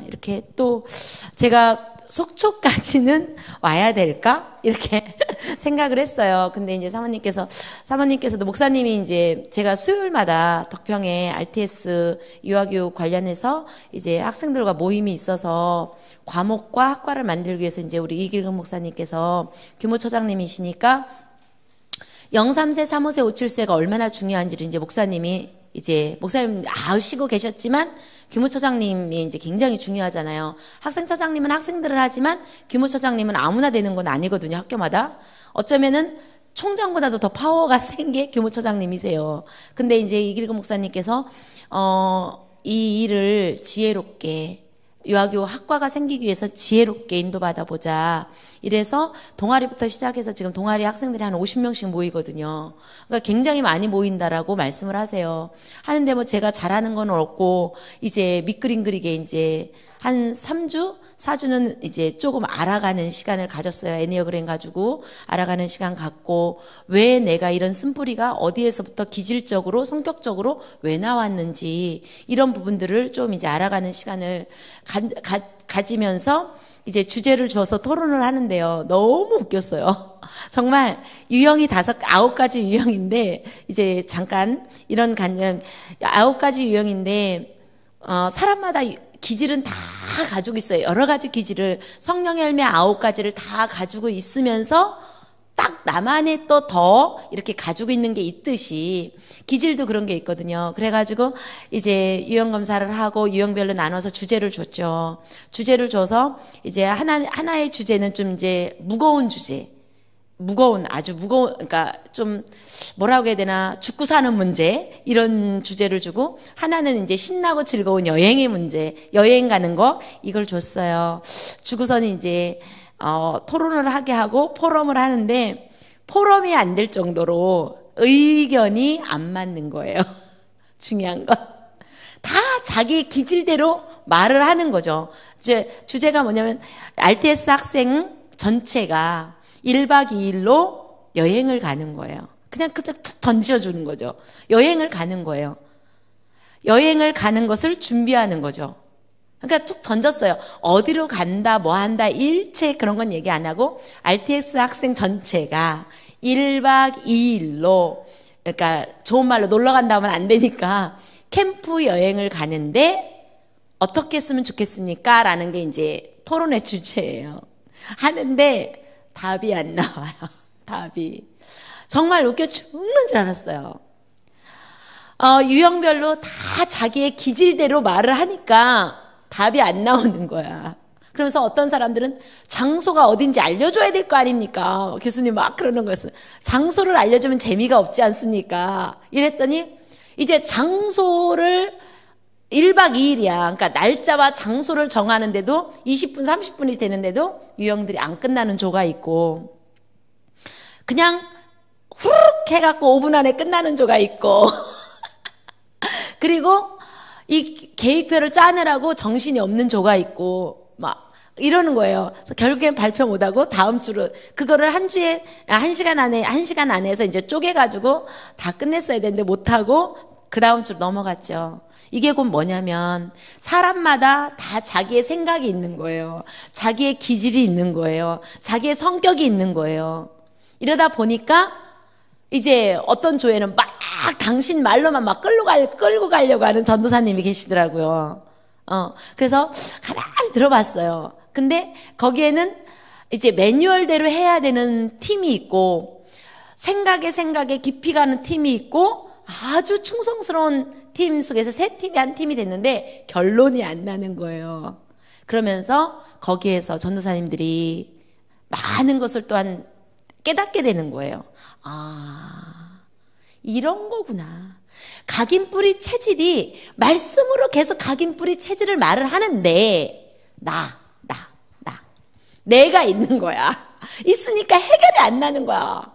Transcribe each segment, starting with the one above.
이렇게 또 제가 속초까지는 와야 될까? 이렇게 생각을 했어요. 근데 이제 사모님께서도 목사님이 이제 제가 수요일마다 덕평에 RTS 유아교육 관련해서 이제 학생들과 모임이 있어서 과목과 학과를 만들기 위해서 이제 우리 이길근 목사님께서 규모처장님이시니까 0, 3세, 3, 5세, 5, 7세가 얼마나 중요한지를 이제 목사님 아시고 계셨지만 규모처장님이 이제 굉장히 중요하잖아요. 학생처장님은 학생들을 하지만 규모처장님은 아무나 되는 건 아니거든요. 학교마다. 어쩌면은 총장보다도 더 파워가 센 게 규모처장님이세요. 근데 이제 이길근 목사님께서 이 일을 지혜롭게 유아교 학과가 생기기 위해서 지혜롭게 인도받아 보자. 이래서 동아리부터 시작해서 지금 동아리 학생들이 한 50명씩 모이거든요. 그러니까 굉장히 많이 모인다라고 말씀을 하세요. 하는데 뭐 제가 잘하는 건 없고 이제 밑그림 그리게 이제 한 3주, 4주는 이제 조금 알아가는 시간을 가졌어요. 애니어그램 가지고 알아가는 시간 갖고 왜 내가 이런 쓴뿌리가 어디에서부터 기질적으로 성격적으로 왜 나왔는지 이런 부분들을 좀 이제 알아가는 시간을 가지면서 이제 주제를 줘서 토론을 하는데요. 너무 웃겼어요. 정말 유형이 9가지 유형인데 이제 잠깐 이런 관념 9가지 유형인데 사람마다 기질은 다 가지고 있어요. 여러 가지 기질을 성령의 열매 9가지를 다 가지고 있으면서 딱 나만의 또 더 이렇게 가지고 있는 게 있듯이 기질도 그런 게 있거든요. 그래가지고 이제 유형 검사를 하고 유형별로 나눠서 주제를 줬죠. 주제를 줘서 이제 하나의 주제는 좀 이제 무거운 주제. 아주 무거운, 그러니까 좀 뭐라고 해야 되나, 죽고 사는 문제, 이런 주제를 주고, 하나는 이제 신나고 즐거운 여행의 문제, 여행 가는 거, 이걸 줬어요. 주고서는 이제, 토론을 하게 하고, 포럼을 하는데, 포럼이 안 될 정도로 의견이 안 맞는 거예요. 중요한 건. 다 자기 기질대로 말을 하는 거죠. 이제 주제가 뭐냐면, RTS 학생 전체가 1박 2일로 여행을 가는 거예요. 그냥 툭 던져주는 거죠. 여행을 가는 거예요. 여행을 가는 것을 준비하는 거죠. 그러니까 툭 던졌어요. 어디로 간다, 뭐 한다, 일체 그런 건 얘기 안 하고 RTS 학생 전체가 1박 2일로 그러니까 좋은 말로 놀러 간다 하면 안 되니까 캠프 여행을 가는데 어떻게 했으면 좋겠습니까? 라는 게 이제 토론의 주제예요. 하는데 답이 안 나와요. 답이. 정말 웃겨 죽는 줄 알았어요. 유형별로 다 자기의 기질대로 말을 하니까 답이 안 나오는 거야. 그러면서 어떤 사람들은 장소가 어딘지 알려줘야 될 거 아닙니까? 교수님 막 그러는 거였어요. 장소를 알려주면 재미가 없지 않습니까? 이랬더니 이제 장소를 1박 2일이야. 그러니까 날짜와 장소를 정하는데도 20분, 30분이 되는데도 유형들이 안 끝나는 조가 있고 그냥 후루룩 해갖고 5분 안에 끝나는 조가 있고 그리고 이 계획표를 짜느라고 정신이 없는 조가 있고 막 이러는 거예요. 그래서 결국엔 발표 못하고 다음 주로 그거를 한 주에 1시간 안에서 이제 쪼개가지고 다 끝냈어야 되는데 못하고 그 다음 주로 넘어갔죠. 이게 곧 뭐냐면 사람마다 다 자기의 생각이 있는 거예요. 자기의 기질이 있는 거예요. 자기의 성격이 있는 거예요. 이러다 보니까 이제 어떤 조에는 막 당신 말로만 막 끌고 가려고 하는 전도사님이 계시더라고요. 그래서 가만히 들어봤어요. 근데 거기에는 이제 매뉴얼대로 해야 되는 팀이 있고 생각에 깊이 가는 팀이 있고 아주 충성스러운 팀 속에서 세 팀이 한 팀이 됐는데 결론이 안 나는 거예요. 그러면서 거기에서 전도사님들이 많은 것을 또한 깨닫게 되는 거예요. 이런 거구나. 각인뿌리 체질이 말씀으로 계속 각인뿌리 체질을 말을 하는데 내가 있는 거야. 있으니까 해결이 안 나는 거야.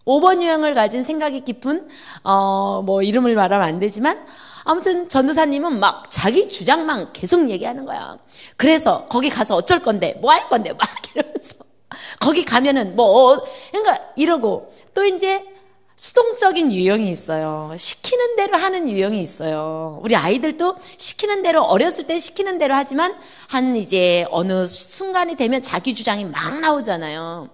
5번 유형을 가진 생각이 깊은 뭐 이름을 말하면 안 되지만 아무튼 전도사님은 막 자기 주장만 계속 얘기하는 거야. 그래서 거기 가서 어쩔 건데 뭐 할 건데 막 이러면서 거기 가면은 뭐 그러니까 이러고 또 이제 수동적인 유형이 있어요. 시키는 대로 하는 유형이 있어요. 우리 아이들도 시키는 대로, 어렸을 때 시키는 대로 하지만 한 이제 어느 순간이 되면 자기 주장이 막 나오잖아요.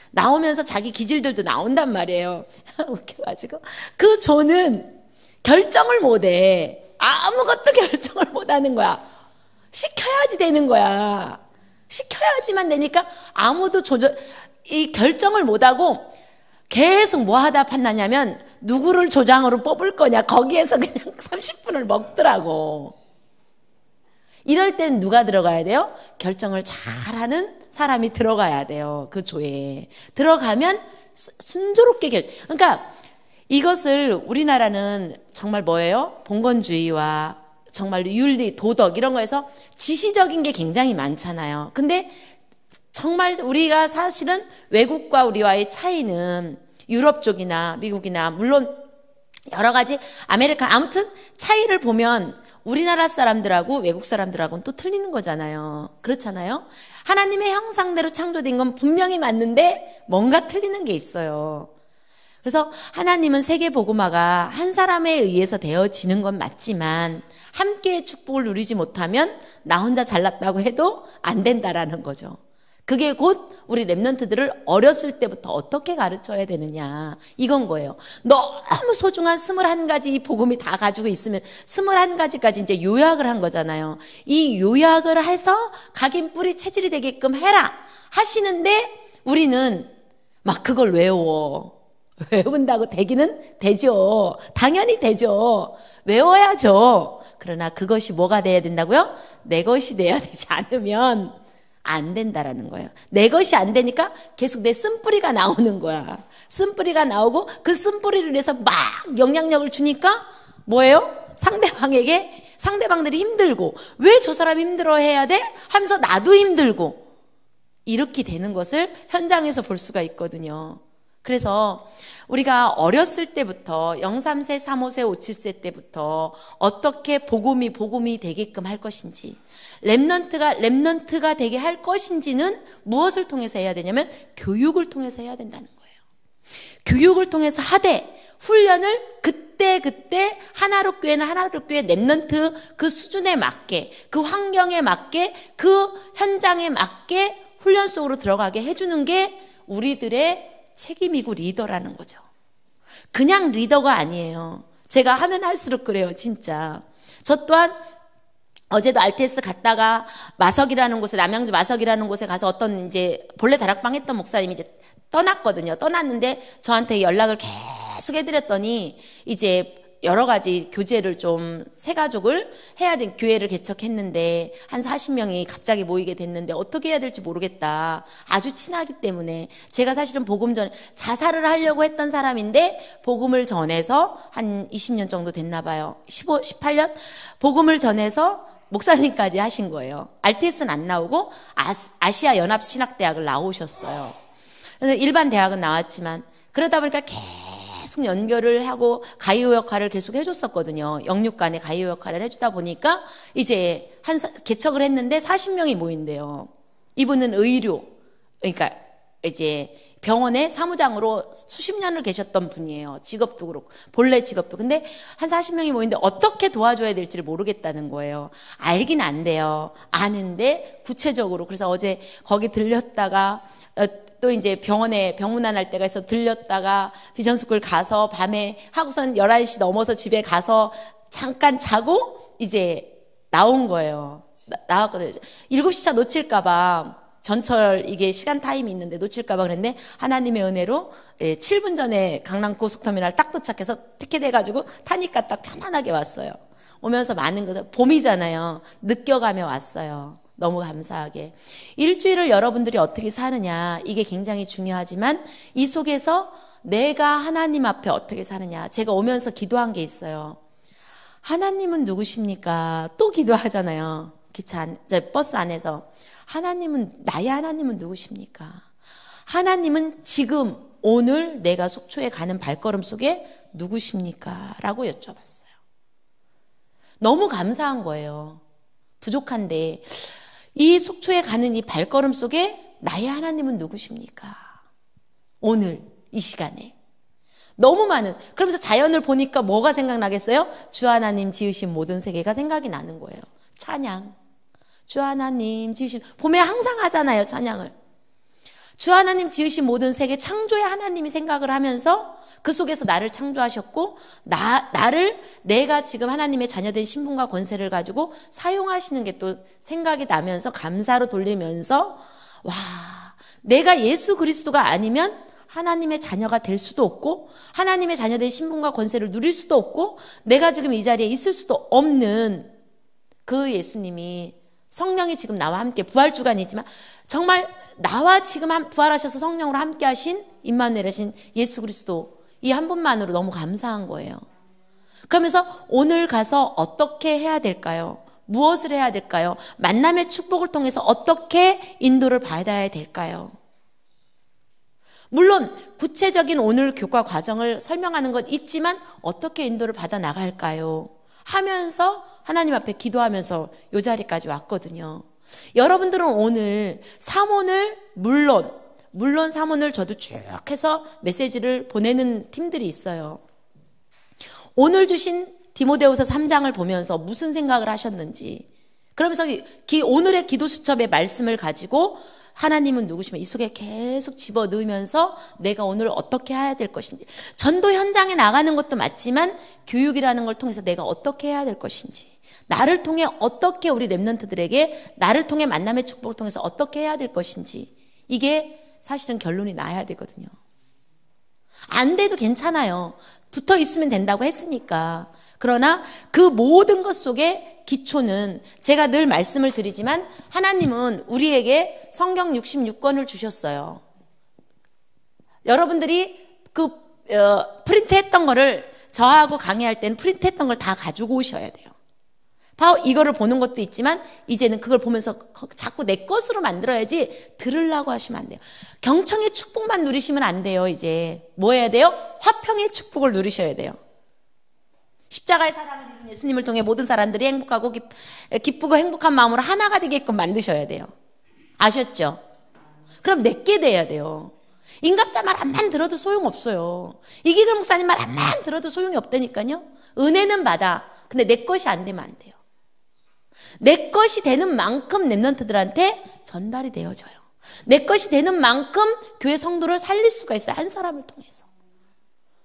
나오면서 자기 기질들도 나온단 말이에요. 웃겨가지고. 그 조는 결정을 못해. 아무것도 결정을 못하는 거야. 시켜야지 되는 거야. 시켜야지만 되니까 아무도 이 결정을 못하고 계속 뭐 하다 판나냐면 누구를 조장으로 뽑을 거냐, 거기에서 그냥 30분을 먹더라고. 이럴 땐 누가 들어가야 돼요? 결정을 잘하는 사람이 들어가야 돼요. 그 조에 들어가면 순조롭게 그러니까 이것을 우리나라는 정말 뭐예요? 봉건주의와 정말 윤리, 도덕 이런 거에서 지시적인 게 굉장히 많잖아요. 근데 정말 우리가 사실은 외국과 우리와의 차이는 유럽 쪽이나 미국이나 물론 여러 가지 아메리카 아무튼 차이를 보면 우리나라 사람들하고 외국 사람들하고는 또 틀리는 거잖아요. 그렇잖아요. 하나님의 형상대로 창조된 건 분명히 맞는데 뭔가 틀리는 게 있어요. 그래서 하나님은 세계복음화가 한 사람에 의해서 되어지는 건 맞지만 함께의 축복을 누리지 못하면 나 혼자 잘났다고 해도 안 된다라는 거죠. 그게 곧 우리 랩런트들을 어렸을 때부터 어떻게 가르쳐야 되느냐 이건 거예요. 너무 소중한 21가지 이 복음이 다 가지고 있으면 21가지까지 이제 요약을 한 거잖아요. 이 요약을 해서 각인 뿌리 체질이 되게끔 해라 하시는데 우리는 막 그걸 외워. 외운다고 되기는 되죠. 당연히 되죠. 외워야죠. 그러나 그것이 뭐가 돼야 된다고요? 내 것이 돼야 되지 않으면 안 된다라는 거예요. 내 것이 안 되니까 계속 내 쓴뿌리가 나오는 거야. 쓴뿌리가 나오고 그 쓴뿌리를 위해서 막 영향력을 주니까 뭐예요? 상대방들이 힘들고 왜 저 사람이 힘들어해야 돼? 하면서 나도 힘들고 이렇게 되는 것을 현장에서 볼 수가 있거든요. 그래서 우리가 어렸을 때부터 0, 3세, 3, 5세, 5, 7세 때부터 어떻게 복음이 되게끔 할 것인지 랩넌트가 되게 할 것인지는 무엇을 통해서 해야 되냐면 교육을 통해서 해야 된다는 거예요. 교육을 통해서 하되 훈련을 그때 하나로 교회는 하나로 교회 랩넌트 그 수준에 맞게 그 환경에 맞게 그 현장에 맞게 훈련 속으로 들어가게 해주는 게 우리들의 책임이고 리더라는 거죠. 그냥 리더가 아니에요. 제가 하면 할수록 그래요, 진짜. 저 또한 어제도 RTS 갔다가 마석이라는 곳에, 남양주 마석이라는 곳에 가서 어떤 이제 본래 다락방 했던 목사님이 이제 떠났거든요. 떠났는데 저한테 연락을 계속 해드렸더니 이제 여러 가지 교제를 좀 새 가족을 해야 된 교회를 개척했는데 한 40명이 갑자기 모이게 됐는데 어떻게 해야 될지 모르겠다. 아주 친하기 때문에 제가 사실은 복음 전 자살을 하려고 했던 사람인데 복음을 전해서 한 20년 정도 됐나 봐요. 18년 복음을 전해서 목사님까지 하신 거예요. RTS는 안 나오고 아시아 연합 신학대학을 나오셨어요. 일반 대학은 나왔지만 그러다 보니까 계속 연결을 하고 가이오 역할을 계속 해줬었거든요. 영육간의 가이오 역할을 해주다 보니까 이제 개척을 했는데 40명이 모인대요. 이분은 의료, 그러니까 이제 병원의 사무장으로 수십 년을 계셨던 분이에요. 직업도 그렇고 본래 직업도. 근데 한 40명이 모이는데 어떻게 도와줘야 될지를 모르겠다는 거예요. 알긴 안 돼요. 아는데 구체적으로. 그래서 어제 거기 들렸다가 또 이제 병원에 병문안 때가 있어 들렸다가 비전스쿨 가서 밤에 하고선 11시 넘어서 집에 가서 잠깐 자고 이제 나온 거예요. 나왔거든요. 7시 차 놓칠까봐 전철 이게 시간 타임이 있는데 놓칠까봐 그랬는데 하나님의 은혜로 7분 전에 강남 고속터미널 딱 도착해서 택해돼가지고 타니까 딱 편안하게 왔어요. 오면서 많은 것을 봄이잖아요. 느껴가며 왔어요. 너무 감사하게. 일주일을 여러분들이 어떻게 사느냐 이게 굉장히 중요하지만 이 속에서 내가 하나님 앞에 어떻게 사느냐 제가 오면서 기도한 게 있어요. 하나님은 누구십니까? 또 기도하잖아요. 버스 안에서 나의 하나님은 누구십니까? 하나님은 지금 오늘 내가 속초에 가는 발걸음 속에 누구십니까? 라고 여쭤봤어요. 너무 감사한 거예요. 부족한데 이 속초에 가는 이 발걸음 속에 나의 하나님은 누구십니까? 오늘 이 시간에 너무 많은. 그러면서 자연을 보니까 뭐가 생각나겠어요? 주 하나님 지으신 모든 세계가 생각이 나는 거예요. 찬양. 주 하나님 지으신, 봄에 항상 하잖아요, 찬양을. 주 하나님 지으신 모든 세계, 창조의 하나님이 생각을 하면서 그 속에서 나를 창조하셨고, 나를 내가 지금 하나님의 자녀된 신분과 권세를 가지고 사용하시는 게 또 생각이 나면서 감사로 돌리면서, 와, 내가 예수 그리스도가 아니면 하나님의 자녀가 될 수도 없고, 하나님의 자녀된 신분과 권세를 누릴 수도 없고, 내가 지금 이 자리에 있을 수도 없는 그 예수님이, 성령이 지금 나와 함께 부활주간이지만 정말 나와 지금 부활하셔서 성령으로 함께 하신 임마누엘 하신 예수 그리스도, 이 한 분만으로 너무 감사한 거예요. 그러면서 오늘 가서 어떻게 해야 될까요? 무엇을 해야 될까요? 만남의 축복을 통해서 어떻게 인도를 받아야 될까요? 물론 구체적인 오늘 교과 과정을 설명하는 것 있지만 어떻게 인도를 받아 나갈까요? 하면서 하나님 앞에 기도하면서 이 자리까지 왔거든요. 여러분들은 오늘 사모를 물론 사모를 저도 쭉 해서 메시지를 보내는 팀들이 있어요. 오늘 주신 디모데후서 3장을 보면서 무슨 생각을 하셨는지, 그러면서 오늘의 기도 수첩의 말씀을 가지고 하나님은 누구시면 이 속에 계속 집어넣으면서 내가 오늘 어떻게 해야 될 것인지, 전도 현장에 나가는 것도 맞지만 교육이라는 걸 통해서 내가 어떻게 해야 될 것인지, 나를 통해 어떻게 우리 랩런트들에게 나를 통해 만남의 축복을 통해서 어떻게 해야 될 것인지, 이게 사실은 결론이 나야 되거든요. 안 돼도 괜찮아요. 붙어 있으면 된다고 했으니까. 그러나 그 모든 것 속에 기초는 제가 늘 말씀을 드리지만 하나님은 우리에게 성경 66권을 주셨어요. 여러분들이 프린트했던 거를, 저하고 강의할 때는 프린트했던 걸 다 가지고 오셔야 돼요. 바로 이거를 보는 것도 있지만 이제는 그걸 보면서 자꾸 내 것으로 만들어야지 들으려고 하시면 안 돼요. 경청의 축복만 누리시면 안 돼요. 이제 뭐 해야 돼요? 화평의 축복을 누리셔야 돼요. 십자가의 사랑을 이룬 예수님을 통해 모든 사람들이 행복하고 기쁘고 행복한 마음으로 하나가 되게끔 만드셔야 돼요. 아셨죠? 그럼 내게 돼야 돼요. 인갑자 말 암만 들어도 소용없어요. 이기들 목사님 말 암만 들어도 소용이 없다니까요. 은혜는 받아. 근데 내 것이 안 되면 안 돼요. 내 것이 되는 만큼 랩런트들한테 전달이 되어져요. 내 것이 되는 만큼 교회 성도를 살릴 수가 있어요. 한 사람을 통해서.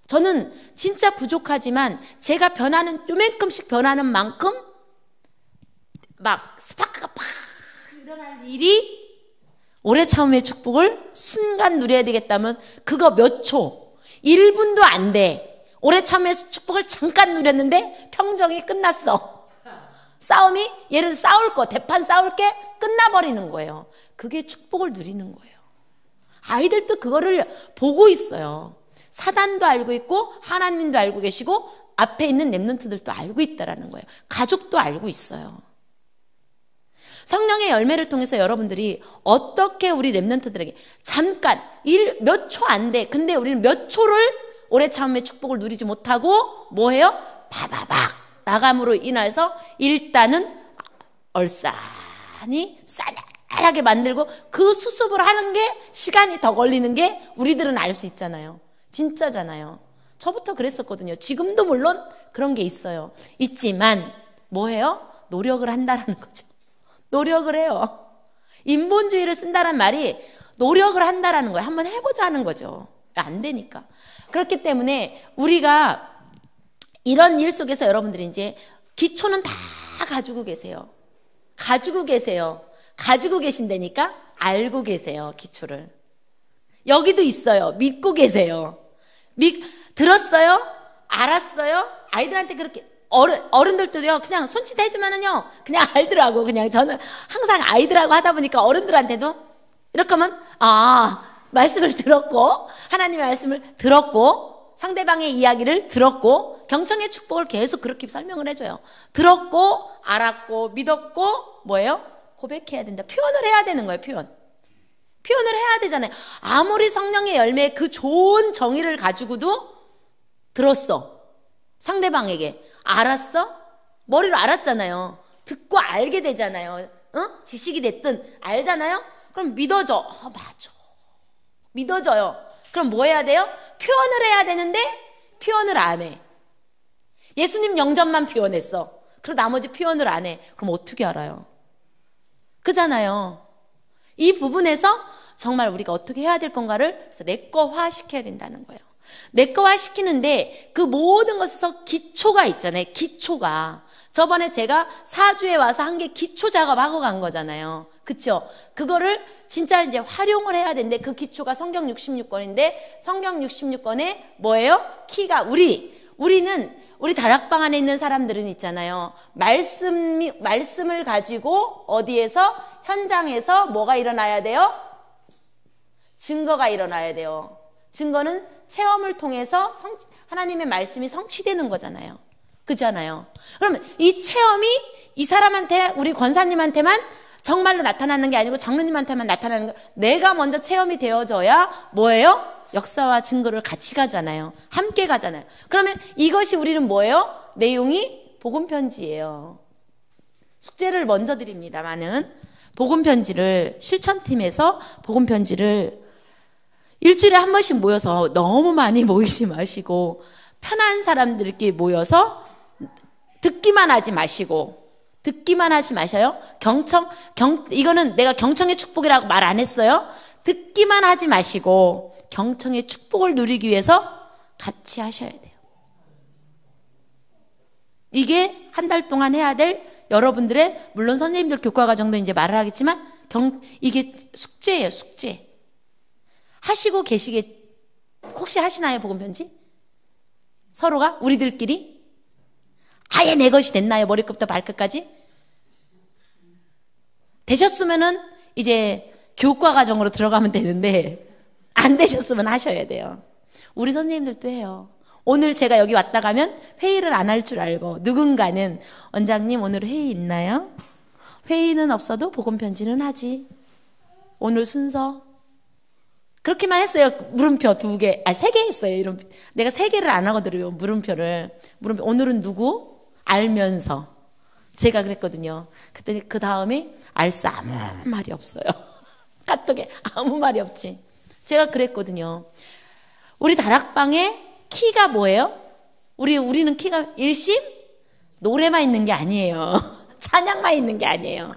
저는 진짜 부족하지만 제가 변하는, 요만큼씩 변하는 만큼 막 스파크가 팍 일어날 일이, 오래 참음의 축복을 순간 누려야 되겠다면 그거 몇 초, 1분도 안 돼. 오래 참음의 축복을 잠깐 누렸는데 평정이 끝났어. 싸움이, 얘를 대판 싸울 게 끝나버리는 거예요. 그게 축복을 누리는 거예요. 아이들도 그거를 보고 있어요. 사단도 알고 있고 하나님도 알고 계시고 앞에 있는 랩런트들도 알고 있다라는 거예요. 가족도 알고 있어요. 성령의 열매를 통해서 여러분들이 어떻게 우리 랩런트들에게 잠깐 몇 초 안 돼. 근데 우리는 몇 초를 오래 참음의 축복을 누리지 못하고 뭐해요? 바바박 나감으로 인해서 일단은 얼싸니 싸늘하게 만들고 그 수습을 하는 게 시간이 더 걸리는 게 우리들은 알 수 있잖아요. 진짜잖아요. 저부터 그랬었거든요. 지금도 물론 그런 게 있어요. 있지만 뭐해요? 노력을 한다라는 거죠. 노력을 해요. 인본주의를 쓴다는 말이 노력을 한다라는 거예요. 한번 해보자는 거죠. 안 되니까. 그렇기 때문에 우리가 이런 일 속에서 여러분들이 이제 기초는 다 가지고 계세요. 가지고 계신다니까 알고 계세요. 기초를. 여기도 있어요. 믿고 계세요. 들었어요? 알았어요? 아이들한테 그렇게 어른들도요, 그냥 손짓 해주면은요, 그냥 알더라고. 그냥 저는 항상 아이들하고 하다 보니까 어른들한테도 이렇게 하면, 말씀을 들었고, 하나님의 말씀을 들었고, 상대방의 이야기를 들었고, 경청의 축복을 계속 그렇게 설명을 해줘요. 들었고, 알았고, 믿었고, 뭐예요? 고백해야 된다. 표현을 해야 되는 거예요, 표현을 해야 되잖아요. 아무리 성령의 열매 그 좋은 정의를 가지고도 들었어. 상대방에게. 알았어? 머리로 알았잖아요. 듣고 알게 되잖아요. 지식이 됐든 알잖아요. 그럼 믿어져. 맞아. 믿어져요. 그럼 뭐 해야 돼요? 표현을 해야 되는데 표현을 안 해. 예수님 영접만 표현했어. 그리고 나머지 표현을 안 해. 그럼 어떻게 알아요? 그잖아요. 이 부분에서 정말 우리가 어떻게 해야 될 건가를 그래서 내꺼화 시켜야 된다는 거예요. 내꺼화 시키는데 그 모든 것에서 기초가 있잖아요. 기초가. 저번에 제가 사주에 와서 한 게 기초 작업하고 간 거잖아요. 그쵸? 그거를 진짜 이제 활용을 해야 되는데 그 기초가 성경 66권인데 성경 66권에 뭐예요? 키가 우리는 우리 다락방 안에 있는 사람들은 있잖아요. 말씀을 가지고 어디에서 현장에서 뭐가 일어나야 돼요? 증거가 일어나야 돼요. 증거는 체험을 통해서 하나님의 말씀이 성취되는 거잖아요. 그잖아요. 그러면 이 체험이 이 사람한테 우리 권사님한테만 정말로 나타나는 게 아니고 장로님한테만 나타나는 거. 내가 먼저 체험이 되어져야 뭐예요? 역사와 증거를 같이 가잖아요. 함께 가잖아요. 그러면 이것이 우리는 뭐예요? 내용이 복음편지예요. 숙제를 먼저 드립니다만은 복음편지를 실천팀에서 복음편지를 일주일에 한 번씩 모여서 너무 많이 모이지 마시고 편한 사람들끼리 모여서 듣기만 하지 마시고 듣기만 하지 마셔요. 이거는 내가 경청의 축복이라고 말 안 했어요. 듣기만 하지 마시고 경청의 축복을 누리기 위해서 같이 하셔야 돼요. 이게 한 달 동안 해야 될 여러분들의 물론 선생님들 교과 과정도 이제 말을 하겠지만 이게 숙제예요. 숙제. 하시고 계시게 혹시 하시나요? 복음편지? 서로가 우리들끼리 아예 내 것이 됐나요? 머리끝부터 발끝까지? 되셨으면은 이제 교과 과정으로 들어가면 되는데 안 되셨으면 하셔야 돼요. 우리 선생님들도 해요. 오늘 제가 여기 왔다 가면 회의를 안 할 줄 알고 누군가는 원장님 오늘 회의 있나요? 회의는 없어도 복음편지는 하지. 오늘 순서 그렇게만 했어요. 물음표 2개, 3개 했어요. 이런 내가 3개를 안 하거든요. 물음표 오늘은 누구? 알면서 제가 그랬거든요. 그때 그 다음에 알싸 아무 말이 없어요. 카톡에 아무 말이 없지. 제가 그랬거든요. 우리 다락방의 키가 뭐예요? 우리는 키가 일심 노래만 있는 게 아니에요. 찬양만 있는 게 아니에요.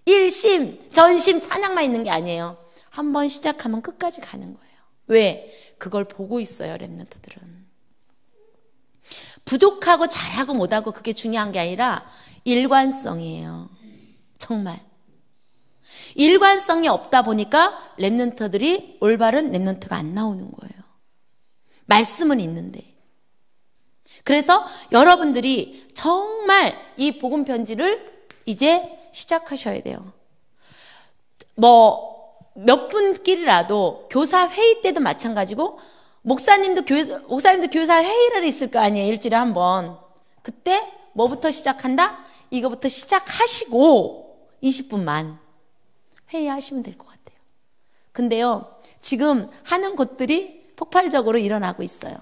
일심 전심 찬양만 있는 게 아니에요. 한번 시작하면 끝까지 가는 거예요. 왜? 그걸 보고 있어요. 랩런트들은. 부족하고 잘하고 못하고 그게 중요한 게 아니라 일관성이에요. 정말. 일관성이 없다 보니까 랩런트들이 올바른 랩런트가 안 나오는 거예요. 말씀은 있는데. 그래서 여러분들이 정말 이 복음 편지를 이제 시작하셔야 돼요. 몇 분끼리라도 교사 회의 때도 마찬가지고 목사님도 교사 회의를 있을 거 아니에요. 일주일에 한 번. 그때 뭐부터 시작한다? 이거부터 시작하시고 20분만 회의하시면 될 것 같아요. 근데요, 지금 하는 것들이 폭발적으로 일어나고 있어요.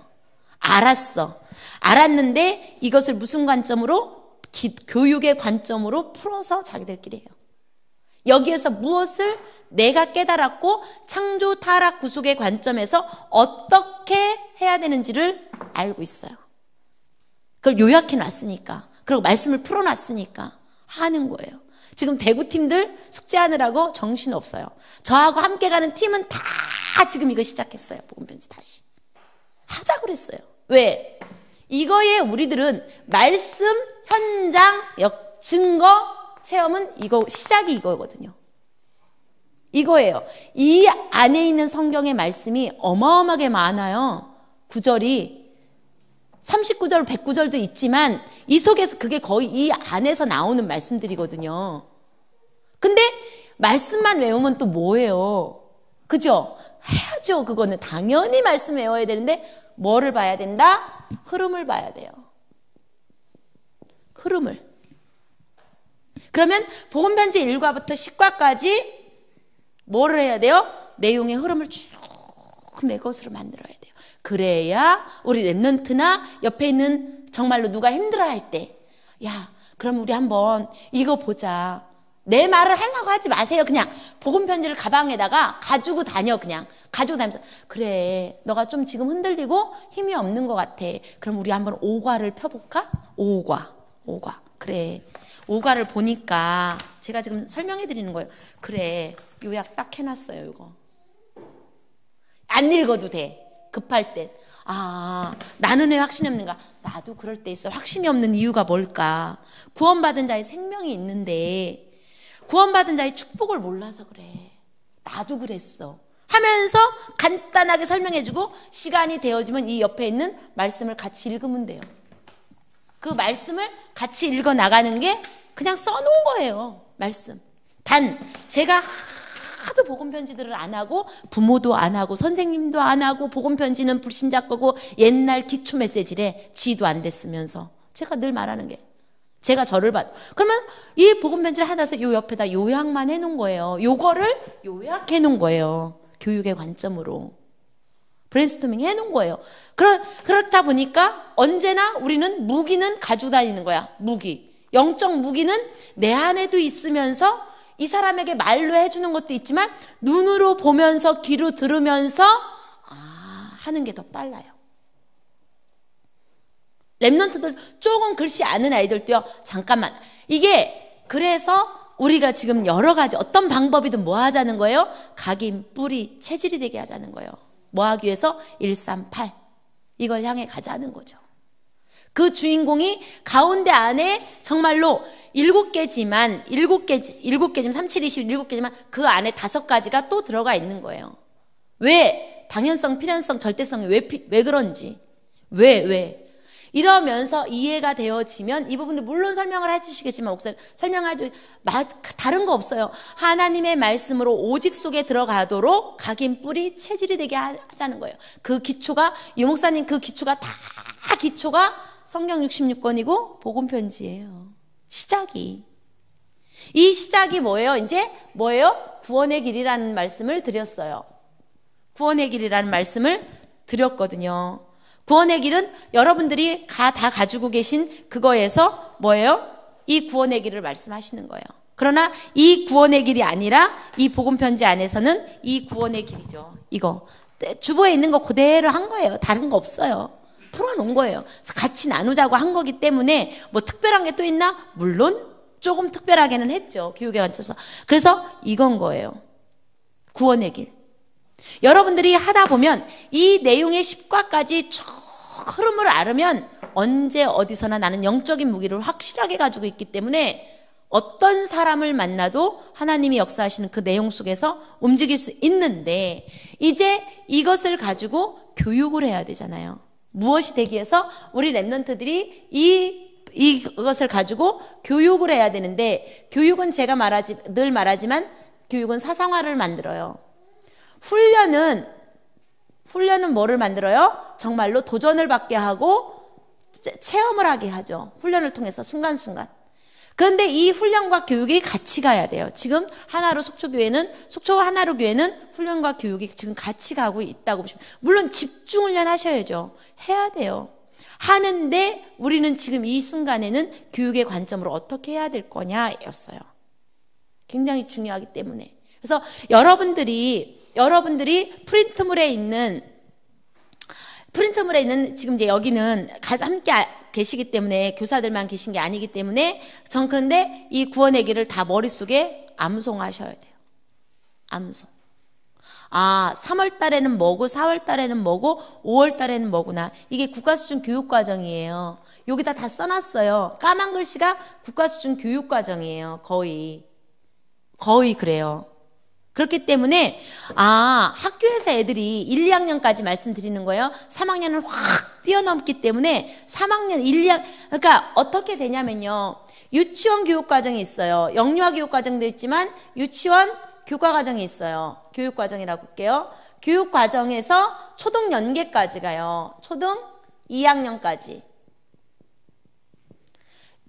알았는데 이것을 무슨 관점으로? 교육의 관점으로 풀어서 자기들끼리 해요. 여기에서 무엇을 내가 깨달았고 창조 타락 구속의 관점에서 어떻게 해야 되는지를 알고 있어요. 그걸 요약해 놨으니까, 그리고 말씀을 풀어 놨으니까 하는 거예요. 지금 대구팀들 숙제하느라고 정신 없어요. 저하고 함께 가는 팀은 다 지금 이거 시작했어요. 복음편지 다시 하자고 그랬어요. 왜? 이거에 우리들은 말씀, 현장, 증거, 체험은 시작이 이거거든요. 이거예요. 이 안에 있는 성경의 말씀이 어마어마하게 많아요. 구절이 39절, 109절도 있지만 이 속에서 그게 거의 이 안에서 나오는 말씀들이거든요. 근데 말씀만 외우면 또 뭐예요? 그죠? 해야죠. 그거는 당연히 말씀 외워야 되는데 뭐를 봐야 된다? 흐름을 봐야 돼요. 흐름을. 그러면 복음편지 1과부터 10과까지 뭐를 해야 돼요? 내용의 흐름을 쭉 내 것으로 만들어야 돼요. 그래야 우리 랩런트나 옆에 있는 정말로 누가 힘들어할 때, 야, 그럼 우리 한번 이거 보자. 내 말을 하려고 하지 마세요. 그냥 복음 편지를 가방에다가 가지고 다녀. 그냥 가지고 다니면서 그래 너가 좀 지금 흔들리고 힘이 없는 것 같아. 그럼 우리 한번 오과를 펴볼까? 오과 그래 오과를 보니까 제가 지금 설명해 드리는 거예요. 그래 요약 딱 해놨어요. 이거 안 읽어도 돼. 급할 땐 나는 왜 확신이 없는가? 나도 그럴 때 있어. 확신이 없는 이유가 뭘까? 구원받은 자의 생명이 있는데 구원받은 자의 축복을 몰라서 그래. 나도 그랬어 하면서 간단하게 설명해주고 시간이 되어지면 이 옆에 있는 말씀을 같이 읽으면 돼요. 그 말씀을 같이 읽어 나가는 게 그냥 써놓은 거예요. 말씀. 단 제가 하도 복음 편지들을 안 하고 부모도 안 하고 선생님도 안 하고 복음 편지는 불신자 거고 옛날 기초 메시지래. 지도 안 됐으면서 제가 늘 말하는 게 제가 저를 봐도 그러면 이 복음 편지를 하나서 요 옆에다 요약만 해놓은 거예요. 요거를 요약해 놓은 거예요. 교육의 관점으로 브레인스토밍 해놓은 거예요. 그렇다 보니까 언제나 우리는 무기는 가지고 다니는 거야. 무기. 영적 무기는 내 안에도 있으면서 이 사람에게 말로 해주는 것도 있지만 눈으로 보면서 귀로 들으면서 하는 게 더 빨라요. 랩런트들 조금 글씨 아는 아이들도요. 잠깐만. 이게 그래서 우리가 지금 여러 가지 어떤 방법이든 뭐 하자는 거예요? 각인, 뿌리, 체질이 되게 하자는 거예요. 뭐 하기 위해서? 138 이걸 향해 가자는 거죠. 그 주인공이 가운데 안에 정말로 7개지만 37, 27개지만 그 안에 5가지가 또 들어가 있는 거예요. 왜? 당연성, 필연성, 절대성이 왜 그런지. 왜? 이러면서 이해가 되어지면 이 부분도 물론 설명을 해주시겠지만 목사님 설명하죠. 다른 거 없어요. 하나님의 말씀으로 오직 속에 들어가도록 각인, 뿌리, 체질이 되게 하자는 거예요. 그 기초가 이 목사님 그 기초가 다 기초가 성경 66권이고 복음 편지예요. 시작이. 이 시작이 뭐예요? 이제 뭐예요? 구원의 길이라는 말씀을 드렸어요. 구원의 길이라는 말씀을 드렸거든요. 구원의 길은 여러분들이 다 가지고 계신 그거에서 뭐예요? 이 구원의 길을 말씀하시는 거예요. 그러나 이 구원의 길이 아니라 이 복음 편지 안에서는 이 구원의 길이죠. 이거 주보에 있는 거 그대로 한 거예요. 다른 거 없어요. 풀어놓은 거예요. 같이 나누자고 한 거기 때문에 뭐 특별한 게 또 있나? 물론 조금 특별하게는 했죠. 교육에 관해서. 그래서 이건 거예요. 구원의 길. 여러분들이 하다 보면 이 내용의 10과까지 쭉 흐름을 알으면 언제 어디서나 나는 영적인 무기를 확실하게 가지고 있기 때문에 어떤 사람을 만나도 하나님이 역사하시는 그 내용 속에서 움직일 수 있는데 이제 이것을 가지고 교육을 해야 되잖아요. 무엇이 되기 위해서 우리 랩런트들이 이것을 가지고 교육을 해야 되는데 교육은 제가 늘 말하지만 교육은 사상화를 만들어요. 훈련은 뭐를 만들어요? 정말로 도전을 받게 하고 체험을 하게 하죠. 훈련을 통해서 순간순간. 그런데 이 훈련과 교육이 같이 가야 돼요. 지금 속초 하나로 교회는 훈련과 교육이 지금 같이 가고 있다고 보시면 물론 집중훈련 하셔야죠. 해야 돼요. 하는데 우리는 지금 이 순간에는 교육의 관점으로 어떻게 해야 될 거냐였어요. 굉장히 중요하기 때문에. 그래서 여러분들이 프린트물에 있는 지금 이제 여기는 함께 계시기 때문에 교사들만 계신 게 아니기 때문에 전 그런데 이 구원의 길을 다 머릿속에 암송하셔야 돼요. 암송. 3월 달에는 뭐고 4월 달에는 뭐고 5월 달에는 뭐구나. 이게 국가수준 교육과정이에요. 여기다 다 써놨어요. 까만 글씨가 국가수준 교육과정이에요. 거의 그래요. 그렇기 때문에 학교에서 애들이 1, 2학년까지 말씀드리는 거예요. 3학년을 확 뛰어넘기 때문에 3학년, 1, 2학년 그러니까 어떻게 되냐면요. 유치원 교육과정이 있어요. 영유아 교육과정도 있지만 유치원 교과과정이 있어요. 교육과정이라고 할게요. 교육과정에서 초등 연계까지 가요. 초등 2학년까지.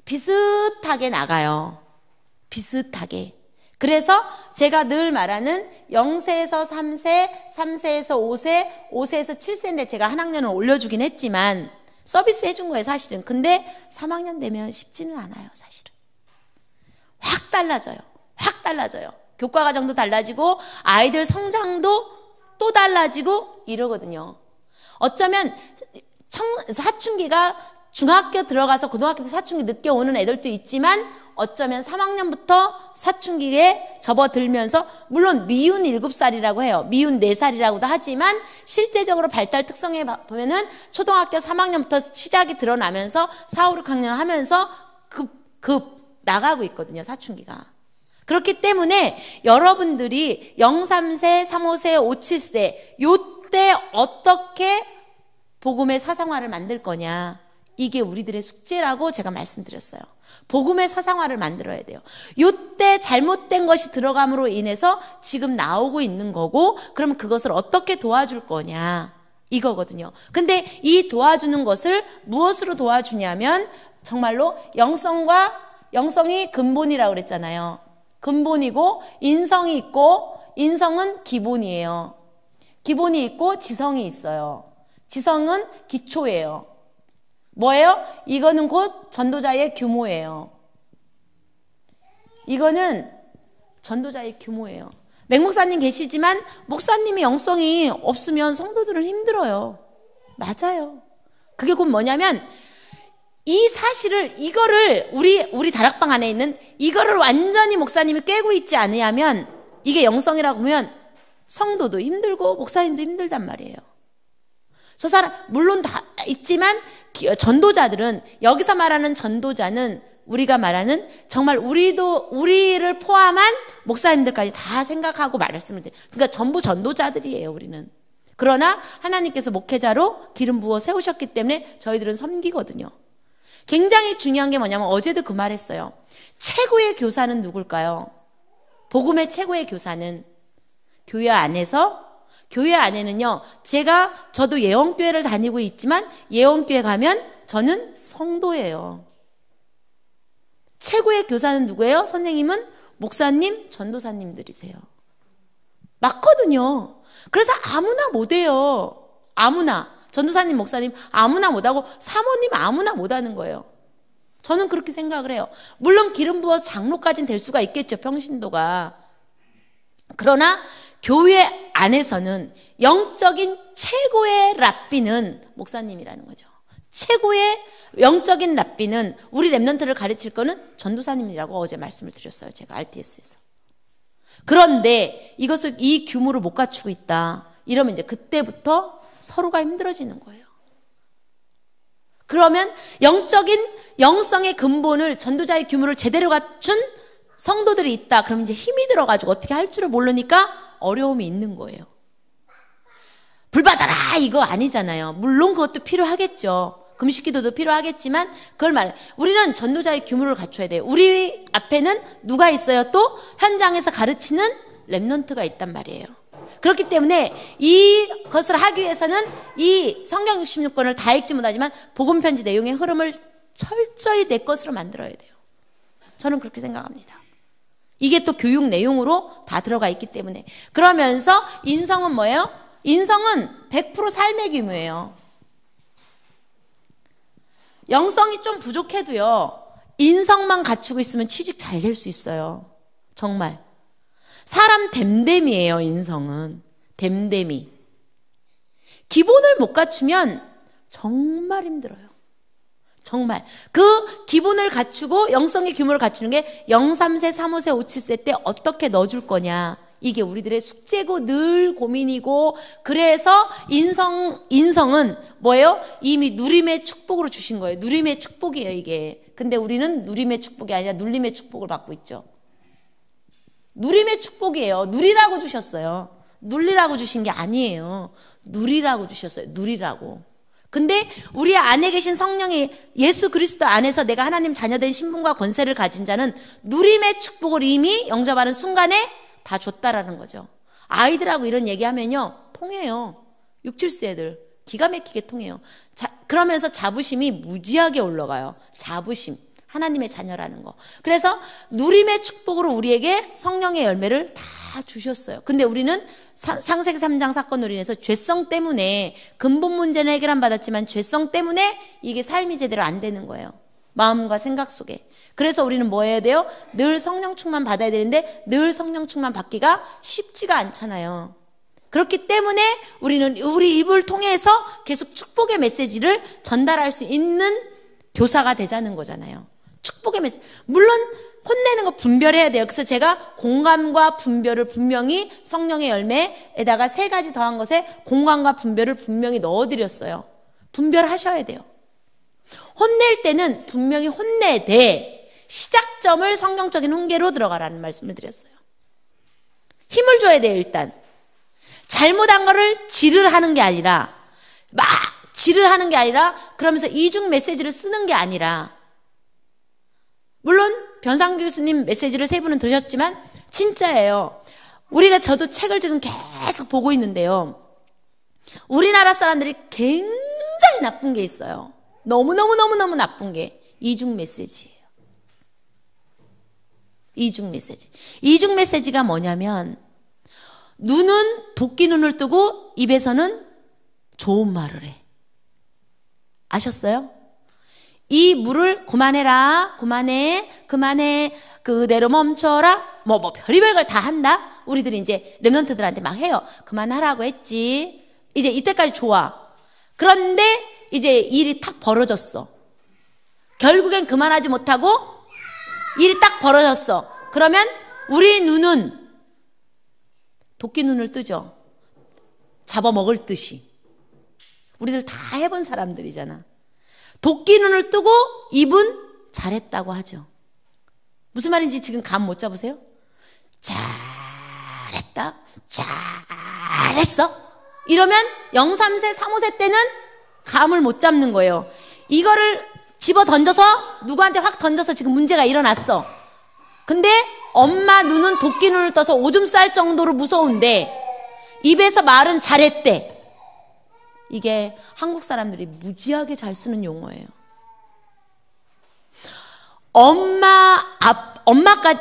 비슷하게 나가요. 비슷하게. 그래서 제가 늘 말하는 0세에서 3세, 3세에서 5세, 5세에서 7세인데 제가 한 학년을 올려주긴 했지만 서비스 해준 거예요, 사실은. 근데 3학년 되면 쉽지는 않아요, 사실은. 확 달라져요. 교과 과정도 달라지고 아이들 성장도 또 달라지고 이러거든요. 어쩌면 사춘기가 중학교 들어가서 고등학교 때 사춘기 늦게 오는 애들도 있지만 어쩌면 3학년부터 사춘기에 접어들면서 물론 미운 7살이라고 해요. 미운 4살이라고도 하지만 실제적으로 발달 특성에 보면은 초등학교 3학년부터 시작이 드러나면서 4, 5, 6학년 하면서 급 나가고 있거든요. 사춘기가. 그렇기 때문에 여러분들이 0, 3세, 3, 5세, 5, 7세 요때 어떻게 복음의 사상화를 만들 거냐. 이게 우리들의 숙제라고 제가 말씀드렸어요. 복음의 사상화를 만들어야 돼요. 요때 잘못된 것이 들어감으로 인해서 지금 나오고 있는 거고 그럼 그것을 어떻게 도와줄 거냐 이거거든요. 근데 이 도와주는 것을 무엇으로 도와주냐면 정말로 영성이 근본이라고 그랬잖아요. 근본이고 인성이 있고 인성은 기본이에요. 기본이 있고 지성이 있어요. 지성은 기초예요. 뭐예요? 이거는 곧 전도자의 규모예요. 이거는 전도자의 규모예요. 맹목사님 계시지만 목사님이 영성이 없으면 성도들은 힘들어요. 맞아요. 그게 곧 뭐냐면 이 사실을 이거를 우리 다락방 안에 있는 이거를 완전히 목사님이 꿰고 있지 않으면 이게 영성이라고 하면 성도도 힘들고 목사님도 힘들단 말이에요. 저 사람 물론 다 있지만 전도자들은 여기서 말하는 전도자는 우리가 말하는 정말 우리를 포함한 목사님들까지 다 생각하고 말씀을 드려요. 그러니까 전부 전도자들이에요. 우리는. 그러나 하나님께서 목회자로 기름 부어 세우셨기 때문에 저희들은 섬기거든요. 굉장히 중요한 게 뭐냐면 어제도 그 말했어요. 최고의 교사는 누굴까요? 복음의 최고의 교사는 교회 안에는요, 저도 예원교회를 다니고 있지만 예원교회 가면 저는 성도예요. 최고의 교사는 누구예요? 선생님은 목사님, 전도사님들이세요. 맞거든요. 그래서 아무나 못해요. 아무나. 전도사님, 목사님 아무나 못하고 사모님 아무나 못하는 거예요. 저는 그렇게 생각을 해요. 물론 기름 부어서 장로까지는 될 수가 있겠죠. 평신도가. 그러나 교회 안에서는 영적인 최고의 랍비는 목사님이라는 거죠. 최고의 영적인 랍비는 우리 랩런트를 가르칠 거는 전도사님이라고 어제 말씀을 드렸어요. 제가 RTS에서. 그런데 이 규모를 못 갖추고 있다. 이러면 이제 그때부터 서로가 힘들어지는 거예요. 그러면 영성의 근본을 전도자의 규모를 제대로 갖춘 성도들이 있다. 그럼 이제 힘이 들어가지고 어떻게 할 줄을 모르니까 어려움이 있는 거예요. 불받아라 이거 아니잖아요. 물론 그것도 필요하겠죠. 금식기도도 필요하겠지만 그걸 말해. 우리는 전도자의 규모를 갖춰야 돼요. 우리 앞에는 누가 있어요? 또 현장에서 가르치는 랩런트가 있단 말이에요. 그렇기 때문에 이것을 하기 위해서는 이 성경 66권을 다 읽지 못하지만 복음편지 내용의 흐름을 철저히 내 것으로 만들어야 돼요. 저는 그렇게 생각합니다. 이게 또 교육 내용으로 다 들어가 있기 때문에. 그러면서 인성은 뭐예요? 인성은 100% 삶의 규모예요. 영성이 좀 부족해도요. 인성만 갖추고 있으면 취직 잘 될 수 있어요. 정말. 사람 댐댐이에요. 인성은. 댐댐이. 기본을 못 갖추면 정말 힘들어요. 정말. 그 기본을 갖추고 영성의 규모를 갖추는 게 0, 3세, 3, 5세, 5, 7세 때 어떻게 넣어줄 거냐. 이게 우리들의 숙제고 늘 고민이고 그래서 인성은 뭐예요? 이미 누림의 축복으로 주신 거예요. 누림의 축복이에요 이게. 근데 우리는 누림의 축복이 아니라 눌림의 축복을 받고 있죠. 누림의 축복이에요. 누리라고 주셨어요. 눌리라고 주신 게 아니에요. 누리라고 주셨어요. 누리라고. 근데 우리 안에 계신 성령이 예수 그리스도 안에서 내가 하나님 자녀된 신분과 권세를 가진 자는 누림의 축복을 이미 영접하는 순간에 다 줬다라는 거죠. 아이들하고 이런 얘기하면요. 통해요. 6, 7세 애들. 기가 막히게 통해요. 그러면서 자부심이 무지하게 올라가요. 자부심. 하나님의 자녀라는 거. 그래서 누림의 축복으로 우리에게 성령의 열매를 다 주셨어요. 근데 우리는 창세기 3장 사건으로 인해서 죄성 때문에 근본 문제는 해결 안 받았지만 죄성 때문에 이게 삶이 제대로 안 되는 거예요. 마음과 생각 속에. 그래서 우리는 뭐 해야 돼요? 늘 성령 충만 받아야 되는데 늘 성령 충만 받기가 쉽지가 않잖아요. 그렇기 때문에 우리는 우리 입을 통해서 계속 축복의 메시지를 전달할 수 있는 교사가 되자는 거잖아요. 축복의 메시지. 물론 혼내는 거 분별해야 돼요. 그래서 제가 공감과 분별을 분명히 성령의 열매에다가 3가지 더한 것에 공감과 분별을 분명히 넣어드렸어요. 분별하셔야 돼요. 혼낼 때는 분명히 혼내되 시작점을 성경적인 훈계로 들어가라는 말씀을 드렸어요. 힘을 줘야 돼요. 일단 잘못한 거를 질을 하는 게 아니라 막 질을 하는 게 아니라 그러면서 이중 메시지를 쓰는 게 아니라 물론 변상 교수님 메시지를 3분은 들으셨지만 진짜예요. 저도 책을 지금 계속 보고 있는데요. 우리나라 사람들이 굉장히 나쁜 게 있어요. 너무너무 나쁜 게 이중 메시지예요. 이중 메시지. 이중 메시지가 뭐냐면 눈은 도끼 눈을 뜨고 입에서는 좋은 말을 해. 아셨어요? 이 물을 그만해라, 그만해, 그대로 멈춰라. 뭐 별의별 걸 다 한다. 우리들이 이제 렘넌트들한테 막 해요. 그만하라고 했지. 이제 이때까지 좋아. 그런데 이제 일이 탁 벌어졌어. 결국엔 그만하지 못하고 일이 딱 벌어졌어. 그러면 우리 눈은 도끼 눈을 뜨죠. 잡아먹을 듯이. 우리들 다 해본 사람들이잖아. 도끼 눈을 뜨고 입은 잘했다고 하죠. 무슨 말인지 지금 감 못 잡으세요? 잘했다. 잘했어. 이러면 0, 3세, 3, 5세 때는 감을 못 잡는 거예요. 이거를 집어 던져서 누구한테 확 던져서 지금 문제가 일어났어. 근데 엄마 눈은 도끼 눈을 떠서 오줌 쌀 정도로 무서운데 입에서 말은 잘했대. 이게 한국 사람들이 무지하게 잘 쓰는 용어예요.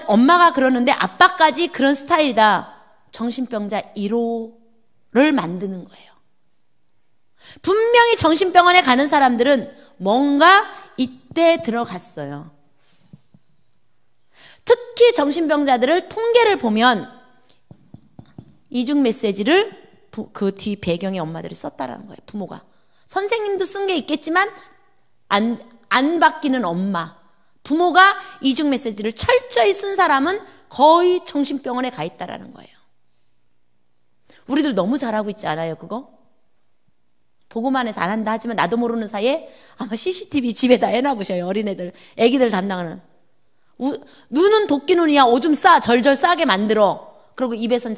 엄마가 그러는데 아빠까지 그런 스타일이다. 정신병자 1호를 만드는 거예요. 분명히 정신병원에 가는 사람들은 뭔가 이때 들어갔어요. 특히 정신병자들을 통계를 보면 이중 메시지를 그 뒤 배경에 엄마들이 썼다라는 거예요. 부모가. 선생님도 쓴 게 있겠지만 안 바뀌는 엄마. 부모가 이중 메시지를 철저히 쓴 사람은 거의 정신병원에 가 있다라는 거예요. 우리들 너무 잘하고 있지 않아요, 그거? 보고만 해서 안 한다 하지만 나도 모르는 사이에 아마 CCTV 집에다 해놔보셔요. 어린애들, 애기들 담당하는. 눈은 도끼 눈이야. 오줌 싸. 절절 싸게 만들어. 그리고 입에서는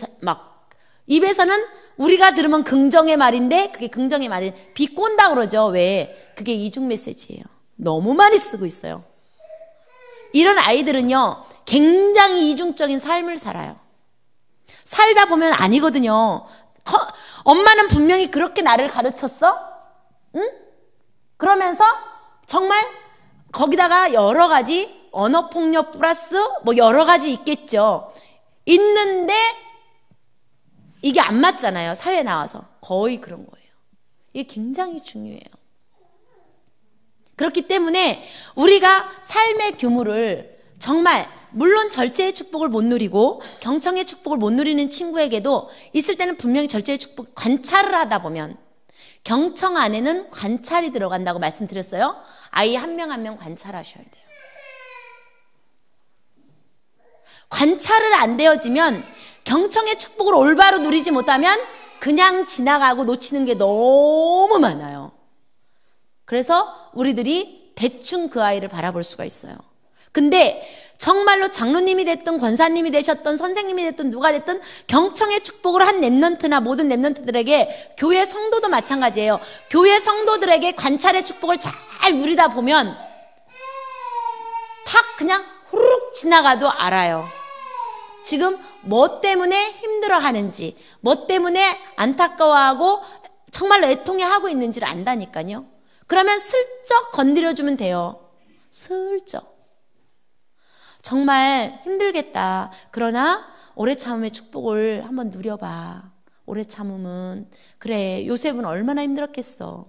우리가 들으면 긍정의 말인데 그게 긍정의 말이 비꼰다 그러죠. 왜? 그게 이중 메시지예요. 너무 많이 쓰고 있어요. 이런 아이들은요. 굉장히 이중적인 삶을 살아요. 살다 보면 아니거든요. 엄마는 분명히 그렇게 나를 가르쳤어? 응? 그러면서 정말 거기다가 여러 가지 언어폭력 플러스 뭐 여러 가지 있겠죠. 있는데 이게 안 맞잖아요. 사회에 나와서. 거의 그런 거예요. 이게 굉장히 중요해요. 그렇기 때문에 우리가 삶의 규모를 정말 물론 절제의 축복을 못 누리고 경청의 축복을 못 누리는 친구에게도 있을 때는 분명히 절제의 축복 관찰을 하다 보면 경청 안에는 관찰이 들어간다고 말씀드렸어요. 아이 한 명 한 명 관찰하셔야 돼요. 관찰을 안 되어지면 경청의 축복을 올바로 누리지 못하면 그냥 지나가고 놓치는 게 너무 많아요. 그래서 우리들이 대충 그 아이를 바라볼 수가 있어요. 근데 정말로 장로님이 됐든 권사님이 되셨든 선생님이 됐든 누가 됐든 경청의 축복을 한 랩런트나 모든 랩런트들에게 교회 성도도 마찬가지예요. 교회 성도들에게 관찰의 축복을 잘 누리다 보면 탁 그냥 후루룩 지나가도 알아요. 지금 뭐 때문에 힘들어하는지, 뭐 때문에 안타까워하고 정말로 애통해하고 있는지를 안다니까요. 그러면 슬쩍 건드려주면 돼요. 슬쩍. 정말 힘들겠다. 그러나 오래 참음의 축복을 한번 누려봐. 오래 참음은 그래 요셉은 얼마나 힘들었겠어.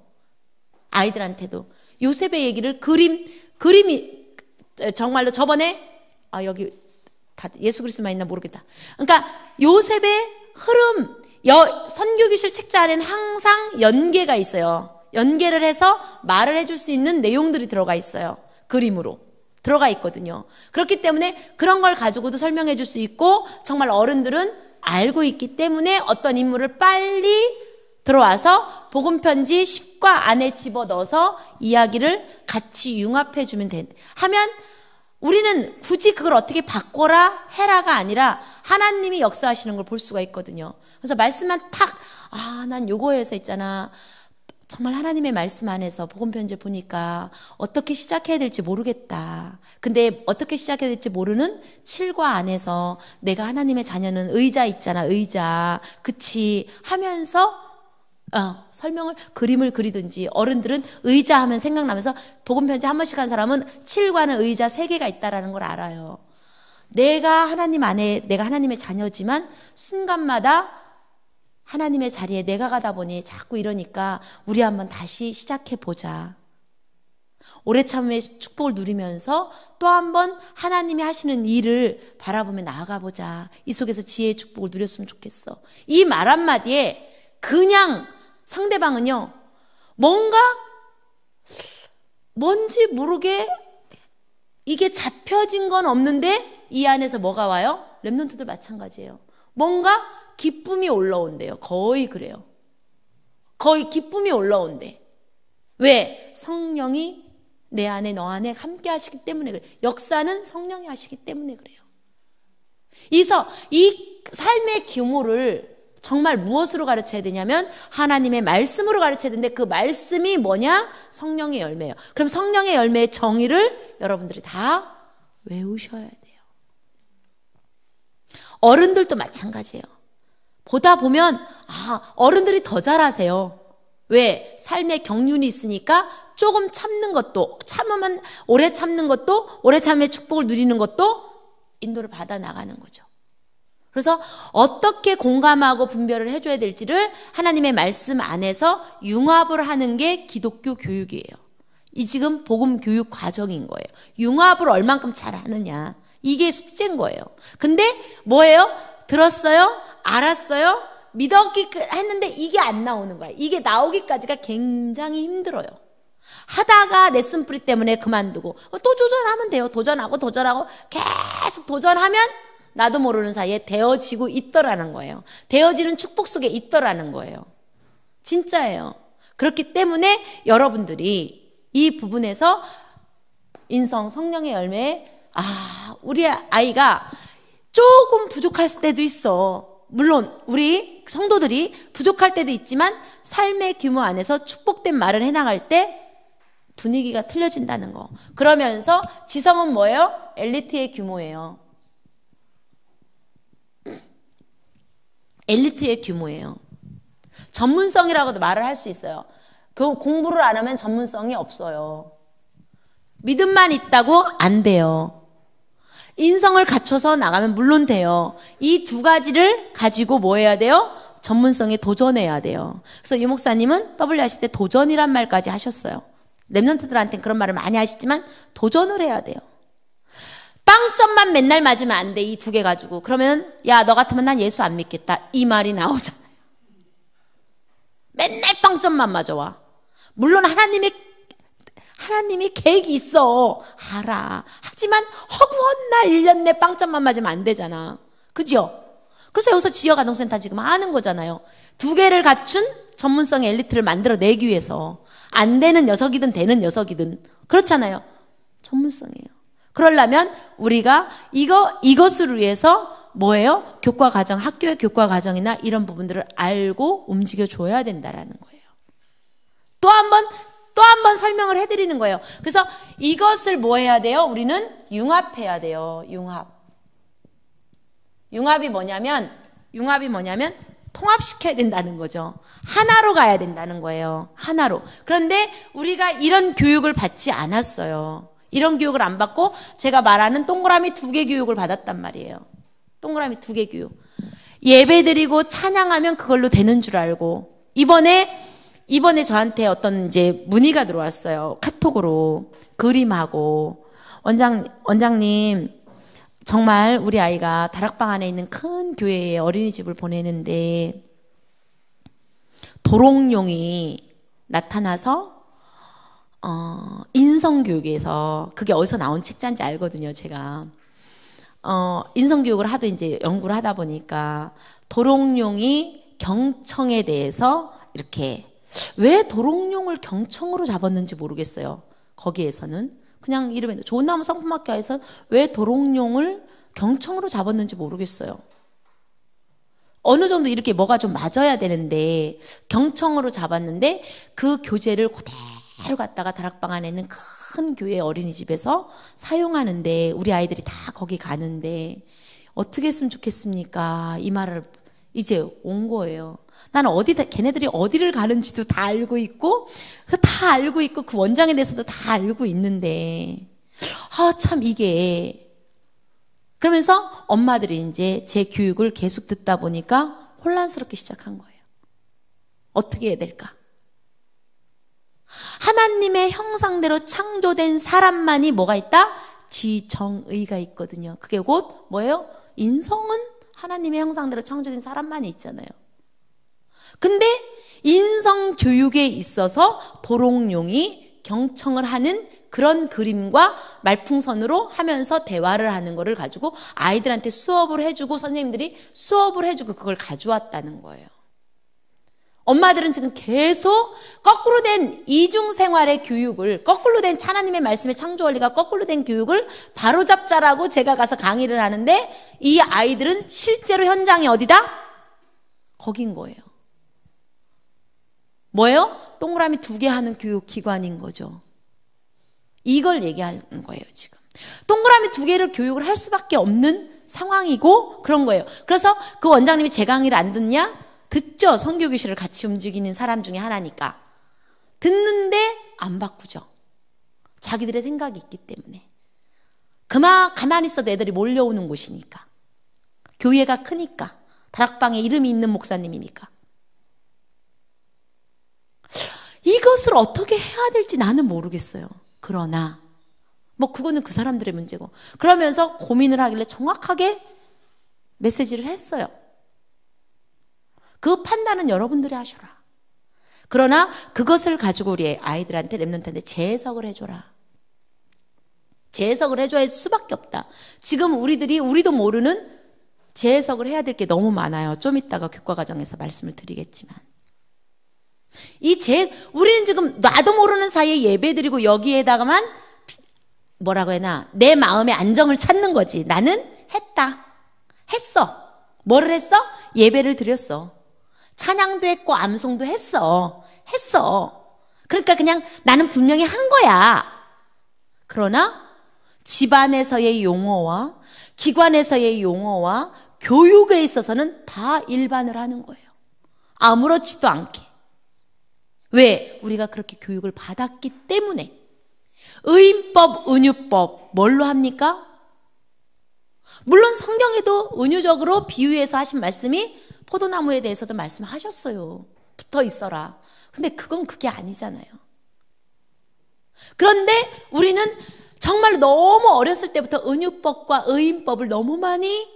아이들한테도 요셉의 얘기를 그림이 정말로 저번에 여기 다 예수 그리스도만 있나 모르겠다. 그러니까 요셉의 흐름, 선교기실 책자 안에는 항상 연계가 있어요. 연계를 해서 말을 해줄 수 있는 내용들이 들어가 있어요. 그림으로 들어가 있거든요. 그렇기 때문에 그런 걸 가지고도 설명해 줄 수 있고, 정말 어른들은 알고 있기 때문에 어떤 인물을 빨리 들어와서 복음편지 10과 안에 집어넣어서 이야기를 같이 융합해 주면 하면 우리는 굳이 그걸 어떻게 바꿔라 해라가 아니라 하나님이 역사하시는 걸 볼 수가 있거든요. 그래서 말씀만 난 요거에서 있잖아. 정말 하나님의 말씀 안에서 복음편지 보니까 어떻게 시작해야 될지 모르겠다. 근데 어떻게 시작해야 될지 모르는 7과 안에서 내가 하나님의 자녀는 의자 있잖아. 의자. 그치 하면서 설명을 그림을 그리든지, 어른들은 의자 하면 생각나면서 복음편지 한 번씩 한 사람은 7과는 의자 3개가 있다라는 걸 알아요. 내가 하나님 안에, 내가 하나님의 자녀지만 순간마다 하나님의 자리에 내가 가다 보니 자꾸 이러니까 우리 한번 다시 시작해보자. 오래 참음의 축복을 누리면서 또 한번 하나님이 하시는 일을 바라보며 나아가보자. 이 속에서 지혜의 축복을 누렸으면 좋겠어. 이 말 한마디에 그냥 상대방은요, 뭔지 모르게 이게 잡혀진 건 없는데 이 안에서 뭐가 와요? 렘넌트들 마찬가지예요. 뭔가 기쁨이 올라온대요. 거의 그래요. 거의 기쁨이 올라온대. 왜? 성령이 내 안에 너 안에 함께 하시기 때문에 그래요. 역사는 성령이 하시기 때문에 그래요. 그래서 이 삶의 규모를 정말 무엇으로 가르쳐야 되냐면 하나님의 말씀으로 가르쳐야 되는데, 그 말씀이 뭐냐? 성령의 열매예요. 그럼 성령의 열매의 정의를 여러분들이 다 외우셔야 돼요. 어른들도 마찬가지예요. 보다 보면 어른들이 더 잘하세요. 왜? 삶의 경륜이 있으니까 조금 참는 것도, 참으면 오래 참는 것도, 오래 참음의 축복을 누리는 것도 인도를 받아 나가는 거죠. 그래서 어떻게 공감하고 분별을 해줘야 될지를 하나님의 말씀 안에서 융합을 하는 게 기독교 교육이에요. 이 지금 복음 교육 과정인 거예요. 융합을 얼만큼 잘하느냐, 이게 숙제인 거예요. 근데 뭐예요? 들었어요? 알았어요? 믿었기 했는데 이게 안 나오는 거야. 이게 나오기까지가 굉장히 힘들어요. 하다가 레슨프리 때문에 그만두고 또 도전하면 돼요. 도전하고 계속 도전하면 나도 모르는 사이에 되어지고 있더라는 거예요. 되어지는 축복 속에 있더라는 거예요. 진짜예요. 그렇기 때문에 여러분들이 이 부분에서 성령의 열매에 우리 아이가 조금 부족할 때도 있어. 물론 우리 성도들이 부족할 때도 있지만 삶의 규모 안에서 축복된 말을 해나갈 때 분위기가 틀려진다는 거. 그러면서 지성은 뭐예요? 엘리트의 규모예요. 엘리트의 규모예요. 전문성이라고도 말을 할 수 있어요. 그 공부를 안 하면 전문성이 없어요. 믿음만 있다고 안 돼요. 인성을 갖춰서 나가면 물론 돼요. 이 두 가지를 가지고 뭐 해야 돼요? 전문성에 도전해야 돼요. 그래서 유 목사님은 W 하실 때 도전이란 말까지 하셨어요. 렘넌트들한테는 그런 말을 많이 하시지만 도전을 해야 돼요. 빵점만 맨날 맞으면 안 돼. 이 두 개 가지고. 그러면 야, 너 같으면 난 예수 안 믿겠다. 이 말이 나오잖아요. 맨날 빵점만 맞아와. 물론 하나님이 계획이 있어. 알아. 하지만 허구한 날 1년 내 빵점만 맞으면 안 되잖아. 그죠? 그래서 여기서 지역아동센터 지금 하는 거잖아요. 두 개를 갖춘 전문성의 엘리트를 만들어내기 위해서. 안 되는 녀석이든 되는 녀석이든. 그렇잖아요. 전문성이에요. 그러려면 우리가 이것을 위해서 뭐예요? 교과 과정, 학교의 교과 과정이나 이런 부분들을 알고 움직여줘야 된다라는 거예요. 또 한 번 설명을 해드리는 거예요. 그래서 이것을 뭐 해야 돼요? 우리는 융합해야 돼요. 융합이 뭐냐면 통합시켜야 된다는 거죠. 하나로 가야 된다는 거예요. 하나로. 그런데 우리가 이런 교육을 받지 않았어요. 이런 교육을 안 받고 제가 말하는 동그라미 2개 교육을 받았단 말이에요. 동그라미 2개 교육. 예배 드리고 찬양하면 그걸로 되는 줄 알고, 이번에 이번에 저한테 어떤 이제 문의가 들어왔어요. 카톡으로. 그림하고. 원장님, 정말 우리 아이가 다락방 안에 있는 큰 교회에 어린이집을 보내는데 도롱뇽이 나타나서 인성교육에서, 그게 어디서 나온 책자인지 알거든요, 제가. 인성교육을 하도 이제 연구를 하다 보니까 도롱뇽이 경청에 대해서 이렇게, 왜 도롱뇽을 경청으로 잡았는지 모르겠어요. 거기에서는 그냥 이름에 좋은 나무 성품학교에서 왜 도롱뇽을 경청으로 잡았는지 모르겠어요. 어느 정도 이렇게 뭐가 좀 맞아야 되는데 경청으로 잡았는데, 그 교재를 그대로 갖다가 다락방 안에 있는 큰 교회 어린이집에서 사용하는데, 우리 아이들이 다 거기 가는데 어떻게 했으면 좋겠습니까? 이 말을 이제 온 거예요. 나는 걔네들이 어디를 가는지도 다 알고 있고, 그 원장에 대해서도 다 알고 있는데, 참 이게. 그러면서 엄마들이 이제 제 교육을 계속 듣다 보니까 혼란스럽게 시작한 거예요. 어떻게 해야 될까? 하나님의 형상대로 창조된 사람만이 뭐가 있다? 지정의가 있거든요. 그게 곧 뭐예요? 인성은 하나님의 형상대로 창조된 사람만이 있잖아요. 근데 인성 교육에 있어서 도롱뇽이 경청을 하는 그런 그림과 말풍선으로 하면서 대화를 하는 거를 가지고 아이들한테 수업을 해주고, 선생님들이 수업을 해주고 그걸 가져왔다는 거예요. 엄마들은 지금 계속 거꾸로 된 이중생활의 교육을, 거꾸로 된 하나님의 말씀의 창조원리가 거꾸로 된 교육을 바로잡자라고 제가 가서 강의를 하는데, 이 아이들은 실제로 현장이 어디다? 거긴 거예요. 뭐예요? 동그라미 2개 하는 교육기관인 거죠. 이걸 얘기하는 거예요, 지금. 동그라미 2개를 교육을 할 수밖에 없는 상황이고 그런 거예요. 그래서 그 원장님이 제 강의를 안 듣냐? 듣죠. 성교교실을 같이 움직이는 사람 중에 하나니까. 듣는데 안 바꾸죠. 자기들의 생각이 있기 때문에. 가만히 있어도 애들이 몰려오는 곳이니까. 교회가 크니까. 다락방에 이름이 있는 목사님이니까. 이것을 어떻게 해야 될지 나는 모르겠어요. 그러나 그거는 그 사람들의 문제고. 그러면서 고민을 하길래 정확하게 메시지를 했어요. 그 판단은 여러분들이 하셔라. 그러나 그것을 가지고 우리 아이들한테, 랩런트한테 재해석을 해줘라. 재해석을 해줘야 할 수밖에 없다. 지금 우리도 모르는 재해석을 해야 될 게 너무 많아요. 좀 이따가 교과 과정에서 말씀을 드리겠지만. 우리는 지금 나도 모르는 사이에 예배드리고 여기에다가만 뭐라고 해나 내 마음의 안정을 찾는 거지. 나는 했어. 뭐를 했어? 예배를 드렸어. 찬양도 했고 암송도 했어. 그러니까 그냥 나는 분명히 한 거야. 그러나 집안에서의 용어와 기관에서의 용어와 교육에 있어서는 다 일반을 하는 거예요. 아무렇지도 않게. 왜? 우리가 그렇게 교육을 받았기 때문에. 의인법, 은유법 뭘로 합니까? 물론 성경에도 은유적으로 비유해서 하신 말씀이 포도나무에 대해서도 말씀하셨어요. 붙어 있어라. 근데 그게 아니잖아요. 그런데 우리는 정말 너무 어렸을 때부터 은유법과 의인법을 너무 많이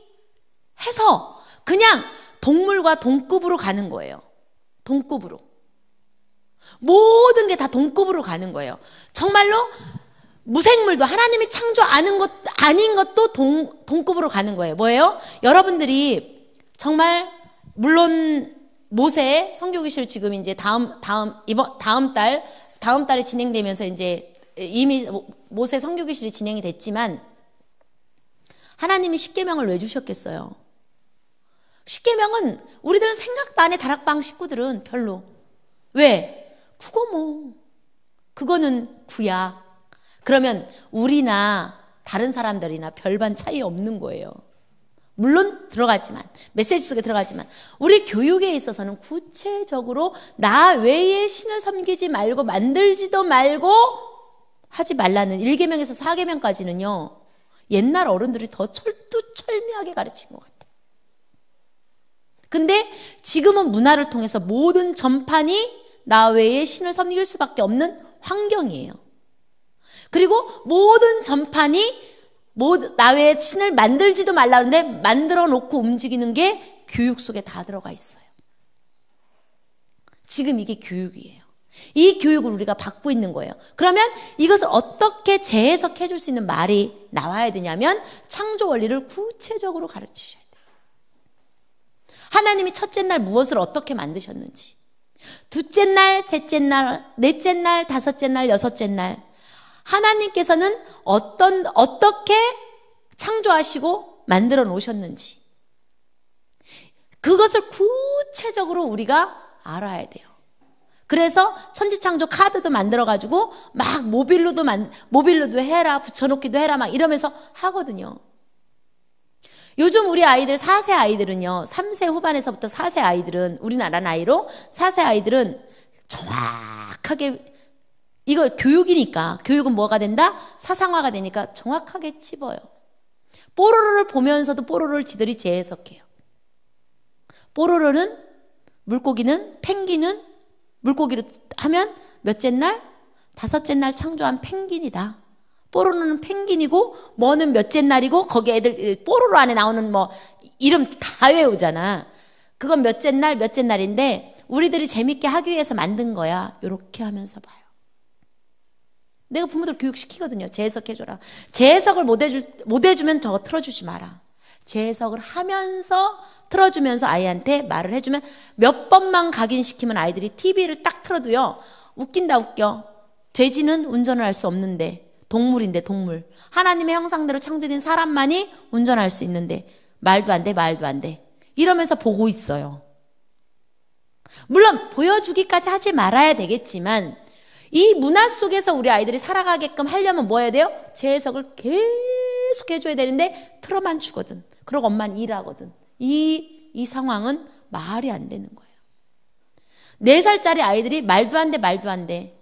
해서 그냥 동물과 동급으로 가는 거예요. 동급으로. 모든 게 다 동급으로 가는 거예요. 정말로 무생물도 하나님이 창조 아닌 것도 동급으로 가는 거예요. 뭐예요? 여러분들이 정말 물론 모세 성교교실 지금 이제 다음 달에 진행되면서 이제 이미 모세 성교교실이 진행이 됐지만 하나님이 십계명을 왜 주셨겠어요? 십계명은 우리들은 생각도 안 해. 다락방 식구들은 별로. 왜? 그거는 구약. 그러면 우리나 다른 사람들이나 별반 차이 없는 거예요. 물론 들어가지만, 메시지 속에 들어가지만 우리 교육에 있어서는 구체적으로 나 외에 신을 섬기지 말고 만들지도 말고 하지 말라는 1계명에서 4계명까지는요. 옛날 어른들이 더 철두철미하게 가르친 것 같아요. 근데 지금은 문화를 통해서 모든 전판이 나 외에 신을 섬길 수밖에 없는 환경이에요. 그리고 모든 전판이 나 외에 신을 만들지도 말라는데 만들어 놓고 움직이는 게 교육 속에 다 들어가 있어요. 지금 이게 교육이에요. 이 교육을 우리가 받고 있는 거예요. 그러면 이것을 어떻게 재해석해 줄 수 있는 말이 나와야 되냐면 창조 원리를 구체적으로 가르치셔야 돼요. 하나님이 첫째 날 무엇을 어떻게 만드셨는지, 둘째 날, 셋째 날, 넷째 날, 다섯째 날, 여섯째 날 하나님께서는 어떻게 창조하시고 만들어 놓으셨는지 그것을 구체적으로 우리가 알아야 돼요. 그래서 천지창조 카드도 만들어가지고 막 모빌로도 해라, 붙여놓기도 해라 막 이러면서 하거든요. 요즘 우리 아이들 4세 아이들은요, 3세 후반에서부터 4세 아이들은, 우리나라 나이로 4세 아이들은 정확하게, 이거 교육이니까, 교육은 뭐가 된다? 사상화가 되니까 정확하게 찝어요. 뽀로로를 보면서도 뽀로로를 지들이 재해석해요. 뽀로로는, 물고기는, 펭귄은 물고기로 하면 몇째 날? 다섯째 날 창조한 펭귄이다. 뽀로로는 펭귄이고 뭐는 몇째 날이고 거기 애들 뽀로로 안에 나오는 뭐 이름 다 외우잖아. 그건 몇째 날인데 우리들이 재밌게 하기 위해서 만든 거야. 이렇게 하면서 봐요. 내가 부모들 교육시키거든요. 재해석해줘라. 재해석을 못 해주면 저거 틀어주지 마라. 재해석을 하면서 틀어주면서 아이한테 말을 해주면 몇 번만 각인시키면 아이들이 TV를 딱 틀어도요. 웃긴다 웃겨. 돼지는 운전을 할 수 없는데 동물인데 동물. 하나님의 형상대로 창조된 사람만이 운전할 수 있는데 말도 안 돼. 이러면서 보고 있어요. 물론 보여주기까지 하지 말아야 되겠지만 이 문화 속에서 우리 아이들이 살아가게끔 하려면 뭐 해야 돼요? 재해석을 계속 해줘야 되는데 틀어만 주거든. 그러고 엄마는 일하거든. 이 상황은 말이 안 되는 거예요. 4살짜리 아이들이 말도 안 돼.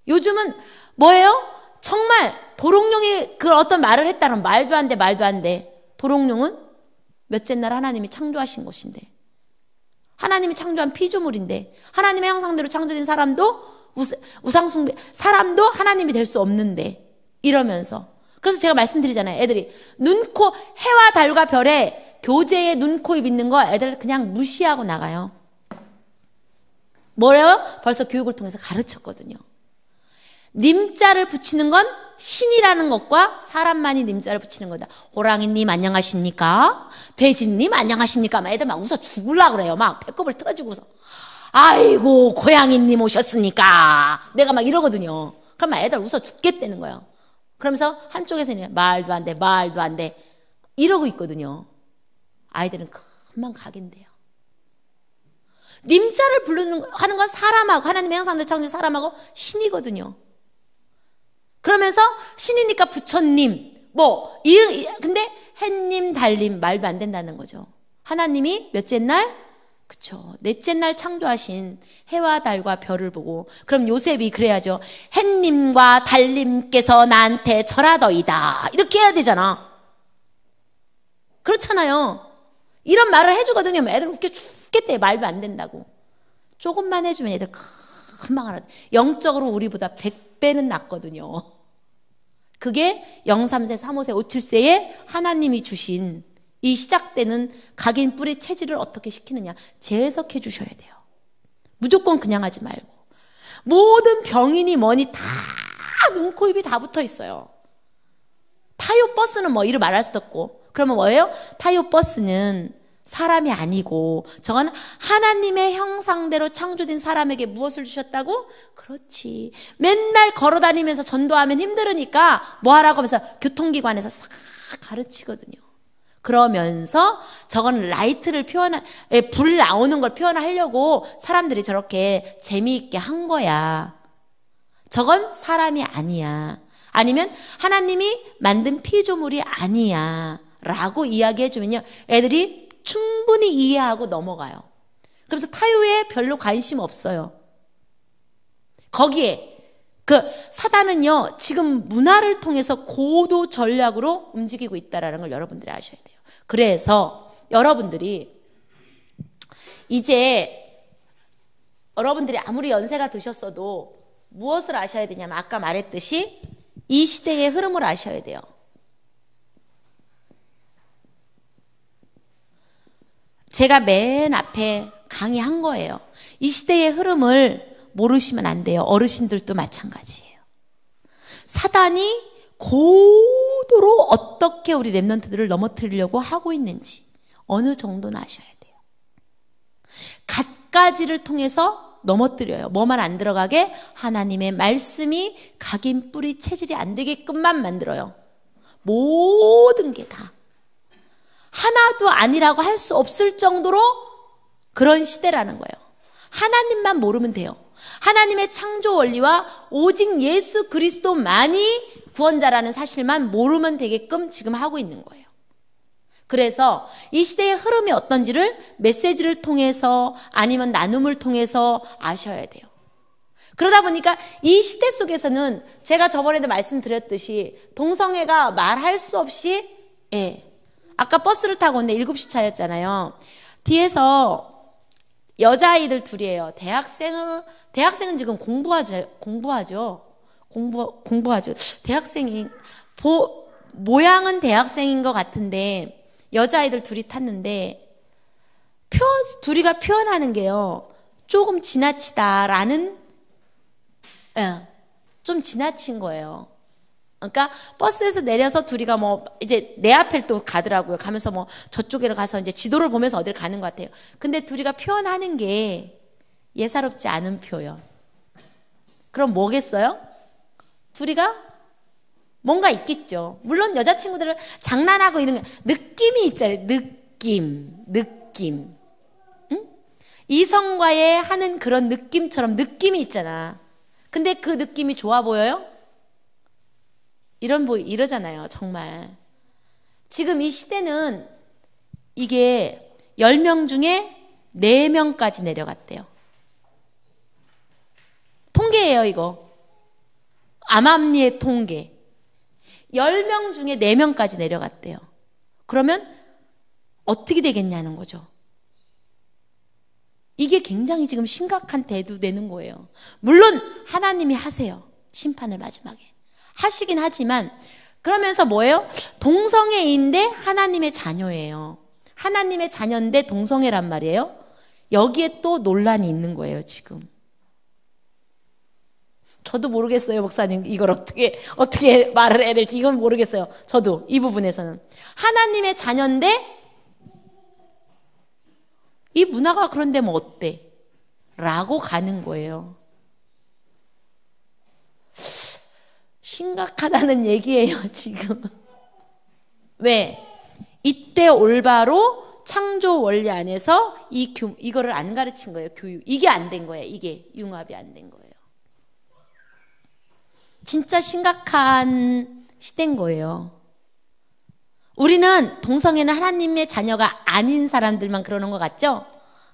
요즘은 뭐예요? 정말 도롱뇽이 그 어떤 말을 했다는 말도 안 돼. 도롱뇽은 몇째 날 하나님이 창조하신 것인데, 하나님이 창조한 피조물인데, 하나님의 형상대로 창조된 사람도 우상숭배, 사람도 하나님이 될 수 없는데 이러면서. 그래서 제가 말씀드리잖아요. 애들이 눈코, 해와 달과 별에 교재에 눈, 코, 입 있는 거 애들 그냥 무시하고 나가요. 뭐래요? 벌써 교육을 통해서 가르쳤거든요. 님자를 붙이는 건 신이라는 것과 사람만이 님자를 붙이는 거다. 호랑이님 안녕하십니까? 돼지님 안녕하십니까? 막 애들 막 웃어 죽으려고 그래요. 막 배꼽을 틀어주고 웃어. 아이고 고양이님 오셨으니까 내가 막 이러거든요. 그럼 막 애들 웃어 죽겠다는 거예요. 그러면서 한쪽에서는 말도 안 돼 이러고 있거든요. 아이들은 금방 각인돼요. 님자를 하는 건 사람하고 하나님의 형상대로 창조된 사람하고 신이거든요. 그러면서 신이니까 부처님 근데 햇님 달님 말도 안 된다는 거죠. 하나님이 몇째 날? 그쵸. 넷째 날 창조하신 해와 달과 별을 보고, 그럼 요셉이 그래야죠. 햇님과 달님께서 나한테 절하더이다. 이렇게 해야 되잖아. 그렇잖아요. 이런 말을 해주거든요. 애들 웃겨 죽겠대. 말도 안 된다고. 조금만 해주면 애들 금방 알아. 영적으로 우리보다 100배는 낫거든요. 그게 0, 3세, 3, 5세, 5, 7세에 하나님이 주신 이 시작되는 각인 뿌리 체질을 어떻게 시키느냐. 재해석해 주셔야 돼요. 무조건 그냥 하지 말고. 모든 병인이 뭐니 다 눈, 코, 입이 다 붙어 있어요. 타요 버스는 뭐 이를 말할 수도 없고. 그러면 뭐예요? 타요 버스는 사람이 아니고 저건 하나님의 형상대로 창조된 사람에게 무엇을 주셨다고? 그렇지. 맨날 걸어다니면서 전도하면 힘들으니까 뭐 하라고 하면서 교통기관에서 싹 가르치거든요. 그러면서 저건 라이트를 불 나오는 걸 표현하려고 사람들이 저렇게 재미있게 한 거야. 저건 사람이 아니야. 아니면 하나님이 만든 피조물이 아니야. 라고 이야기해주면요. 애들이 충분히 이해하고 넘어가요. 그래서 타요에 별로 관심 없어요. 거기에 사단은요, 지금 문화를 통해서 고도 전략으로 움직이고 있다는 걸 여러분들이 아셔야 돼요. 그래서 여러분들이 이제 여러분들이 아무리 연세가 드셨어도 무엇을 아셔야 되냐면 아까 말했듯이 이 시대의 흐름을 아셔야 돼요. 제가 맨 앞에 강의한 거예요. 이 시대의 흐름을 모르시면 안 돼요. 어르신들도 마찬가지예요. 사단이 고도로 어떻게 우리 렘넌트들을 넘어뜨리려고 하고 있는지 어느 정도는 아셔야 돼요. 갖가지를 통해서 넘어뜨려요. 뭐만 안 들어가게 하나님의 말씀이 각인 뿌리 체질이 안 되게끔만 만들어요. 모든 게 다. 하나도 아니라고 할 수 없을 정도로 그런 시대라는 거예요. 하나님만 모르면 돼요. 하나님의 창조 원리와 오직 예수 그리스도만이 구원자라는 사실만 모르면 되게끔 지금 하고 있는 거예요. 그래서 이 시대의 흐름이 어떤지를 메시지를 통해서 아니면 나눔을 통해서 아셔야 돼요. 그러다 보니까 이 시대 속에서는 제가 저번에도 말씀드렸듯이 동성애가 말할 수 없이 아까 버스를 타고 오는데 7시 차였잖아요. 뒤에서 여자아이들 둘이에요. 대학생은 지금 공부하죠. 대학생이 모양은 대학생인 것 같은데 여자아이들 둘이 탔는데 둘이가 표현하는 게요. 조금 지나치다라는 좀 지나친 거예요. 그러니까 버스에서 내려서 둘이가 이제 내 앞을 또 가더라고요. 가면서 저쪽에 가서 이제 지도를 보면서 어딜 가는 것 같아요. 근데 둘이가 표현하는 게 예사롭지 않은 표현. 그럼 뭐겠어요? 둘이가 뭔가 있겠죠. 물론 여자친구들은 장난하고 이런 느낌이 있잖아요. 느낌. 응? 이성과의 하는 그런 느낌처럼 느낌이 있잖아. 근데 그 느낌이 좋아 보여요? 이러잖아요. 정말. 지금 이 시대는 이게 10명 중에 4명까지 내려갔대요. 통계예요, 이거. 암암리의 통계. 10명 중에 4명까지 내려갔대요. 그러면 어떻게 되겠냐는 거죠. 이게 굉장히 지금 심각한 대두되는 거예요. 물론 하나님이 하세요. 심판을 마지막에. 하시긴 하지만 그러면서 뭐예요? 동성애인데 하나님의 자녀예요. 하나님의 자녀인데 동성애란 말이에요. 여기에 또 논란이 있는 거예요, 지금. 저도 모르겠어요, 목사님. 이걸 어떻게 말을 해야 될지 이건 모르겠어요. 저도 이 부분에서는. 하나님의 자녀인데 이 문화가 그런데 뭐 어때? 라고 가는 거예요. 심각하다는 얘기예요, 지금. 왜? 이때 올바로 창조 원리 안에서 이거를 안 가르친 거예요, 교육. 이게 안 된 거예요, 이게. 융합이 안 된 거예요. 진짜 심각한 시대인 거예요. 우리는 동성애는 하나님의 자녀가 아닌 사람들만 그러는 것 같죠?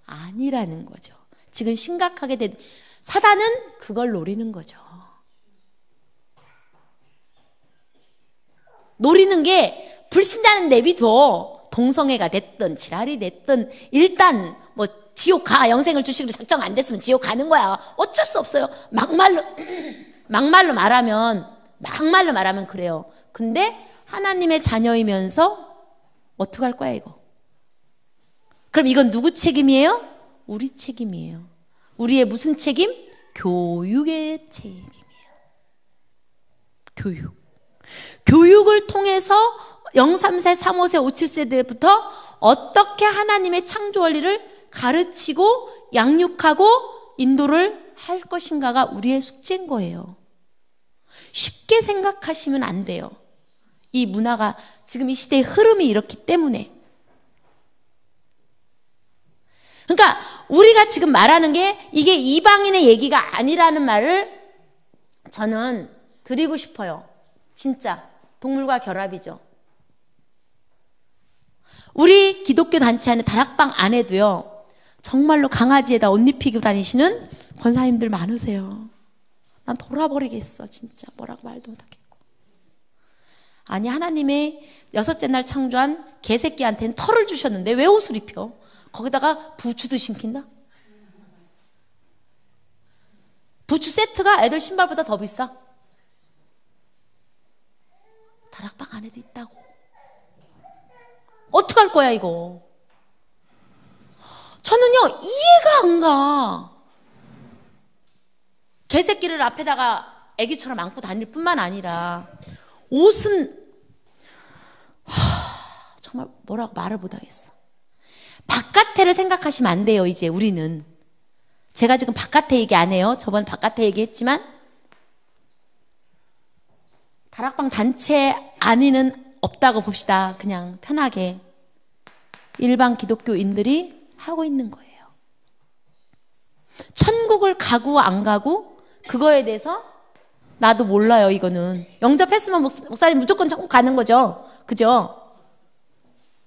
아니라는 거죠. 지금 심각하게 사단은 그걸 노리는 거죠. 노리는 게 불신자는 내비둬. 동성애가 됐든 지랄이 됐든 일단 지옥 가. 영생을 주시기로 작정 안 됐으면 지옥 가는 거야. 어쩔 수 없어요. 막말로 말하면 그래요. 근데 하나님의 자녀이면서 어떡할 거야 이거? 그럼 이건 누구 책임이에요? 우리 책임이에요. 우리의 무슨 책임? 교육의 책임이에요. 교육을 통해서 0, 3세, 3, 5세, 5, 7세대부터 어떻게 하나님의 창조 원리를 가르치고 양육하고 인도를 할 것인가가 우리의 숙제인 거예요. 쉽게 생각하시면 안 돼요. 이 문화가 지금 이 시대의 흐름이 이렇기 때문에. 그러니까 우리가 지금 말하는 게 이게 이방인의 얘기가 아니라는 말을 저는 드리고 싶어요. 진짜 동물과 결합이죠. 우리 기독교 단체 안에 다락방 안에도요. 정말로 강아지에다 옷 입히고 다니시는 권사님들 많으세요. 난 돌아버리겠어. 진짜 뭐라고 말도 못하겠고. 아니 하나님의 6째 날 창조한 개새끼한테는 털을 주셨는데 왜 옷을 입혀? 거기다가 부추도 신긴다? 부츠 세트가 애들 신발보다 더 비싸. 다락방 안에도 있다고. 어떡할 거야 이거. 저는요 이해가 안 가. 개새끼를 앞에다가 애기처럼 안고 다닐 뿐만 아니라 옷은 정말 뭐라고 말을 못하겠어. 바깥에를 생각하시면 안 돼요. 이제 우리는. 제가 지금 바깥에 얘기 안 해요. 저번 바깥에 얘기했지만 다락방 단체 안에는 없다고 봅시다. 그냥 편하게 일반 기독교인들이 하고 있는 거예요. 천국을 가고 안 가고 그거에 대해서 나도 몰라요. 이거는 영접했으면 목사님 무조건 천국 가는 거죠. 그죠?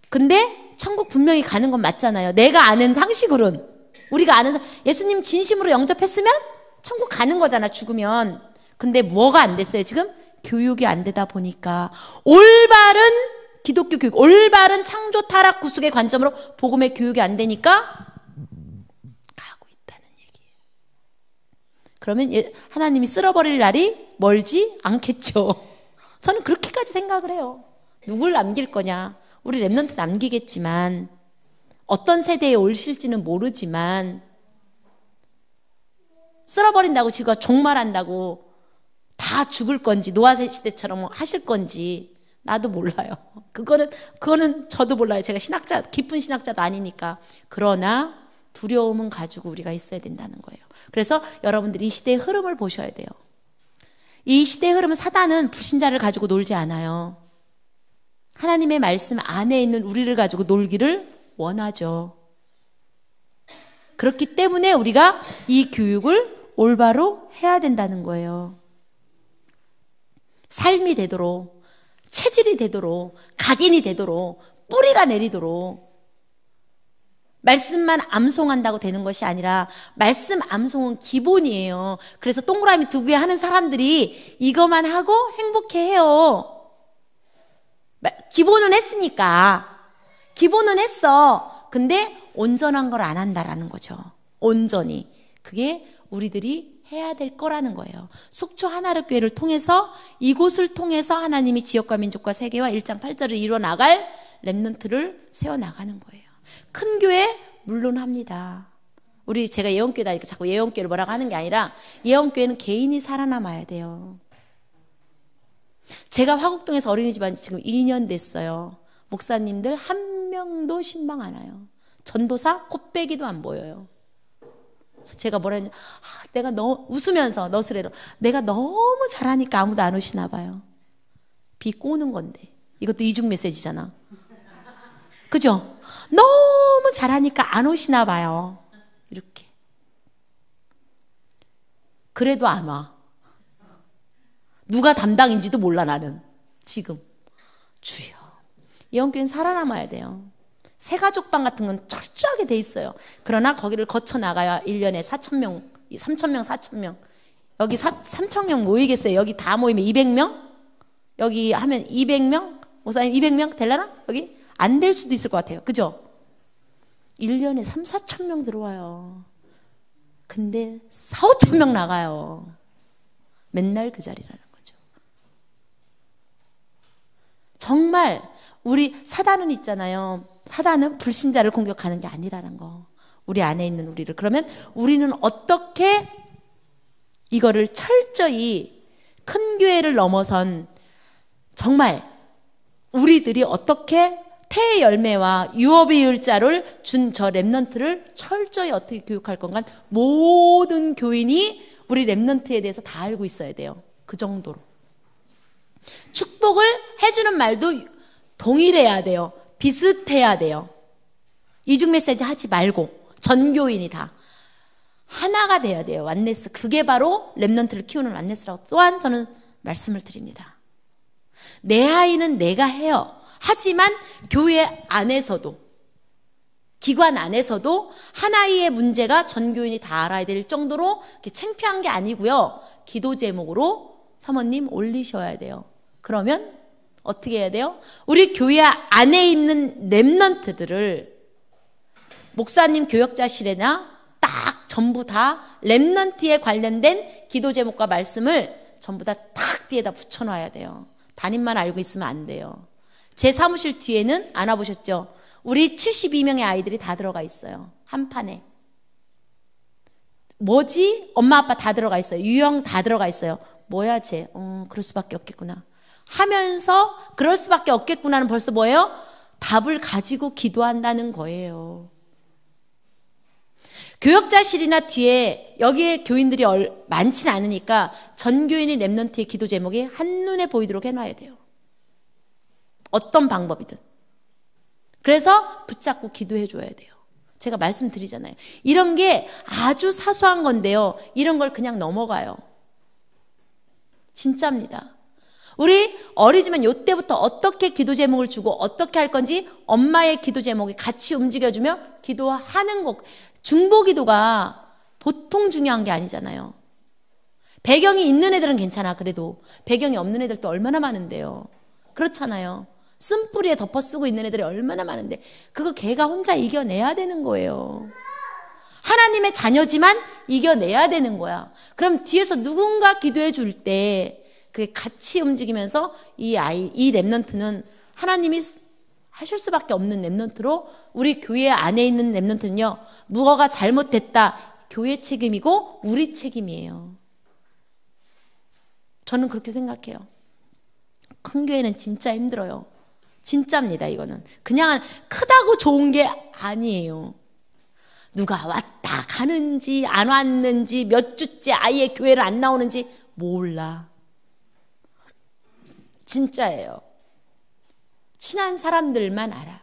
근데 천국 분명히 가는 건 맞잖아요. 내가 아는 상식으로는. 우리가 아는 예수님 진심으로 영접했으면 천국 가는 거잖아. 죽으면. 근데 뭐가 안 됐어요 지금? 교육이 안 되다 보니까 올바른 기독교 교육, 올바른 창조 타락 구속의 관점으로 복음의 교육이 안 되니까 가고 있다는 얘기예요. 그러면 하나님이 쓸어버릴 날이 멀지 않겠죠. 저는 그렇게까지 생각을 해요. 누굴 남길 거냐. 우리 랩런트 남기겠지만 어떤 세대에 오실지는 모르지만 쓸어버린다고 지가 종말한다고 다 죽을 건지 노아 시대처럼 하실 건지 나도 몰라요. 그거는 저도 몰라요. 제가 깊은 신학자도 아니니까. 그러나 두려움은 가지고 우리가 있어야 된다는 거예요. 그래서 여러분들이 이 시대의 흐름을 보셔야 돼요. 이 시대의 흐름은 사단은 불신자를 가지고 놀지 않아요. 하나님의 말씀 안에 있는 우리를 가지고 놀기를 원하죠. 그렇기 때문에 우리가 이 교육을 올바로 해야 된다는 거예요. 삶이 되도록, 체질이 되도록, 각인이 되도록, 뿌리가 내리도록 말씀만 암송한다고 되는 것이 아니라 말씀 암송은 기본이에요. 그래서 동그라미 2개 하는 사람들이 이것만 하고 행복해해요. 기본은 했으니까. 기본은 했어. 근데 온전한 걸 안 한다라는 거죠. 온전히. 그게 우리들이 해야 될 거라는 거예요. 속초 하나를 교회를 통해서 이곳을 통해서 하나님이 지역과 민족과 세계와 1장 8절을 이뤄나갈 랩런트를 세워나가는 거예요. 큰 교회 물론 합니다. 제가 예언교회 다니까 자꾸 예언교회를 뭐라고 하는 게 아니라 예언교회는 개인이 살아남아야 돼요. 제가 화곡동에서 어린이집안 지금 2년 됐어요. 목사님들 한 명도 신방 안 와요. 전도사 콧배기도 안 보여요. 그래서 제가 뭐라 했냐, 내가 웃으면서 너스레로 내가 너무 잘하니까 아무도 안 오시나 봐요. 비 꼬는 건데. 이것도 이중 메시지잖아. 그죠? 너무 잘하니까 안 오시나 봐요. 이렇게. 그래도 안 와. 누가 담당인지도 몰라 나는. 지금. 주여. 예언교회는 살아남아야 돼요. 새가족방 같은 건 철저하게 돼 있어요. 그러나 거기를 거쳐 나가야 1년에 4,000명, 3,000명, 4,000명. 여기 3,000명 모이겠어요. 여기 다 모이면 200명? 여기 하면 200명? 목사님 200명 되려나? 여기? 안 될 수도 있을 것 같아요. 그죠? 1년에 3, 4,000명 들어와요. 근데 4, 5,000명 나가요. 맨날 그 자리라는 거죠. 정말 우리 사단은 있잖아요. 사단은 불신자를 공격하는 게 아니라는 거. 우리 안에 있는 우리를. 그러면 우리는 어떻게 이거를 철저히 큰 교회를 넘어선 정말 우리들이 어떻게 태의 열매와 유업의 일자를 준 저 랩런트를 철저히 어떻게 교육할 건가. 모든 교인이 우리 랩런트에 대해서 다 알고 있어야 돼요. 그 정도로. 축복을 해주는 말도 동일해야 돼요. 비슷해야 돼요. 이중 메시지 하지 말고 전교인이 다 하나가 돼야 돼요. 완네스. 그게 바로 랩런트를 키우는 완네스라고 또한 저는 말씀을 드립니다. 내 아이는 내가 해요. 하지만 교회 안에서도 기관 안에서도 하나의 문제가 전교인이 다 알아야 될 정도로 창피한 게 아니고요. 기도 제목으로 사모님 올리셔야 돼요. 그러면 어떻게 해야 돼요? 우리 교회 안에 있는 랩런트들을 목사님 교역자실에나 딱 전부 다 렘넌트에 관련된 기도 제목과 말씀을 전부 다 탁 뒤에다 붙여놔야 돼요. 담임만 알고 있으면 안 돼요. 제 사무실 뒤에는 안 와보셨죠? 우리 72명의 아이들이 다 들어가 있어요. 한 판에. 뭐지? 엄마 아빠 다 들어가 있어요. 유형 다 들어가 있어요. 뭐야 쟤? 그럴 수밖에 없겠구나 하면서 그럴 수밖에 없겠구나는 벌써 뭐예요? 답을 가지고 기도한다는 거예요. 교역자실이나 뒤에 여기에 교인들이 많지는 않으니까 전 교인이 렘넌트의 기도 제목이 한눈에 보이도록 해놔야 돼요. 어떤 방법이든. 그래서 붙잡고 기도해 줘야 돼요. 제가 말씀드리잖아요. 이런 게 아주 사소한 건데요. 이런 걸 그냥 넘어가요. 진짜입니다. 우리 어리지만 이때부터 어떻게 기도 제목을 주고 어떻게 할 건지 엄마의 기도 제목이 같이 움직여주며 기도하는 것. 중보기도가 보통 중요한 게 아니잖아요. 배경이 있는 애들은 괜찮아. 그래도 배경이 없는 애들도 얼마나 많은데요. 그렇잖아요. 쓴뿌리에 덮어 쓰고 있는 애들이 얼마나 많은데 그거 걔가 혼자 이겨내야 되는 거예요. 하나님의 자녀지만 이겨내야 되는 거야. 그럼 뒤에서 누군가 기도해 줄 때 그게 같이 움직이면서 이 렘넌트는 하나님이 하실 수밖에 없는 렘넌트로 우리 교회 안에 있는 렘넌트는요. 무엇가 잘못됐다. 교회 책임이고 우리 책임이에요. 저는 그렇게 생각해요. 큰 교회는 진짜 힘들어요. 진짜입니다. 이거는. 그냥 크다고 좋은 게 아니에요. 누가 왔다 가는지 안 왔는지 몇 주째 아예 교회를 안 나오는지 몰라. 진짜예요. 친한 사람들만 알아.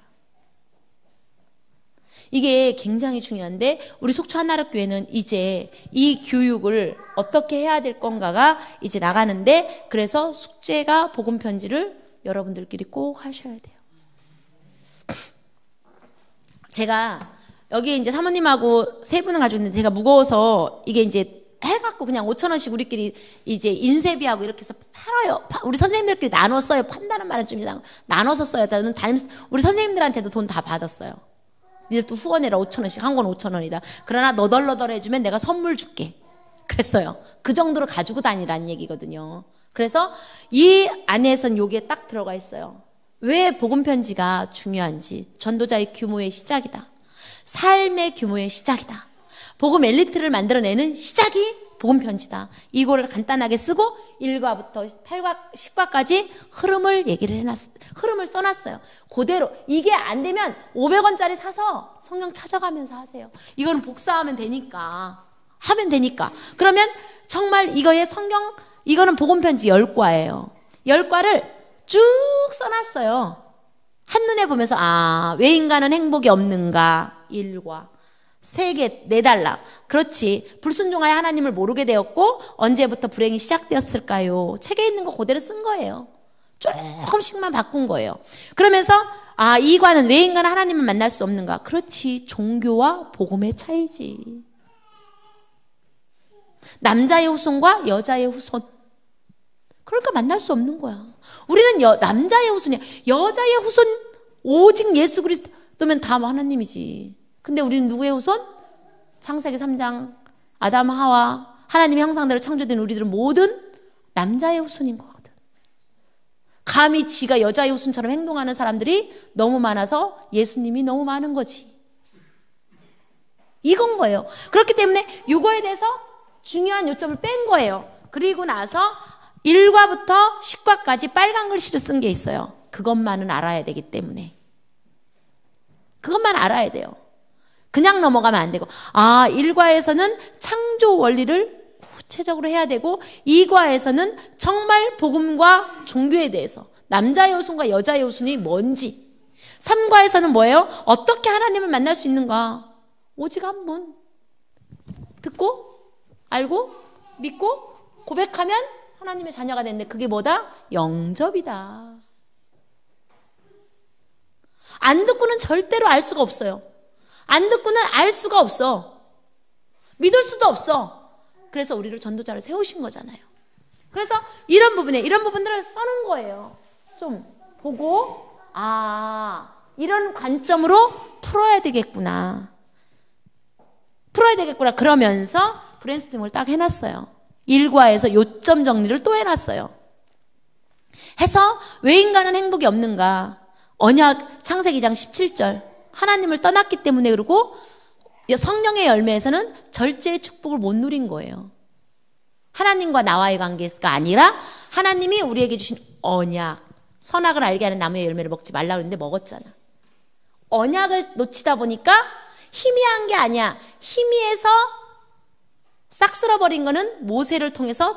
이게 굉장히 중요한데 우리 속초 한나라교회는 이제 이 교육을 어떻게 해야 될 건가가 이제 나가는데 그래서 숙제가 복음 편지를 여러분들끼리 꼭 하셔야 돼요. 제가 여기 이제 사모님하고 세 분을 가지고 있는데 제가 무거워서 이게 이제 해갖고 그냥 5,000원씩 우리끼리 이제 인쇄비하고 이렇게 해서 팔아요. 우리 선생님들끼리 나눠 써요. 판다는 말은 좀 이상. 나눠서 써요. 저는 우리 선생님들한테도 돈 다 받았어요. 니들 또 후원해라 5,000원씩. 한 건 5,000원이다. 그러나 너덜너덜 해주면 내가 선물 줄게. 그랬어요. 그 정도로 가지고 다니라는 얘기거든요. 그래서 이 안에선 요게 딱 들어가 있어요. 왜 복음편지가 중요한지. 전도자의 규모의 시작이다. 삶의 규모의 시작이다. 복음 엘리트를 만들어내는 시작이 복음편지다. 이거를 간단하게 쓰고 1과부터 8과, 10과까지 흐름을 흐름을 써놨어요. 그대로. 이게 안 되면 500원짜리 사서 성경 찾아가면서 하세요. 이거는 복사하면 되니까. 하면 되니까. 그러면 정말 이거의 성경, 이거는 복음편지 10과예요. 10과를 쭉 써놨어요. 한눈에 보면서, 왜 인간은 행복이 없는가? 1과. 3개 내달라. 그렇지. 불순종하여 하나님을 모르게 되었고 언제부터 불행이 시작되었을까요? 책에 있는 거 그대로 쓴 거예요. 조금씩만 바꾼 거예요. 그러면서 2과는 왜 인간은 하나님을 만날 수 없는가? 그렇지. 종교와 복음의 차이지. 남자의 후손과 여자의 후손. 그러니까 만날 수 없는 거야. 우리는 남자의 후손이야. 여자의 후손 오직 예수 그리스도면 다 하나님이지. 근데 우리는 누구의 후손? 창세기 3장 아담 하와 하나님의 형상대로 창조된 우리들은 모든 남자의 후손인 거거든. 감히 지가 여자의 후손처럼 행동하는 사람들이 너무 많아서 예수님이 너무 많은 거지. 이건 거예요. 그렇기 때문에 이거에 대해서 중요한 요점을 뺀 거예요. 그리고 나서 1과부터 10과까지 빨간 글씨로 쓴 게 있어요. 그것만은 알아야 되기 때문에. 그것만 알아야 돼요. 그냥 넘어가면 안 되고 1과에서는 창조 원리를 구체적으로 해야 되고 2과에서는 정말 복음과 종교에 대해서 남자의 후손과 여자의 후손이 뭔지 3과에서는 뭐예요? 어떻게 하나님을 만날 수 있는가? 오직 한 분. 듣고 알고 믿고 고백하면 하나님의 자녀가 되는데 그게 뭐다? 영접이다. 안 듣고는 절대로 알 수가 없어요. 안 듣고는 알 수가 없어. 믿을 수도 없어. 그래서 우리를 전도자로 세우신 거잖아요. 그래서 이런 부분들을 써놓은 거예요. 좀 보고 이런 관점으로 풀어야 되겠구나. 그러면서 브레인스토밍을 딱 해놨어요. 일과에서 요점 정리를 또 해놨어요. 해서 왜 인간은 행복이 없는가? 언약 창세기 2장 17절 하나님을 떠났기 때문에 그러고 성령의 열매에서는 절제의 축복을 못 누린 거예요. 하나님과 나와의 관계가 아니라 하나님이 우리에게 주신 언약, 선악을 알게 하는 나무의 열매를 먹지 말라 그랬는데 먹었잖아. 언약을 놓치다 보니까 희미한 게 아니야. 희미해서 싹 쓸어버린 거는 모세를 통해서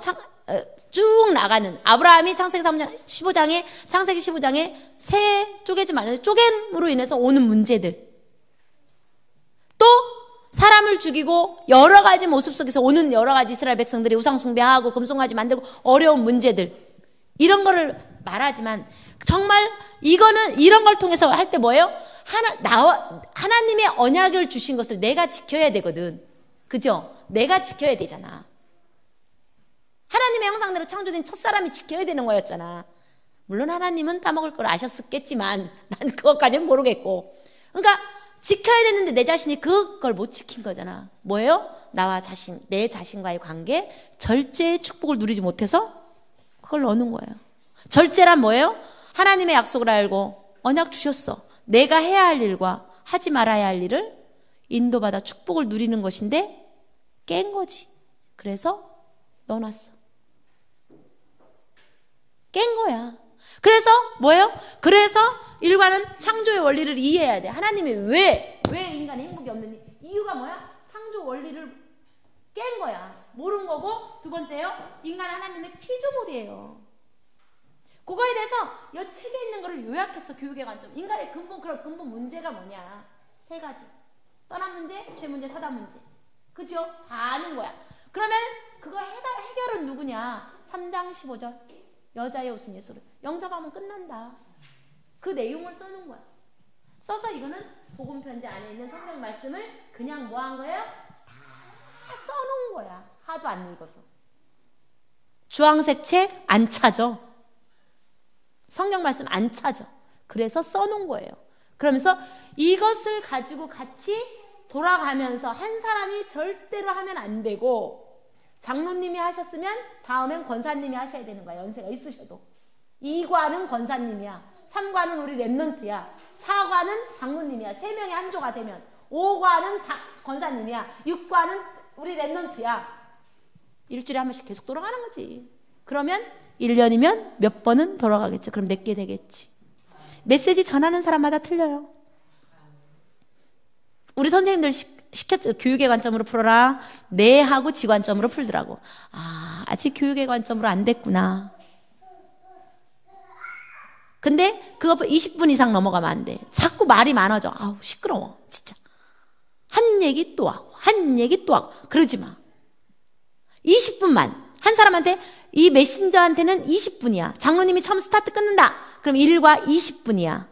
쭉 나가는 아브라함이 창세기 15장에 새 쪼개지 말라는 쪼갰으로 인해서 오는 문제들, 또 사람을 죽이고 여러 가지 모습 속에서 오는 여러 가지 이스라엘 백성들이 우상 숭배하고 금송아지 만들고 어려운 문제들, 이런 거를 말하지만 정말 이거는 이런 걸 통해서 할 때 뭐예요? 하나님의 언약을 주신 것을 내가 지켜야 되거든. 그죠? 내가 지켜야 되잖아. 하나님의 형상대로 창조된 첫사람이 지켜야 되는 거였잖아. 물론 하나님은 따먹을 걸 아셨겠지만 난 그것까지는 모르겠고. 그러니까 지켜야 되는데 내 자신이 그걸 못 지킨 거잖아. 뭐예요? 내 자신과의 관계, 절제의 축복을 누리지 못해서 그걸 넣는 거예요. 절제란 뭐예요? 하나님의 약속을 알고 언약 주셨어. 내가 해야 할 일과 하지 말아야 할 일을 인도받아 축복을 누리는 것인데 깬 거지. 그래서 넣어놨어. 깬 거야. 그래서 뭐예요? 그래서 일과는 창조의 원리를 이해해야 돼. 하나님이 왜 인간이 행복이 없는 이유가 뭐야? 창조 원리를 깬 거야. 모르는 거고, 두 번째요, 인간은 하나님의 피조물이에요. 그거에 대해서 이 책에 있는 거를 요약했어. 교육의 관점. 인간의 근본 문제가 뭐냐? 세 가지. 떠난 문제, 죄 문제, 사단 문제. 그죠? 다 아는 거야. 그러면 그거 해결은 누구냐? 3장 15절. 여자의 옷은 예수를. 영접하면 끝난다. 그 내용을 써놓은 거야. 써서 이거는 복음 편지 안에 있는 성경 말씀을 그냥 뭐 한 거예요? 다 써놓은 거야. 하도 안 읽어서. 주황색 책 안 찾아. 성경 말씀 안 찾아. 그래서 써놓은 거예요. 그러면서 이것을 가지고 같이 돌아가면서 한 사람이 절대로 하면 안 되고, 장로님이 하셨으면 다음엔 권사님이 하셔야 되는 거야. 연세가 있으셔도. 2과는 권사님이야. 3과는 우리 랩런트야. 4과는 장로님이야. 3명이 한 조가 되면. 5과는 권사님이야. 6과는 우리 랩런트야. 일주일에 한 번씩 계속 돌아가는 거지. 그러면 1년이면 몇 번은 돌아가겠죠. 그럼 내게 되겠지. 메시지 전하는 사람마다 틀려요. 우리 선생님들 시켰죠. 교육의 관점으로 풀어라. 네 하고 지 관점으로 풀더라고. 아직 교육의 관점으로 안 됐구나. 근데 그거 20분 이상 넘어가면 안 돼. 자꾸 말이 많아져. 아우 시끄러워 진짜. 한 얘기 또 하고 한 얘기 또 하고. 그러지 마. 20분만. 한 사람한테, 이 메신저한테는 20분이야. 장로님이 처음 스타트 끊는다. 그럼 1과 20분이야.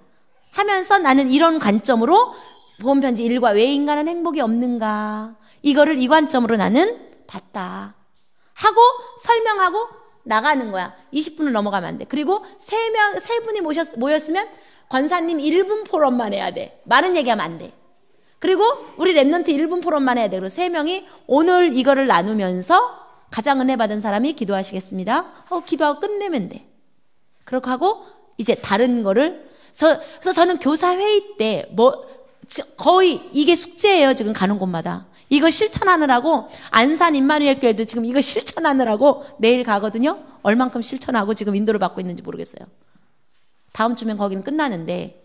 하면서 나는 이런 관점으로 복음 편지 1과 왜 인간은 행복이 없는가, 이거를 이 관점으로 나는 봤다 하고 설명하고 나가는 거야. 20분을 넘어가면 안 돼. 그리고 세 분이 모였으면 권사님 1분 포럼만 해야 돼. 많은 얘기하면 안 돼. 그리고 우리 랩런트 1분 포럼만 해야 돼. 그리고 3명이 오늘 이거를 나누면서 가장 은혜 받은 사람이 기도하시겠습니다 하고 기도하고 끝내면 돼. 그렇게 하고 이제 다른 거를, 그래서 저는 교사 회의 때 거의 이게 숙제예요. 지금 가는 곳마다 이거 실천하느라고, 안산 임마누엘 교회도 지금 이거 실천하느라고 내일 가거든요. 얼만큼 실천하고 지금 인도를 받고 있는지 모르겠어요. 다음 주면 거기는 끝나는데,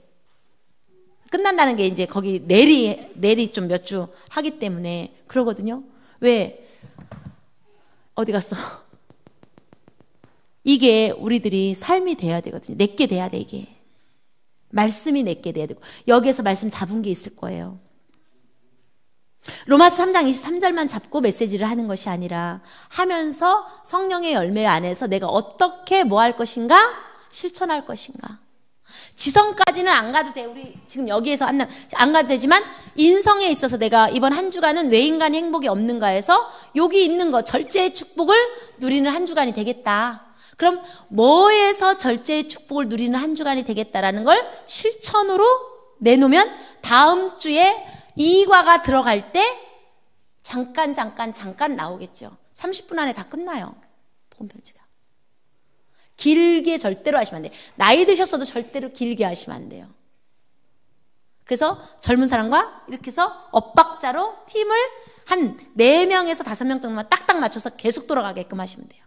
끝난다는 게 이제 거기 내리 좀 몇 주 하기 때문에 그러거든요. 왜? 어디 갔어? 이게 우리들이 삶이 돼야 되거든요. 내게 돼야 돼. 이게 말씀이 내게 돼야 되고, 여기에서 말씀 잡은 게 있을 거예요. 로마서 3장 23절만 잡고 메시지를 하는 것이 아니라 하면서 성령의 열매 안에서 내가 어떻게 뭐 할 것인가, 실천할 것인가. 지성까지는 안 가도 돼. 우리 지금 여기에서 안 가도 되지만, 인성에 있어서 내가 이번 한 주간은 왜 인간이 행복이 없는가 해서 여기 있는 거, 절제의 축복을 누리는 한 주간이 되겠다. 그럼 뭐에서 절제의 축복을 누리는 한 주간이 되겠다라는 걸 실천으로 내놓으면 다음 주에 2과가 들어갈 때 잠깐 나오겠죠. 30분 안에 다 끝나요. 복음 편지가. 길게 절대로 하시면 안 돼요. 나이 드셨어도 절대로 길게 하시면 안 돼요. 그래서 젊은 사람과 이렇게 해서 엇박자로 팀을 한 4명에서 5명 정도만 딱딱 맞춰서 계속 돌아가게끔 하시면 돼요.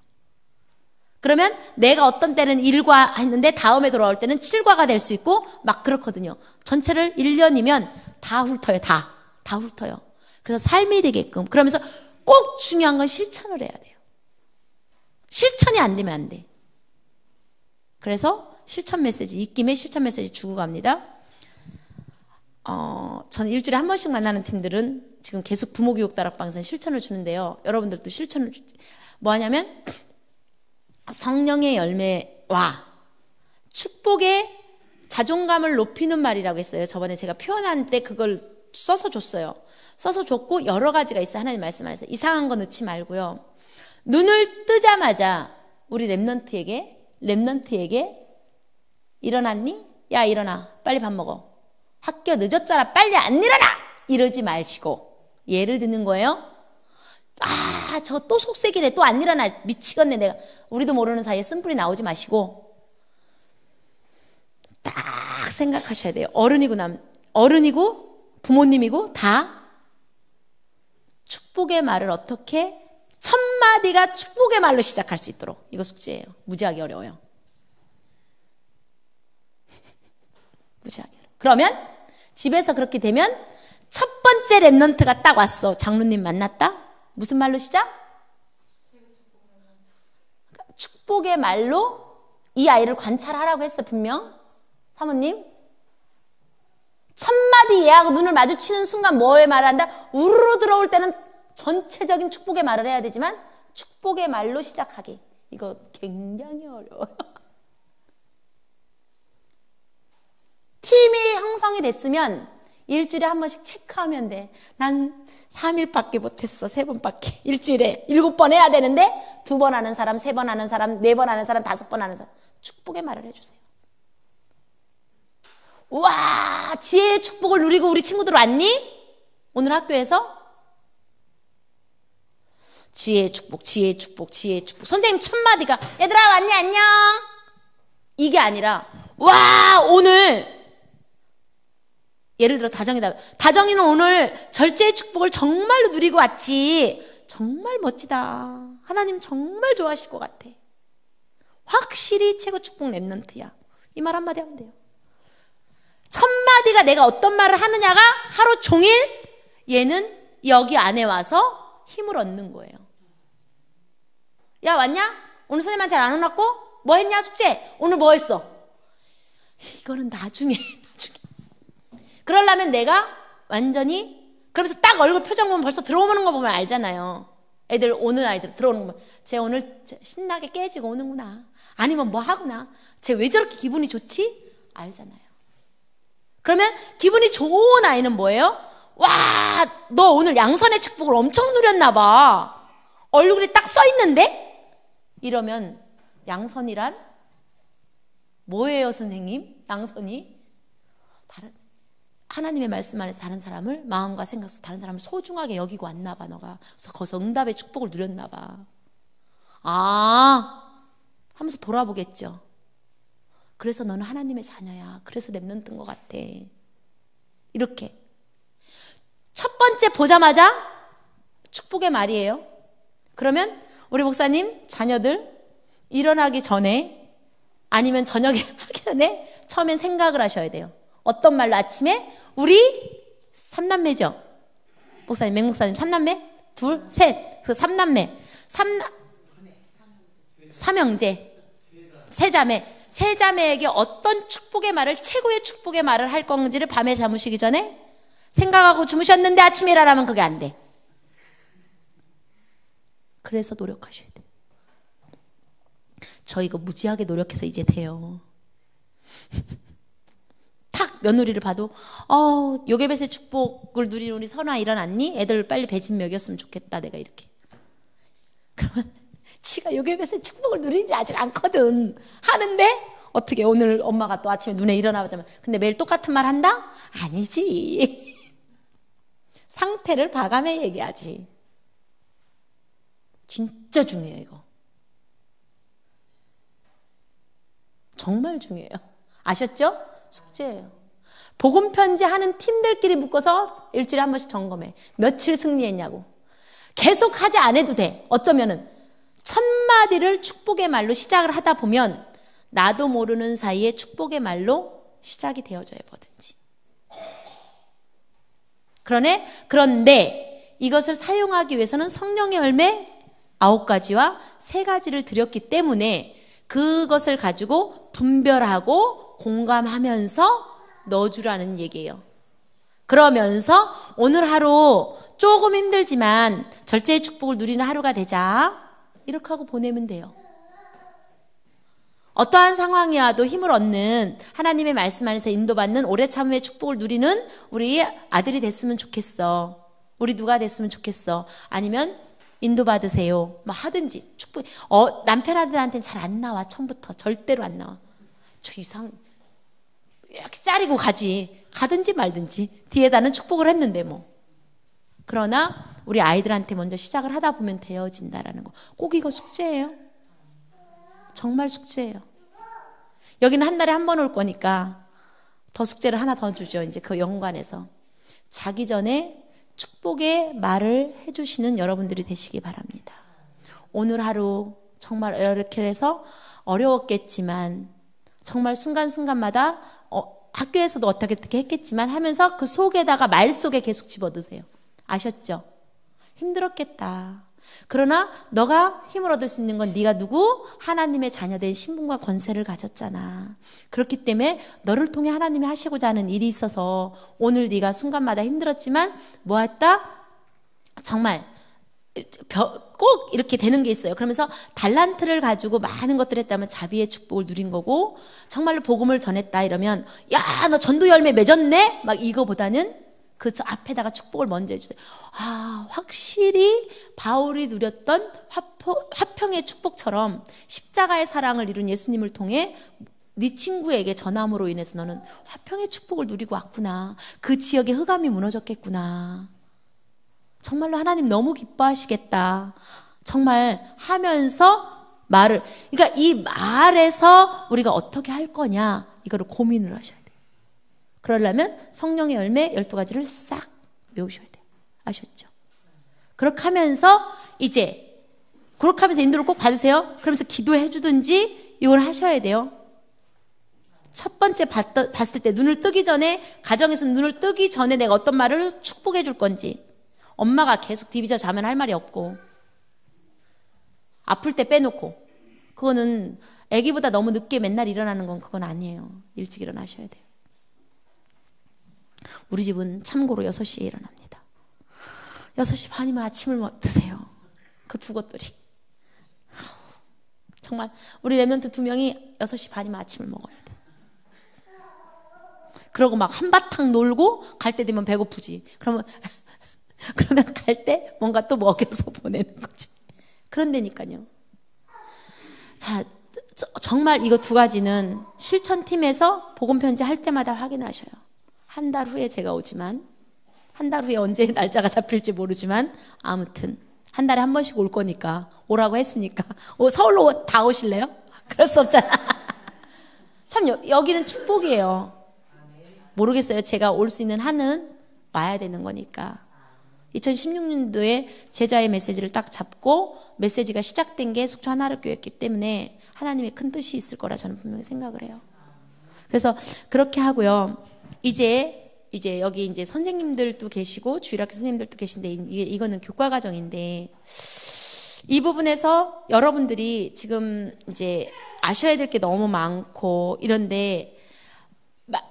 그러면 내가 어떤 때는 1과 했는데 다음에 돌아올 때는 7과가 될 수 있고 막 그렇거든요. 전체를 1년이면 다 훑어요. 다 훑어요. 그래서 삶이 되게끔. 그러면서 꼭 중요한 건 실천을 해야 돼요. 실천이 안 되면 안 돼. 그래서 실천 메시지, 입김에 실천 메시지 주고 갑니다. 저는 일주일에 한 번씩 만나는 팀들은 지금 계속 부모교육 다락방에서 실천을 주는데요. 여러분들도 실천을 뭐 하냐면 성령의 열매와 축복의 자존감을 높이는 말이라고 했어요. 저번에 제가 표현할 때 그걸 써서 줬어요. 써서 줬고 여러 가지가 있어요. 하나님 말씀 안에서. 이상한 거 넣지 말고요. 눈을 뜨자마자 우리 랩넌트에게 일어났니? 야 일어나. 빨리 밥 먹어. 학교 늦었잖아. 빨리 안 일어나! 이러지 마시고 예를 드는 거예요. 아, 저 또 속색이네. 또 안 일어나. 미치겠네 내가. 우리도 모르는 사이에 쓴뿌리 나오지 마시고 딱 생각하셔야 돼요. 어른이고 부모님이고 다 축복의 말을 어떻게 첫 마디가 축복의 말로 시작할 수 있도록. 이거 숙제예요. 무지하게 어려워요. 무지하게 어려워요. 그러면 집에서 그렇게 되면 첫 번째 랩넌트가 딱 왔어. 장로님 만났다? 무슨 말로 시작? 축복의 말로 이 아이를 관찰하라고 했어. 분명 사모님 첫 마디 얘하고 눈을 마주치는 순간 뭐에 말을 한다? 우르르 들어올 때는 전체적인 축복의 말을 해야 되지만 축복의 말로 시작하기. 이거 굉장히 어려워요. 팀이 형성이 됐으면 일주일에 한 번씩 체크하면 돼. 난 3일밖에 못했어. 3번밖에. 일주일에 7번 해야 되는데 2번 하는 사람, 3번 하는 사람, 4번 하는 사람, 5번 하는 사람. 축복의 말을 해주세요. 와, 지혜의 축복을 누리고 우리 친구들 왔니? 오늘 학교에서? 지혜의 축복, 지혜의 축복, 지혜의 축복. 선생님 첫 마디가 얘들아 왔니? 안녕. 이게 아니라 와, 오늘 예를 들어 다정이다. 다정이는 오늘 절제의 축복을 정말로 누리고 왔지. 정말 멋지다. 하나님 정말 좋아하실 것 같아. 확실히 최고 축복 랩넌트야. 이 말 한마디 하면 돼요. 첫 마디가 내가 어떤 말을 하느냐가 하루 종일 얘는 여기 안에 와서 힘을 얻는 거예요. 야 왔냐? 오늘 선생님한테 안 혼났고? 뭐 했냐 숙제? 오늘 뭐 했어? 이거는 나중에 그러려면 내가 완전히 그러면서 딱 얼굴 표정 보면 벌써 들어오는 거 보면 알잖아요. 애들 오는 아이들 들어오는 거 보면 쟤 오늘 신나게 깨지고 오는구나. 아니면 뭐 하구나. 쟤 왜 저렇게 기분이 좋지? 알잖아요. 그러면 기분이 좋은 아이는 뭐예요? 와, 너 오늘 양선의 축복을 엄청 누렸나 봐. 얼굴이 딱 써 있는데? 이러면 양선이란 뭐예요, 선생님? 양선이 하나님의 말씀 안에서 다른 사람을 마음과 생각으로 다른 사람을 소중하게 여기고 왔나 봐, 너가. 그래서 거기서 응답의 축복을 누렸나 봐. 아, 하면서 돌아보겠죠. 그래서 너는 하나님의 자녀야. 그래서 랩넌트인 것 같아. 이렇게. 첫 번째 보자마자 축복의 말이에요. 그러면 우리 목사님 자녀들 일어나기 전에 아니면 저녁에 하기 전에 처음엔 생각을 하셔야 돼요. 어떤 말로 아침에 우리 3남매죠. 목사님, 맹목사님 3남매? 둘, 셋. 그 3남매. 삼형제. 세자매. 세자매에게 어떤 축복의 말을, 최고의 축복의 말을 할 건지를 밤에 잠으시기 전에 생각하고 주무셨는데 아침에 일어나면 그게 안 돼. 그래서 노력하셔야 돼. 저 이거 무지하게 노력해서 이제 돼요. 탁 며느리를 봐도 요괴벳의 축복을 누리는 우리 선아 일어났니? 애들 빨리 배진 먹였으면 좋겠다. 내가 이렇게. 그러면 지가 요괴벳의 축복을 누리지 아직 않거든. 하는데 어떻게 오늘 엄마가 또 아침에 눈에 일어나자면 근데 매일 똑같은 말 한다? 아니지. 상태를 봐가며 얘기하지. 진짜 중요해요, 이거. 정말 중요해요. 아셨죠? 숙제예요. 복음 편지하는 팀들끼리 묶어서 일주일에 한 번씩 점검해. 며칠 승리했냐고. 계속 하지 않아도 돼. 어쩌면은 1000마디를 축복의 말로 시작을 하다 보면 나도 모르는 사이에 축복의 말로 시작이 되어져야 뭐든지. 그런데 이것을 사용하기 위해서는 성령의 열매 9가지와 3가지를 드렸기 때문에 그것을 가지고 분별하고 공감하면서 넣어주라는 얘기예요. 그러면서 오늘 하루 조금 힘들지만 절제의 축복을 누리는 하루가 되자. 이렇게 하고 보내면 돼요. 어떠한 상황이 와도 힘을 얻는 하나님의 말씀 안에서 인도받는 오래 참음의 축복을 누리는 우리 아들이 됐으면 좋겠어. 우리 누가 됐으면 좋겠어. 아니면 인도받으세요. 뭐 하든지 축복. 남편 아들한테는 잘 안 나와. 처음부터 절대로 안 나와. 저 이상 이렇게 짜리고 가든지 말든지 뒤에다는 축복을 했는데 뭐. 그러나 우리 아이들한테 먼저 시작을 하다 보면 되어진다라는 거. 꼭 이거 숙제예요. 정말 숙제예요. 여기는 한 달에 한 번 올 거니까 더 숙제를 하나 더 주죠. 이제 그 연관에서 자기 전에 축복의 말을 해주시는 여러분들이 되시기 바랍니다. 오늘 하루 정말 이렇게 해서 어려웠겠지만 정말 순간순간마다 학교에서도 어떻게 했겠지만 하면서 그 속에다가 말 속에 계속 집어드세요. 아셨죠? 힘들었겠다. 그러나 너가 힘을 얻을 수 있는 건 네가 누구? 하나님의 자녀된 신분과 권세를 가졌잖아. 그렇기 때문에 너를 통해 하나님이 하시고자 하는 일이 있어서 오늘 네가 순간마다 힘들었지만 뭐했다? 정말 꼭 이렇게 되는 게 있어요. 그러면서 달란트를 가지고 많은 것들을 했다면 자비의 축복을 누린 거고 정말로 복음을 전했다 이러면 야, 너 전도 열매 맺었네? 막 이거보다는 그 앞에다가 축복을 먼저 해주세요. 확실히 바울이 누렸던 화평의 축복처럼 십자가의 사랑을 이룬 예수님을 통해 네 친구에게 전함으로 인해서 너는 화평의 축복을 누리고 왔구나. 그 지역의 흑암이 무너졌겠구나. 정말로 하나님 너무 기뻐하시겠다. 정말 하면서 그러니까 이 말에서 우리가 어떻게 할 거냐 이거를 고민을 하셔야 돼요. 그러려면 성령의 열매 12가지를 싹 외우셔야 돼요. 아셨죠? 그렇게 하면서 인도를 꼭 받으세요. 그러면서 기도해 주든지 이걸 하셔야 돼요. 첫 번째 봤을 때 눈을 뜨기 전에 가정에서 눈을 뜨기 전에 내가 어떤 말을 축복해 줄 건지 엄마가 계속 디비져 자면 할 말이 없고 아플 때 빼놓고 그거는 아기보다 너무 늦게 맨날 일어나는 건 그건 아니에요. 일찍 일어나셔야 돼요. 우리 집은 참고로 6시에 일어납니다. 6시 반이면 아침을 드세요. 그 두 것들이. 정말 우리 랩런트 2명이 6시 반이면 아침을 먹어야 돼. 그러고 막 한바탕 놀고 갈 때 되면 배고프지. 그러면 갈 때 뭔가 또 먹여서 보내는 거지. 그런다니까요. 자, 정말 이거 2가지는 실천팀에서 복음편지 할 때마다 확인하셔요. 한 달 후에 제가 오지만 한 달 후에 언제 날짜가 잡힐지 모르지만 아무튼 한 달에 한 번씩 올 거니까 오라고 했으니까 서울로 다 오실래요? 그럴 수 없잖아. 참 여기는 축복이에요. 모르겠어요. 제가 올 수 있는 한은 와야 되는 거니까. 2016년도에 제자의 메시지를 딱 잡고 메시지가 시작된 게 속초 하나학교였기 때문에 하나님의 큰 뜻이 있을 거라 저는 분명히 생각을 해요. 그래서 그렇게 하고요. 이제 여기 이제 선생님들도 계시고 주일학교 선생님들도 계신데 이거는 교과 과정인데 이 부분에서 여러분들이 지금 이제 아셔야 될 게 너무 많고 이런데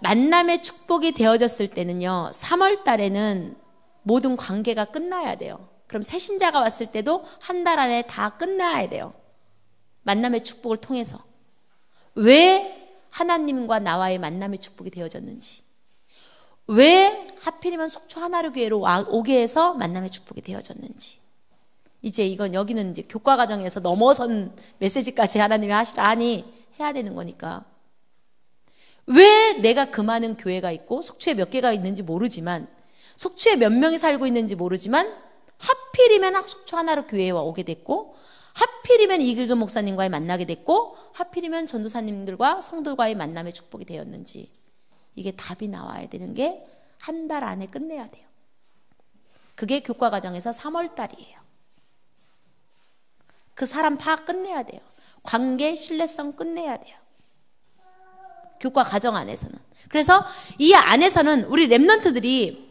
만남의 축복이 되어졌을 때는요. 3월 달에는 모든 관계가 끝나야 돼요. 그럼 새 신자가 왔을 때도 한 달 안에 다 끝나야 돼요. 만남의 축복을 통해서. 왜 하나님과 나와의 만남의 축복이 되어졌는지. 왜 하필이면 속초 하나교회로 오게 해서 만남의 축복이 되어졌는지. 이제 이건 여기는 이제 교과 과정에서 넘어선 메시지까지 하나님이 하시라니 해야 되는 거니까. 왜 내가 그 많은 교회가 있고 속초에 몇 개가 있는지 모르지만 속초에 몇 명이 살고 있는지 모르지만 하필이면 속초 하나로 교회에 오게 됐고, 하필이면 이길근 목사님과의 만나게 됐고, 하필이면 전도사님들과 성도과의 만남의 축복이 되었는지, 이게 답이 나와야 되는 게 한 달 안에 끝내야 돼요. 그게 교과 과정에서 3월 달이에요. 그 사람 파악 끝내야 돼요. 관계 신뢰성 끝내야 돼요. 교과 과정 안에서는. 그래서 이 안에서는 우리 랩런트들이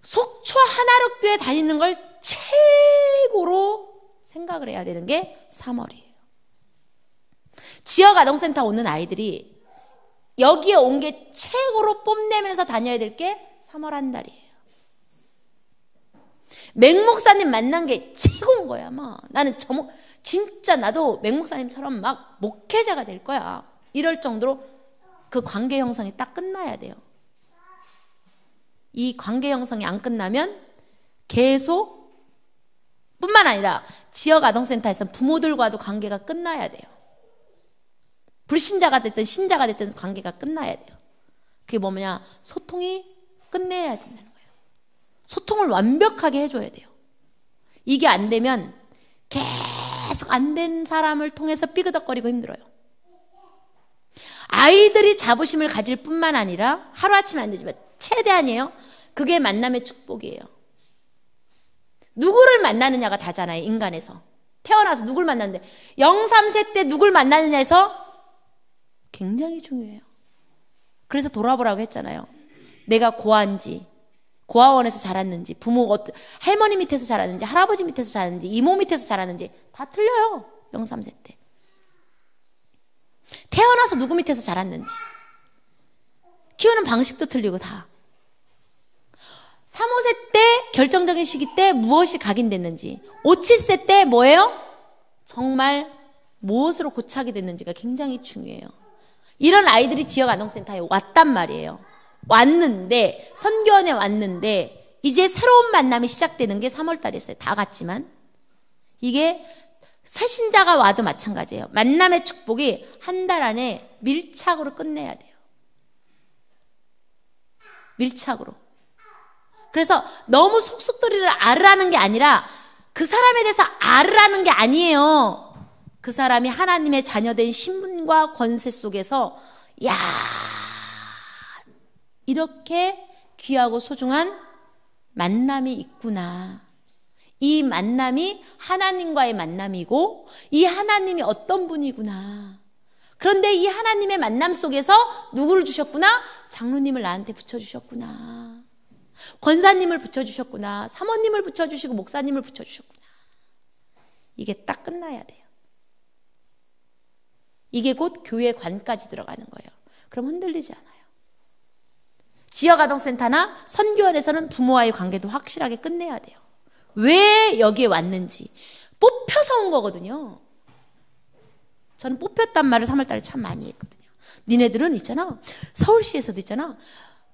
속초 하나로 교회 다니는 걸 최고로 생각을 해야 되는 게 3월이에요. 지역 아동센터 오는 아이들이 여기에 온 게 최고로 뽐내면서 다녀야 될 게 3월 한 달이에요. 맹목사님 만난 게 최고인 거야. 막 나는 진짜 나도 맹목사님처럼 막 목회자가 될 거야. 이럴 정도로 그 관계 형성이 딱 끝나야 돼요. 이 관계 형성이 안 끝나면 계속 뿐만 아니라 지역 아동센터에서 부모들과도 관계가 끝나야 돼요. 불신자가 됐든 신자가 됐든 관계가 끝나야 돼요. 그게 뭐냐? 소통이 끝내야 된다는 거예요. 소통을 완벽하게 해줘야 돼요. 이게 안 되면 계속 안 된 사람을 통해서 삐그덕거리고 힘들어요. 아이들이 자부심을 가질 뿐만 아니라 하루아침에 안 되지만 최대한이에요. 그게 만남의 축복이에요. 누구를 만나느냐가 다잖아요. 인간에서. 태어나서 누굴 만났는데 0, 3세 때 누굴 만나느냐에서 굉장히 중요해요. 그래서 돌아보라고 했잖아요. 내가 고아인지 고아원에서 자랐는지 부모 할머니 밑에서 자랐는지 할아버지 밑에서 자랐는지 이모 밑에서 자랐는지 다 틀려요. 0, 3세 때. 태어나서 누구 밑에서 자랐는지 키우는 방식도 틀리고 다. 3, 5세 때 결정적인 시기 때 무엇이 각인됐는지 5, 7세 때 뭐예요? 정말 무엇으로 고착이 됐는지가 굉장히 중요해요. 이런 아이들이 지역 아동센터에 왔단 말이에요. 왔는데 선교원에 왔는데 이제 새로운 만남이 시작되는 게 3월 달이었어요. 다 갔지만 이게 새신자가 와도 마찬가지예요. 만남의 축복이 한 달 안에 밀착으로 끝내야 돼요. 밀착으로. 그래서 너무 속속들이를 알으라는 게 아니라 그 사람에 대해서 알으라는 게 아니에요. 그 사람이 하나님의 자녀된 신분과 권세 속에서 야 이렇게 귀하고 소중한 만남이 있구나. 이 만남이 하나님과의 만남이고 이 하나님이 어떤 분이구나. 그런데 이 하나님의 만남 속에서 누구를 주셨구나? 장로님을 나한테 붙여주셨구나. 권사님을 붙여주셨구나. 사모님을 붙여주시고 목사님을 붙여주셨구나. 이게 딱 끝나야 돼요. 이게 곧 교회 관까지 들어가는 거예요. 그럼 흔들리지 않아요. 지역 아동센터나 선교원에서는 부모와의 관계도 확실하게 끝내야 돼요. 왜 여기에 왔는지 뽑혀서 온 거거든요. 저는 뽑혔단 말을 3월달에 참 많이 했거든요. 니네들은 있잖아, 서울시에서도 있잖아,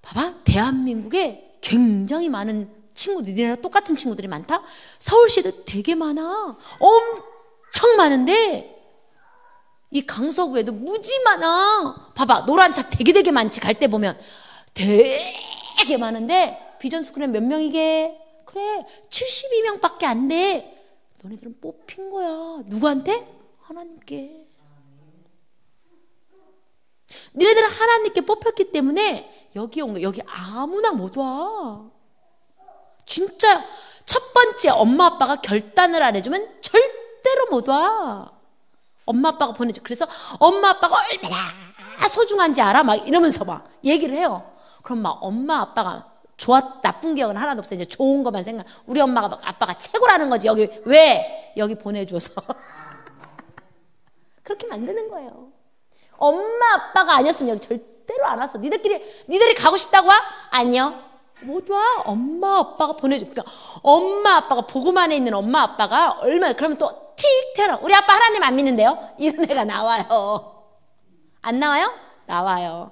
봐봐, 대한민국에 굉장히 많은 친구들, 니네랑 똑같은 친구들이 많다? 서울시에도 되게 많아. 엄청 많은데 이 강서구에도 무지 많아. 봐봐, 노란 차 되게 많지. 갈 때 보면 되게 많은데 비전스쿨에 몇 명이게? 그래, 72명밖에 안 돼. 너네들은 뽑힌 거야. 누구한테? 하나님께. 너네들은 하나님께 뽑혔기 때문에 여기 온 거야. 여기 아무나 못 와. 진짜 첫 번째 엄마 아빠가 결단을 안 해주면 절대로 못 와. 엄마 아빠가 보내줘. 그래서 엄마 아빠가 얼마나 소중한지 알아? 막 이러면서 막 얘기를 해요. 그럼 막 엄마 아빠가 나쁜 기억은 하나도 없어요. 이제 좋은 것만 생각. 우리 엄마가 아빠가 최고라는 거지. 여기 왜? 여기 보내줘서. 그렇게 만드는 거예요. 엄마 아빠가 아니었으면 여기 절대로 안 왔어. 니들이 가고 싶다고 와? 아니요. 못 와. 엄마 아빠가 보내줘. 그러니까 엄마 아빠가 보고만 해 있는 엄마 아빠가 얼마나, 그러면 또 틱 테러. 우리 아빠 하나님 안 믿는데요? 이런 애가 나와요. 안 나와요? 나와요.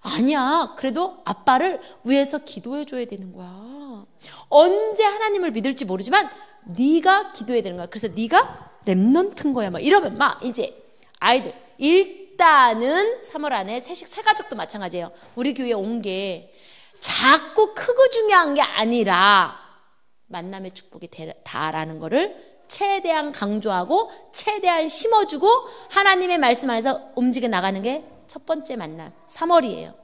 아니야. 그래도 아빠를 위해서 기도해 줘야 되는 거야. 언제 하나님을 믿을지 모르지만 네가 기도해야 되는 거야. 그래서 네가 랩런트인 거야. 막 이러면 막 이제 아이들 일단은 3월 안에 새 가족도 마찬가지예요. 우리 교회에 온 게 작고 크고 중요한 게 아니라 만남의 축복이 다라는 거를 최대한 강조하고 최대한 심어주고 하나님의 말씀 안에서 움직여 나가는 게 첫 번째 만남 3월이에요.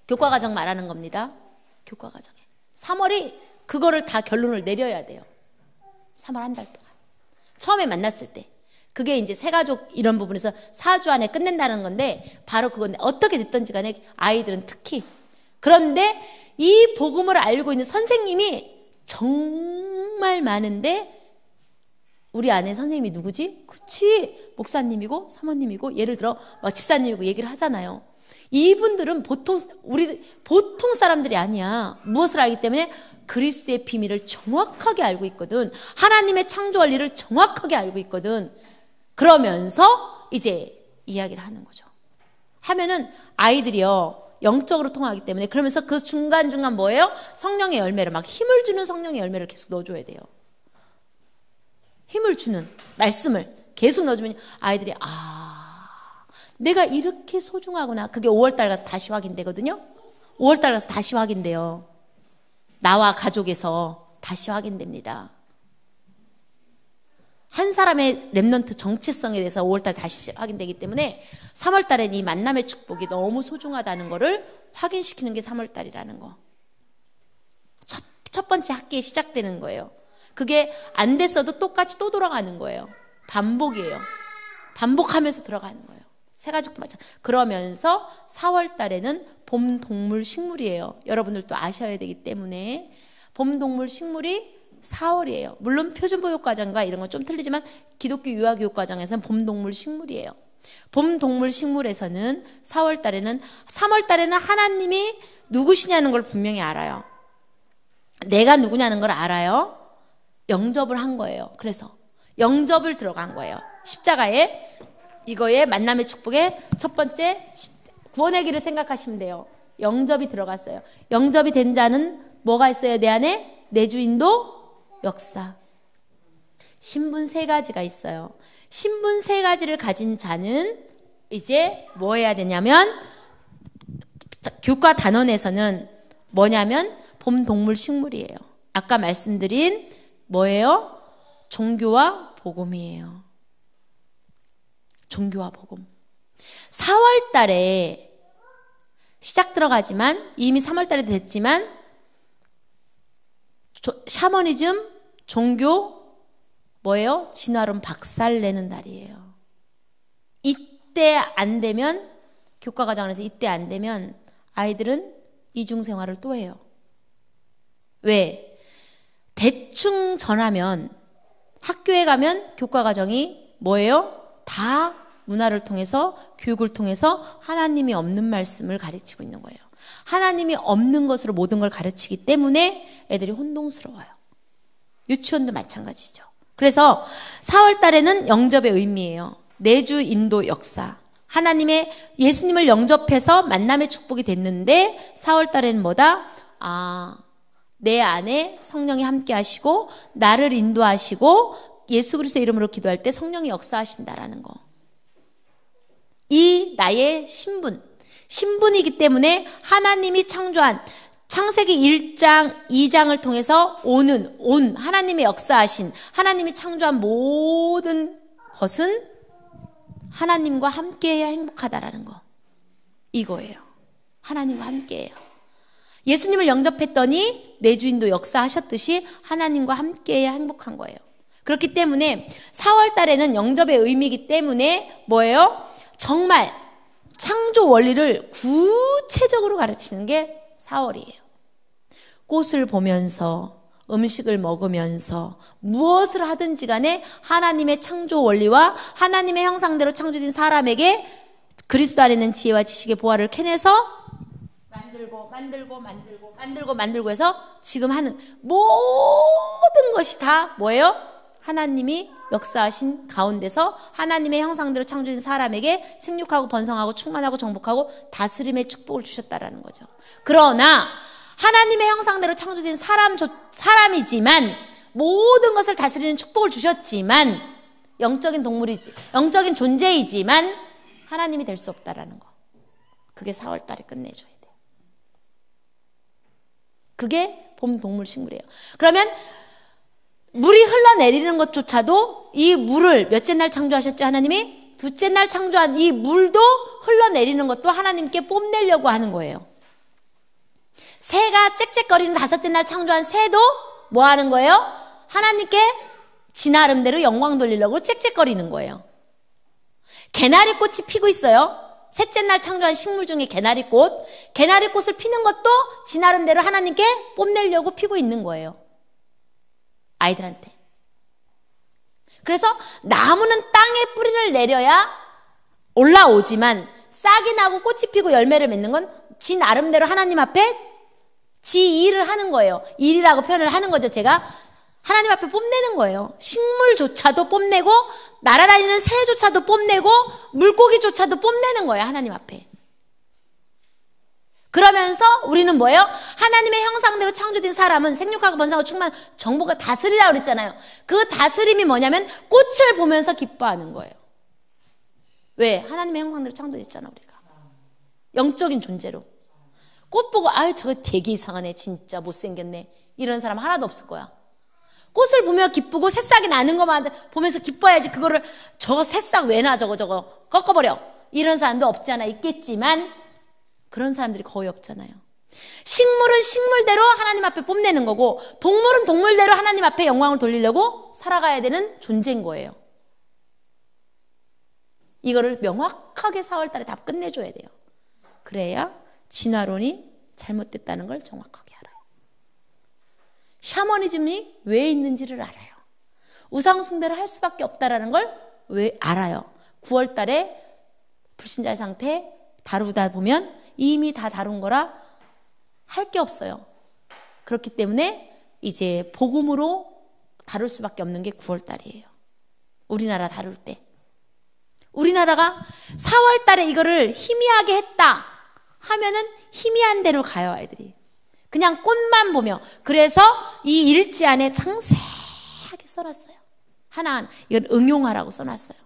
교과과정 말하는 겁니다. 교과과정에 3월이 그거를 다 결론을 내려야 돼요. 3월 한 달 동안 처음에 만났을 때 그게 이제 새가족 이런 부분에서 4주 안에 끝낸다는 건데 바로 그건데 어떻게 됐든지 간에 아이들은 특히 그런데 이 복음을 알고 있는 선생님이 정말 많은데 우리 안에 선생님이 누구지? 그치 목사님이고 사모님이고 예를 들어 막 집사님이고 얘기를 하잖아요. 이분들은 보통 사람들이 아니야. 무엇을 알기 때문에 그리스도의 비밀을 정확하게 알고 있거든. 하나님의 창조 원리를 정확하게 알고 있거든. 그러면서 이제 이야기를 하는 거죠. 하면은 아이들이요 영적으로 통하기 때문에 그러면서 그 중간중간 뭐예요? 성령의 열매를 막 힘을 주는 성령의 열매를 계속 넣어줘야 돼요. 힘을 주는 말씀을 계속 넣어주면 아이들이 내가 이렇게 소중하구나. 그게 5월달 가서 다시 확인되거든요. 5월달 가서 다시 확인돼요. 나와 가족에서 다시 확인됩니다. 한 사람의 렘넌트 정체성에 대해서 5월달 다시 확인되기 때문에 3월달엔 이 만남의 축복이 너무 소중하다는 거를 확인시키는 게 3월달이라는 거. 첫 번째 학기에 시작되는 거예요. 그게 안 됐어도 똑같이 또 돌아가는 거예요. 반복이에요. 반복하면서 들어가는 거예요. 새가족도 마찬가지. 그러면서 4월달에는 봄 동물 식물이에요. 여러분들도 아셔야 되기 때문에 봄 동물 식물이 4월이에요. 물론 표준보육과정과 이런 건 좀 틀리지만 기독교 유아교육과정에서는 봄동물 식물이에요. 봄동물 식물에서는 3월달에는 하나님이 누구시냐는 걸 분명히 알아요. 내가 누구냐는 걸 알아요. 영접을 한 거예요. 그래서 영접을 들어간 거예요. 십자가에 이거의 만남의 축복의 첫 번째 구원의 길을 생각하시면 돼요. 영접이 들어갔어요. 영접이 된 자는 뭐가 있어요? 내 안에 내주인도 역사. 신분 3가지가 있어요. 신분 3가지를 가진 자는 이제 뭐 해야 되냐면 교과 단원에서는 뭐냐면 봄동물 식물이에요. 아까 말씀드린 뭐예요? 종교와 복음이에요. 종교와 복음. 4월 달에 시작 들어가지만 이미 3월 달에 됐지만 샤머니즘, 종교 뭐예요? 진화론 박살내는 달이에요. 이때 안 되면 교과과정에서 이때 안 되면 아이들은 이중생활을 또 해요. 왜? 대충 전하면 학교에 가면 교과과정이 뭐예요? 다 문화를 통해서 교육을 통해서 하나님이 없는 말씀을 가르치고 있는 거예요. 하나님이 없는 것으로 모든 걸 가르치기 때문에 애들이 혼동스러워요. 유치원도 마찬가지죠. 그래서 4월 달에는 영접의 의미예요. 내주 인도 역사. 하나님의 예수님을 영접해서 만남의 축복이 됐는데 4월 달에는 뭐다? 내 안에 성령이 함께 하시고 나를 인도하시고 예수 그리스도의 이름으로 기도할 때 성령이 역사하신다라는 거. 이 나의 신분이기 때문에 하나님이 창조한 창세기 1장, 2장을 통해서 온 하나님의 역사하신 하나님이 창조한 모든 것은 하나님과 함께해야 행복하다라는 거. 이거예요. 하나님과 함께해요. 예수님을 영접했더니 내주인도 역사하셨듯이 하나님과 함께해야 행복한 거예요. 그렇기 때문에 4월 달에는 영접의 의미이기 때문에 뭐예요? 정말 창조 원리를 구체적으로 가르치는 게 4월이에요. 꽃을 보면서 음식을 먹으면서 무엇을 하든지 간에 하나님의 창조 원리와 하나님의 형상대로 창조된 사람에게 그리스도 안에 있는 지혜와 지식의 보화를 캐내서 만들고 해서 지금 하는 모든 것이 다 뭐예요? 하나님이 역사하신 가운데서 하나님의 형상대로 창조된 사람에게 생육하고 번성하고 충만하고 정복하고 다스림의 축복을 주셨다라는 거죠. 그러나 하나님의 형상대로 창조된 사람이지만 모든 것을 다스리는 축복을 주셨지만 영적인 존재이지만 하나님이 될 수 없다라는 거. 그게 4월 달에 끝내줘야 돼요. 그게 봄 동물 식물이에요. 그러면 물이 흘러내리는 것조차도 이 물을 몇째 날 창조하셨죠? 하나님이 둘째 날 창조한 이 물도 흘러내리는 것도 하나님께 뽐내려고 하는 거예요. 새가 짹짹거리는 다섯째 날 창조한 새도 뭐 하는 거예요? 하나님께 지 나름대로 영광 돌리려고 짹짹거리는 거예요. 개나리꽃이 피고 있어요. 셋째 날 창조한 식물 중에 개나리꽃. 개나리꽃을 피는 것도 지 나름대로 하나님께 뽐내려고 피고 있는 거예요. 아이들한테. 그래서 나무는 땅에 뿌리를 내려야 올라오지만 싹이 나고 꽃이 피고 열매를 맺는 건 지 나름대로 하나님 앞에 지 일을 하는 거예요. 일이라고 표현을 하는 거죠. 제가 하나님 앞에 뽐내는 거예요. 식물조차도 뽐내고 날아다니는 새조차도 뽐내고 물고기조차도 뽐내는 거예요. 하나님 앞에. 그러면서 우리는 뭐예요? 하나님의 형상대로 창조된 사람은 생육하고 번성하고 충만 정복과 다스리라고 그랬잖아요. 그 다스림이 뭐냐면 꽃을 보면서 기뻐하는 거예요. 왜? 하나님의 형상대로 창조됐잖아 우리가. 영적인 존재로. 꽃 보고 아유 저거 되게 이상하네 진짜 못생겼네 이런 사람 하나도 없을 거야. 꽃을 보며 기쁘고 새싹이 나는 것만 보면서 기뻐야지 그거를 저거 새싹 왜 나 저거 꺾어버려 이런 사람도 없지 않아 있겠지만 그런 사람들이 거의 없잖아요. 식물은 식물대로 하나님 앞에 뽐내는 거고 동물은 동물대로 하나님 앞에 영광을 돌리려고 살아가야 되는 존재인 거예요. 이거를 명확하게 4월달에 다 끝내줘야 돼요. 그래야 진화론이 잘못됐다는 걸 정확하게 알아요. 샤머니즘이 왜 있는지를 알아요. 우상 숭배를 할 수밖에 없다는 걸 왜 알아요. 9월 달에 불신자의 상태 다루다 보면 이미 다 다룬 거라 할 게 없어요. 그렇기 때문에 이제 복음으로 다룰 수밖에 없는 게 9월 달이에요. 우리나라 다룰 때. 우리나라가 4월 달에 이거를 희미하게 했다 하면은 희미한 대로 가요, 아이들이. 그냥 꽃만 보며. 그래서 이 일지 안에 상세하게 써놨어요. 하나하나. 이건 응용하라고 써놨어요.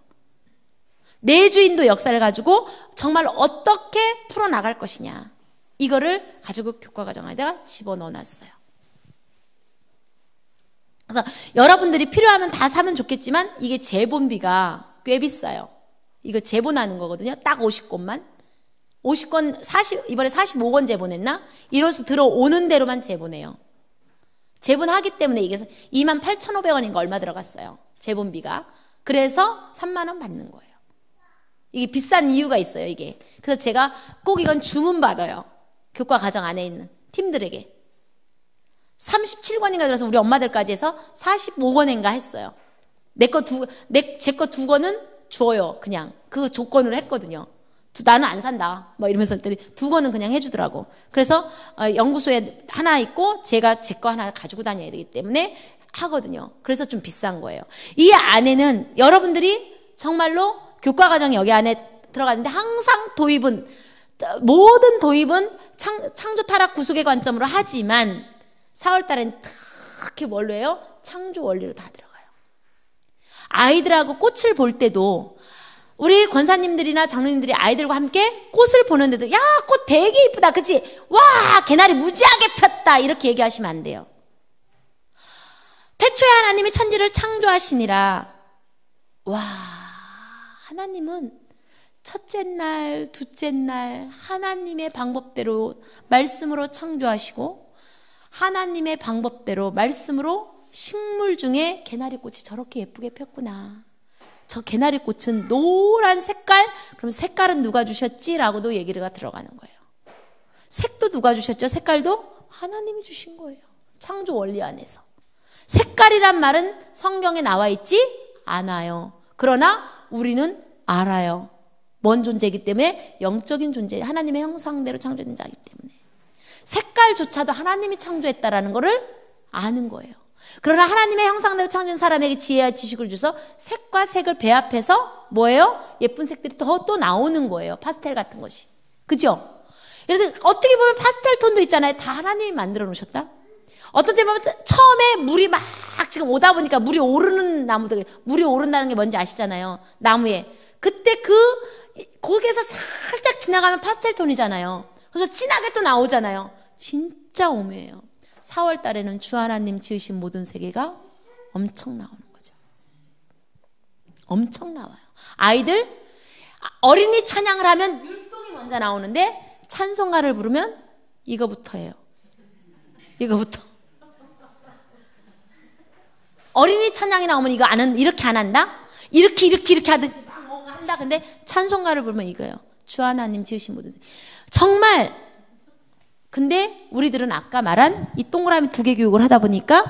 내주인도 역사를 가지고 정말 어떻게 풀어나갈 것이냐. 이거를 가지고 교과과정에다가 집어넣어놨어요. 그래서 여러분들이 필요하면 다 사면 좋겠지만 이게 제본비가 꽤 비싸요. 이거 제본하는 거거든요. 딱 50권만. 50권, 이번에 45권 제본했나? 이로써 들어오는 대로만 제본해요. 제본하기 때문에 이게 28,500원인가 얼마 들어갔어요. 제본비가. 그래서 3만 원 받는 거예요. 이게 비싼 이유가 있어요, 이게. 그래서 제가 꼭 이건 주문받아요. 교과 과정 안에 있는 팀들에게. 37권인가 들어서 우리 엄마들까지 해서 45권인가 했어요. 제 거 두 권은 줘요, 그냥. 그 조건으로 했거든요. 나는 안 산다. 뭐 이러면서 했더니 두 권은 그냥 해주더라고. 그래서 연구소에 하나 있고 제가 제 거 하나 가지고 다녀야 되기 때문에 하거든요. 그래서 좀 비싼 거예요. 이 안에는 여러분들이 정말로 교과과정이 여기 안에 들어가는데 항상 모든 도입은 창조 타락 구속의 관점으로 하지만 4월 달엔 특히 뭘로 해요? 창조 원리로 다 들어가요. 아이들하고 꽃을 볼 때도 우리 권사님들이나 장로님들이 아이들과 함께 꽃을 보는데도 야, 꽃 되게 이쁘다. 그치? 와, 개나리 무지하게 폈다. 이렇게 얘기하시면 안 돼요. 태초에 하나님이 천지를 창조하시니라. 와, 하나님은 첫째 날, 둘째 날 하나님의 방법대로 말씀으로 창조하시고 하나님의 방법대로 말씀으로 식물 중에 개나리꽃이 저렇게 예쁘게 폈구나. 저 개나리꽃은 노란 색깔? 그럼 색깔은 누가 주셨지? 라고도 얘기가 들어가는 거예요. 색도 누가 주셨죠? 색깔도 하나님이 주신 거예요. 창조 원리 안에서. 색깔이란 말은 성경에 나와 있지 않아요. 그러나 우리는 알아요. 뭔 존재이기 때문에 영적인 존재, 하나님의 형상대로 창조된 자이기 때문에. 색깔조차도 하나님이 창조했다라는 것을 아는 거예요. 그러나 하나님의 형상대로 창조된 사람에게 지혜와 지식을 주셔서 색과 색을 배합해서 뭐예요? 예쁜 색들이 또 나오는 거예요. 파스텔 같은 것이. 그죠? 예를 들어 어떻게 보면 파스텔 톤도 있잖아요. 다 하나님이 만들어 놓으셨다. 어떤 때 보면 처음에 물이 막 지금 오다 보니까 물이 오르는 나무들, 물이 오른다는 게 뭔지 아시잖아요. 나무에. 그때 거기에서 살짝 지나가면 파스텔 톤이잖아요. 그래서 진하게 또 나오잖아요. 진짜 오묘해요. 4월 달에는 주 하나님 지으신 모든 세계가 엄청 나오는 거죠. 엄청 나와요. 아이들 어린이 찬양을 하면 율동이 먼저 나오는데 찬송가를 부르면 이거부터예요. 이거부터. 어린이 찬양이 나오면 이거 이렇게 안 한다? 이렇게 하든지 뭔가 한다. 근데 찬송가를 부르면 이거예요. 주 하나님 지으신 모든 세계. 정말. 근데 우리들은 아까 말한 이 동그라미 2개 교육을 하다 보니까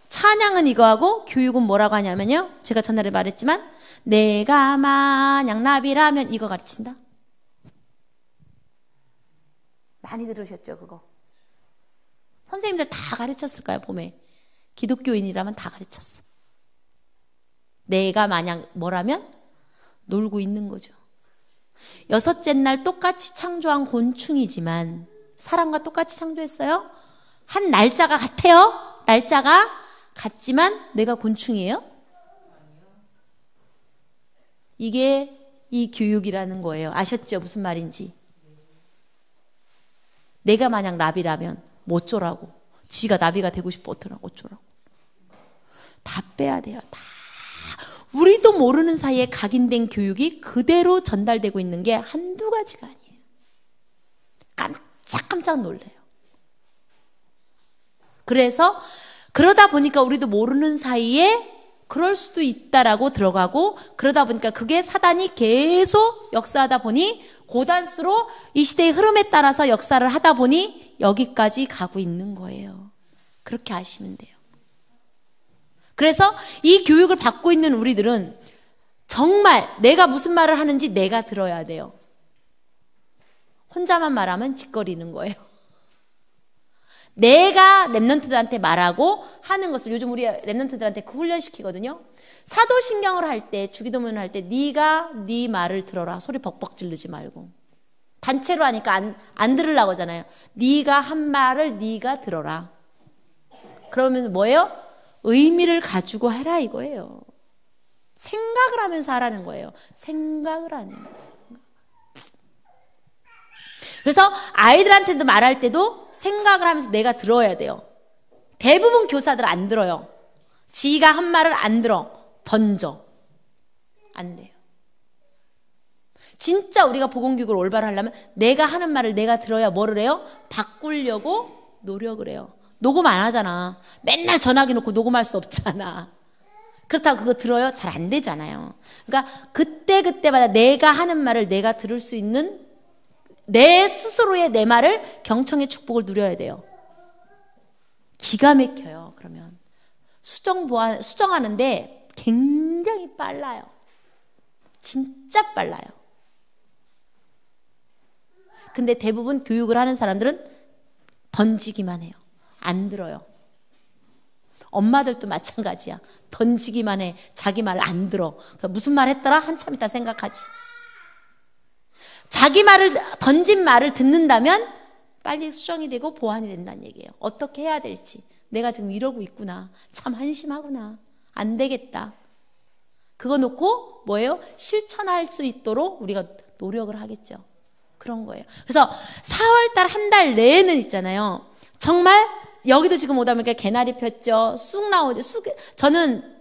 찬양은 이거 하고 교육은 뭐라고 하냐면요. 제가 전날에 말했지만 내가 마냥 나비라면 이거 가르친다. 많이 들으셨죠 그거? 선생님들 다 가르쳤을까요 봄에? 기독교인이라면 다 가르쳤어. 내가 마냥 뭐라면? 놀고 있는 거죠. 6째 날 똑같이 창조한 곤충이지만 사람과 똑같이 창조했어요? 한 날짜가 같아요? 날짜가 같지만 내가 곤충이에요? 이게 이 교육이라는 거예요. 아셨죠? 무슨 말인지. 내가 만약 나비라면 뭐 어쩌라고. 지가 나비가 되고 싶어 어쩌라고. 다 빼야 돼요. 다. 우리도 모르는 사이에 각인된 교육이 그대로 전달되고 있는 게 한두 가지가 아니에요. 깜짝 놀래요. 그래서 그러다 보니까 우리도 모르는 사이에 그럴 수도 있다라고 들어가고 그러다 보니까 그게 사단이 계속 역사하다 보니 고단수로 이 시대의 흐름에 따라서 역사를 하다 보니 여기까지 가고 있는 거예요. 그렇게 아시면 돼요. 그래서 이 교육을 받고 있는 우리들은 정말 내가 무슨 말을 하는지 내가 들어야 돼요. 혼자만 말하면 짓거리는 거예요. 내가 랩런트들한테 말하고 하는 것을 요즘 우리 랩런트들한테 그 훈련시키거든요. 사도신경을 할 때, 주기도문을 할 때 네가 네 말을 들어라. 소리 벅벅 지르지 말고. 단체로 하니까 안 들으려고 하잖아요. 네가 한 말을 네가 들어라. 그러면 뭐예요? 의미를 가지고 해라 이거예요. 생각을 하면서 하라는 거예요. 생각을 하는 거예요. 그래서 아이들한테도 말할 때도 생각을 하면서 내가 들어야 돼요. 대부분 교사들 안 들어요. 지가 한 말을 안 들어. 던져. 안 돼요. 진짜 우리가 복음교육을 올바로 하려면 내가 하는 말을 내가 들어야 뭐를 해요? 바꾸려고 노력을 해요. 녹음 안 하잖아. 맨날 전화기 놓고 녹음할 수 없잖아. 그렇다고 그거 들어요? 잘 안 되잖아요. 그러니까 그때마다 내가 하는 말을 내가 들을 수 있는 내 스스로의 내 말을 경청의 축복을 누려야 돼요. 기가 막혀요. 그러면 수정하는데 굉장히 빨라요. 진짜 빨라요. 근데 대부분 교육을 하는 사람들은 던지기만 해요. 안 들어요. 엄마들도 마찬가지야. 던지기만 해. 자기 말 안 들어. 무슨 말 했더라? 한참 있다 생각하지. 자기 말을 던진 말을 듣는다면 빨리 수정이 되고 보완이 된다는 얘기예요. 어떻게 해야 될지. 내가 지금 이러고 있구나. 참 한심하구나. 안 되겠다. 그거 놓고 뭐예요? 실천할 수 있도록 우리가 노력을 하겠죠. 그런 거예요. 그래서 4월달 한 달 내에는 있잖아요. 정말 여기도 지금 오다 보니까 개나리 폈죠. 쑥 나오죠. 저는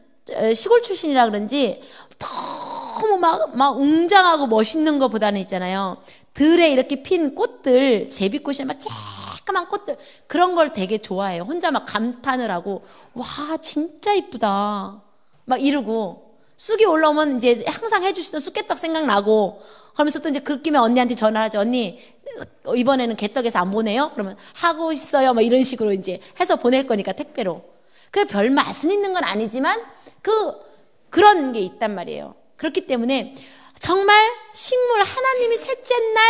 시골 출신이라 그런지 너무 막 웅장하고 멋있는 것보다는 있잖아요. 들에 이렇게 핀 꽃들, 제비꽃이나 막 쬐끄만 꽃들 그런 걸 되게 좋아해요. 혼자 막 감탄을 하고 와 진짜 이쁘다 막 이러고 쑥이 올라오면 이제 항상 해주시던 쑥개떡 생각나고 그러면서 또 이제 그렇게면 언니한테 전화하죠. 언니 이번에는 개떡에서 안 보내요? 그러면 하고 있어요. 막 이런 식으로 이제 해서 보낼 거니까 택배로. 그 별 맛은 있는 건 아니지만 그런 게 있단 말이에요. 그렇기 때문에 정말 식물 하나님이 셋째 날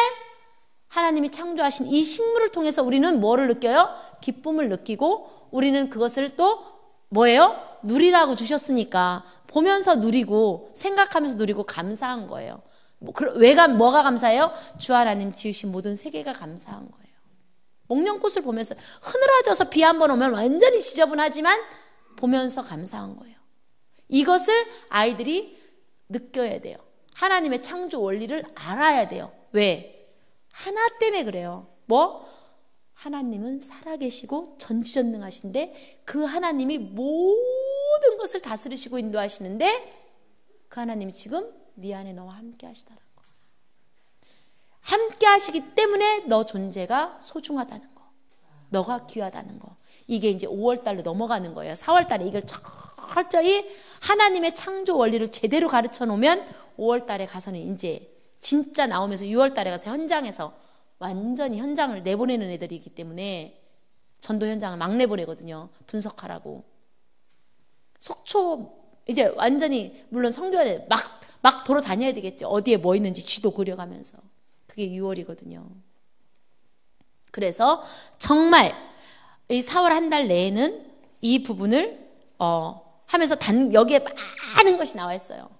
하나님이 창조하신 이 식물을 통해서 우리는 뭐를 느껴요? 기쁨을 느끼고 우리는 그것을 또 뭐예요? 누리라고 주셨으니까 보면서 누리고 생각하면서 누리고 감사한 거예요. 뭐가 감사해요? 주 하나님 지으신 모든 세계가 감사한 거예요. 목련꽃을 보면서 흐느러져서 비 한 번 오면 완전히 지저분하지만 보면서 감사한 거예요. 이것을 아이들이 느껴야 돼요. 하나님의 창조 원리를 알아야 돼요. 왜? 하나 때문에 그래요. 뭐? 하나님은 살아계시고 전지전능하신데 그 하나님이 모든 것을 다스리시고 인도하시는데 그 하나님이 지금 네 안에 너와 함께 하시다는 거. 함께 하시기 때문에 너 존재가 소중하다는 거. 너가 귀하다는 거. 이게 이제 5월달로 넘어가는 거예요. 4월달에 이걸 철저히 하나님의 창조 원리를 제대로 가르쳐 놓으면 5월달에 가서는 이제 진짜 나오면서 6월달에 가서 현장에서 완전히 현장을 내보내는 애들이기 때문에 전도 현장을 막 내보내거든요. 분석하라고. 속초 이제 완전히 물론 성교회 막 돌아다녀야 되겠죠. 어디에 뭐 있는지 지도 그려가면서. 그게 6월이거든요. 그래서 정말 이 4월 한 달 내에는 이 부분을 하면서 여기에 많은 것이 나와 있어요.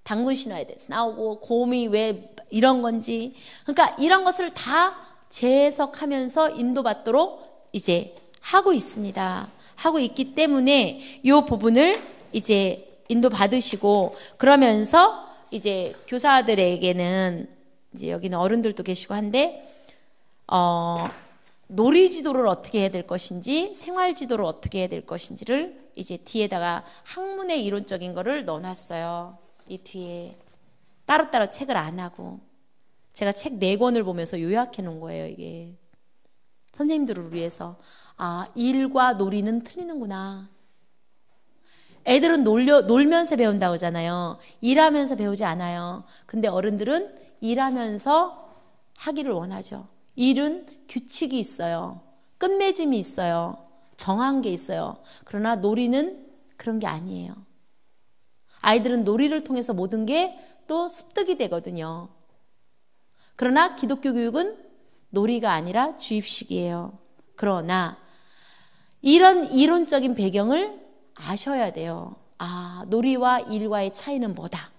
단군 신화에 대해서 나오고 곰이 왜 이런 건지 그러니까 이런 것을 다 재해석하면서 인도받도록 이제 하고 있습니다. 하고 있기 때문에 이 부분을 이제 인도받으시고 그러면서 이제 교사들에게는 이제 여기는 어른들도 계시고 한데 놀이 지도를 어떻게 해야 될 것인지 생활 지도를 어떻게 해야 될 것인지를 이제 뒤에다가 학문의 이론적인 거를 넣어놨어요. 이 뒤에 따로따로 책을 안 하고 제가 책 4권을 보면서 요약해 놓은 거예요. 이게 선생님들을 위해서 일과 놀이는 틀리는구나. 애들은 놀면서 배운다고 하잖아요. 일하면서 배우지 않아요. 근데 어른들은 일하면서 하기를 원하죠. 일은 규칙이 있어요. 끝맺음이 있어요. 정한 게 있어요. 그러나 놀이는 그런 게 아니에요. 아이들은 놀이를 통해서 모든 게 또 습득이 되거든요. 그러나 기독교 교육은 놀이가 아니라 주입식이에요. 그러나 이런 이론적인 배경을 아셔야 돼요. 놀이와 일과의 차이는 뭐다.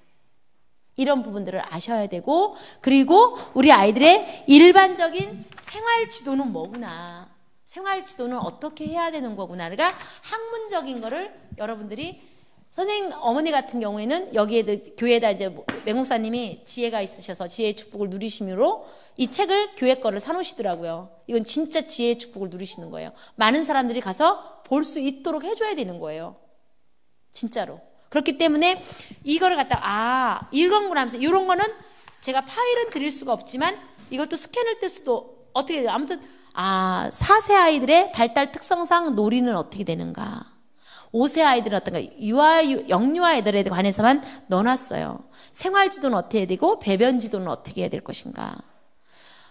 이런 부분들을 아셔야 되고 그리고 우리 아이들의 일반적인 생활 지도는 뭐구나. 생활 지도는 어떻게 해야 되는 거구나. 그러니까 학문적인 거를 여러분들이 선생님 어머니 같은 경우에는 여기에 교회에다 이제 맹목사님이 지혜가 있으셔서 지혜의 축복을 누리심으로 이 책을 교회 거를 사놓으시더라고요. 이건 진짜 지혜의 축복을 누리시는 거예요. 많은 사람들이 가서 볼 수 있도록 해줘야 되는 거예요. 진짜로. 그렇기 때문에 이거를 갖다가 이런구나 하면서 이런 거는 제가 파일은 드릴 수가 없지만 이것도 스캔을 뗄 수도 어떻게 돼요? 아무튼 4세 아이들의 발달 특성상 놀이는 어떻게 되는가 5세 아이들은 어떤가 영유아 애들에 관해서만 넣어놨어요. 생활지도는 어떻게 해야 되고 배변지도는 어떻게 해야 될 것인가.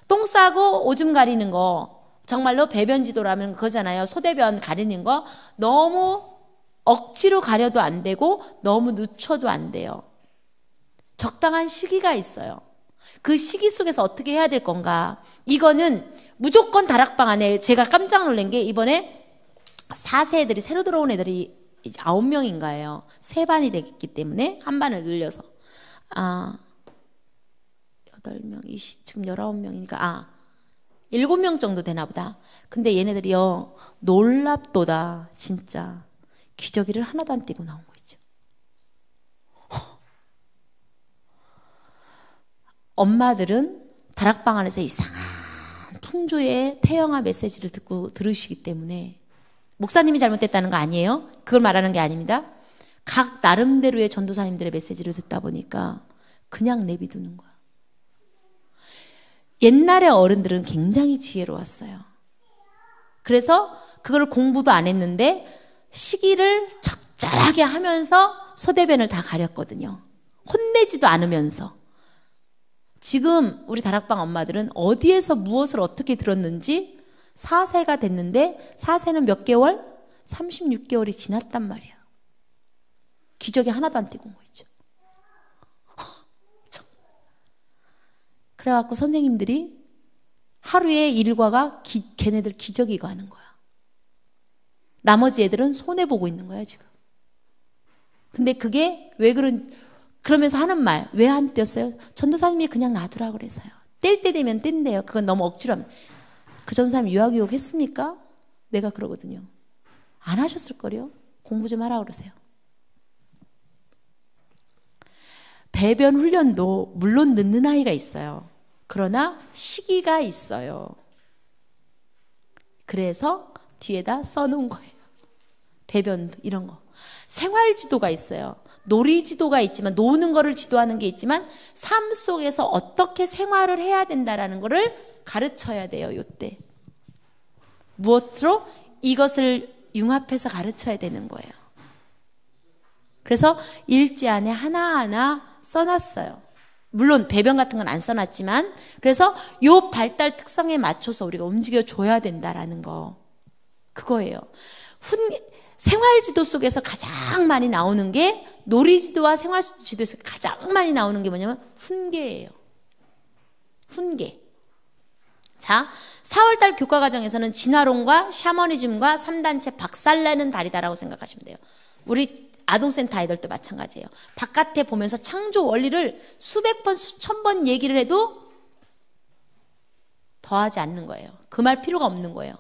똥 싸고 오줌 가리는 거 정말로 배변지도라면 그거잖아요. 소대변 가리는 거 너무 억지로 가려도 안 되고 너무 늦춰도 안 돼요. 적당한 시기가 있어요. 그 시기 속에서 어떻게 해야 될 건가. 이거는 무조건 다락방 안에 제가 깜짝 놀란 게 이번에 4세 애들이 새로 들어온 애들이 이제 9명인가요. 3반이 됐기 때문에 한 반을 늘려서 8명, 20, 지금 19명이니까 7명 정도 되나 보다. 근데 얘네들이요 놀랍도다 진짜 기저귀를 하나도 안 떼고 나온 거 있죠. 엄마들은 다락방 안에서 이상한 풍조의 태영아 메시지를 들으시기 때문에 목사님이 잘못됐다는 거 아니에요? 그걸 말하는 게 아닙니다. 각 나름대로의 전도사님들의 메시지를 듣다 보니까 그냥 내비두는 거야. 옛날의 어른들은 굉장히 지혜로웠어요. 그래서 그걸 공부도 안 했는데 시기를 적절하게 하면서 소대변을 다 가렸거든요. 혼내지도 않으면서. 지금 우리 다락방 엄마들은 어디에서 무엇을 어떻게 들었는지 4세가 됐는데 4세는 몇 개월? 36개월이 지났단 말이야. 기저귀 하나도 안 떼고 온 거 있죠. 그래갖고 선생님들이 하루에 일과가 걔네들 기저귀가 하는 거야. 나머지 애들은 손해보고 있는 거야 지금. 근데 그게 왜 그러면서 하는 말 왜 안 뗐어요? 전도사님이 그냥 놔두라 그래서요. 뗄 때 되면 뗀대요. 그건 너무 억지로 하면. 그 전도사님 유아교육 했습니까? 내가 그러거든요. 안 하셨을걸요? 공부 좀 하라 그러세요. 배변 훈련도 물론 늦는 아이가 있어요. 그러나 시기가 있어요. 그래서 뒤에다 써놓은 거예요. 배변 이런 거. 생활 지도가 있어요. 놀이 지도가 있지만, 노는 거를 지도하는 게 있지만 삶 속에서 어떻게 생활을 해야 된다라는 거를 가르쳐야 돼요. 요때 무엇으로? 이것을 융합해서 가르쳐야 되는 거예요. 그래서 일지 안에 하나하나 써놨어요. 물론 배변 같은 건 안 써놨지만, 그래서 요 발달 특성에 맞춰서 우리가 움직여줘야 된다라는 거, 그거예요. 생활지도 속에서 가장 많이 나오는 게, 놀이지도와 생활지도에서 가장 많이 나오는 게 뭐냐면 훈계예요. 훈계. 자, 4월달 교과과정에서는 진화론과 샤머니즘과 3단체 박살내는 달이다라고 생각하시면 돼요. 우리 아동센터 아이들도 마찬가지예요. 바깥에 보면서 창조 원리를 수백 번, 수천 번 얘기를 해도 더하지 않는 거예요. 그 말 필요가 없는 거예요.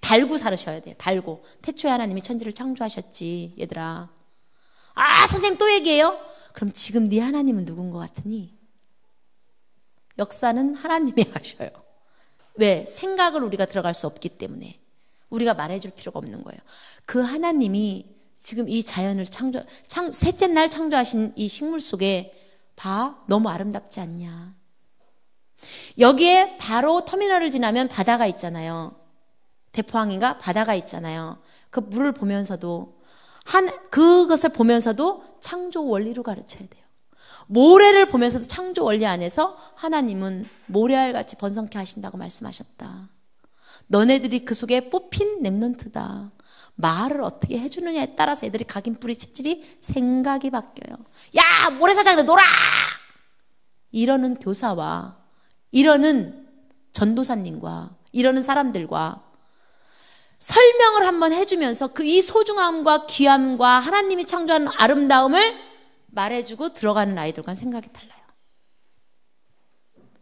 달고 살으셔야 돼요. 달고. 태초에 하나님이 천지를 창조하셨지, 얘들아. 아, 선생님 또 얘기해요? 그럼 지금 네 하나님은 누군 것 같으니? 역사는 하나님이 하셔요. 왜? 생각을 우리가 들어갈 수 없기 때문에. 우리가 말해줄 필요가 없는 거예요. 그 하나님이 지금 이 자연을 셋째 날 창조하신 이 식물 속에 봐, 너무 아름답지 않냐? 여기에 바로 터미널을 지나면 바다가 있잖아요. 대포항인가? 바다가 있잖아요. 그 물을 보면서도, 그것을 보면서도 창조 원리로 가르쳐야 돼요. 모래를 보면서도 창조 원리 안에서 하나님은 모래알같이 번성케 하신다고 말씀하셨다. 너네들이 그 속에 뽑힌 렘넌트다. 말을 어떻게 해주느냐에 따라서 애들이 각인뿌리 체질이 생각이 바뀌어요. 야, 모래사장들 놀아! 이러는 교사와, 이러는 전도사님과, 이러는 사람들과 설명을 한번 해주면서 그 이 소중함과 귀함과 하나님이 창조한 아름다움을 말해주고 들어가는 아이들과는 생각이 달라요.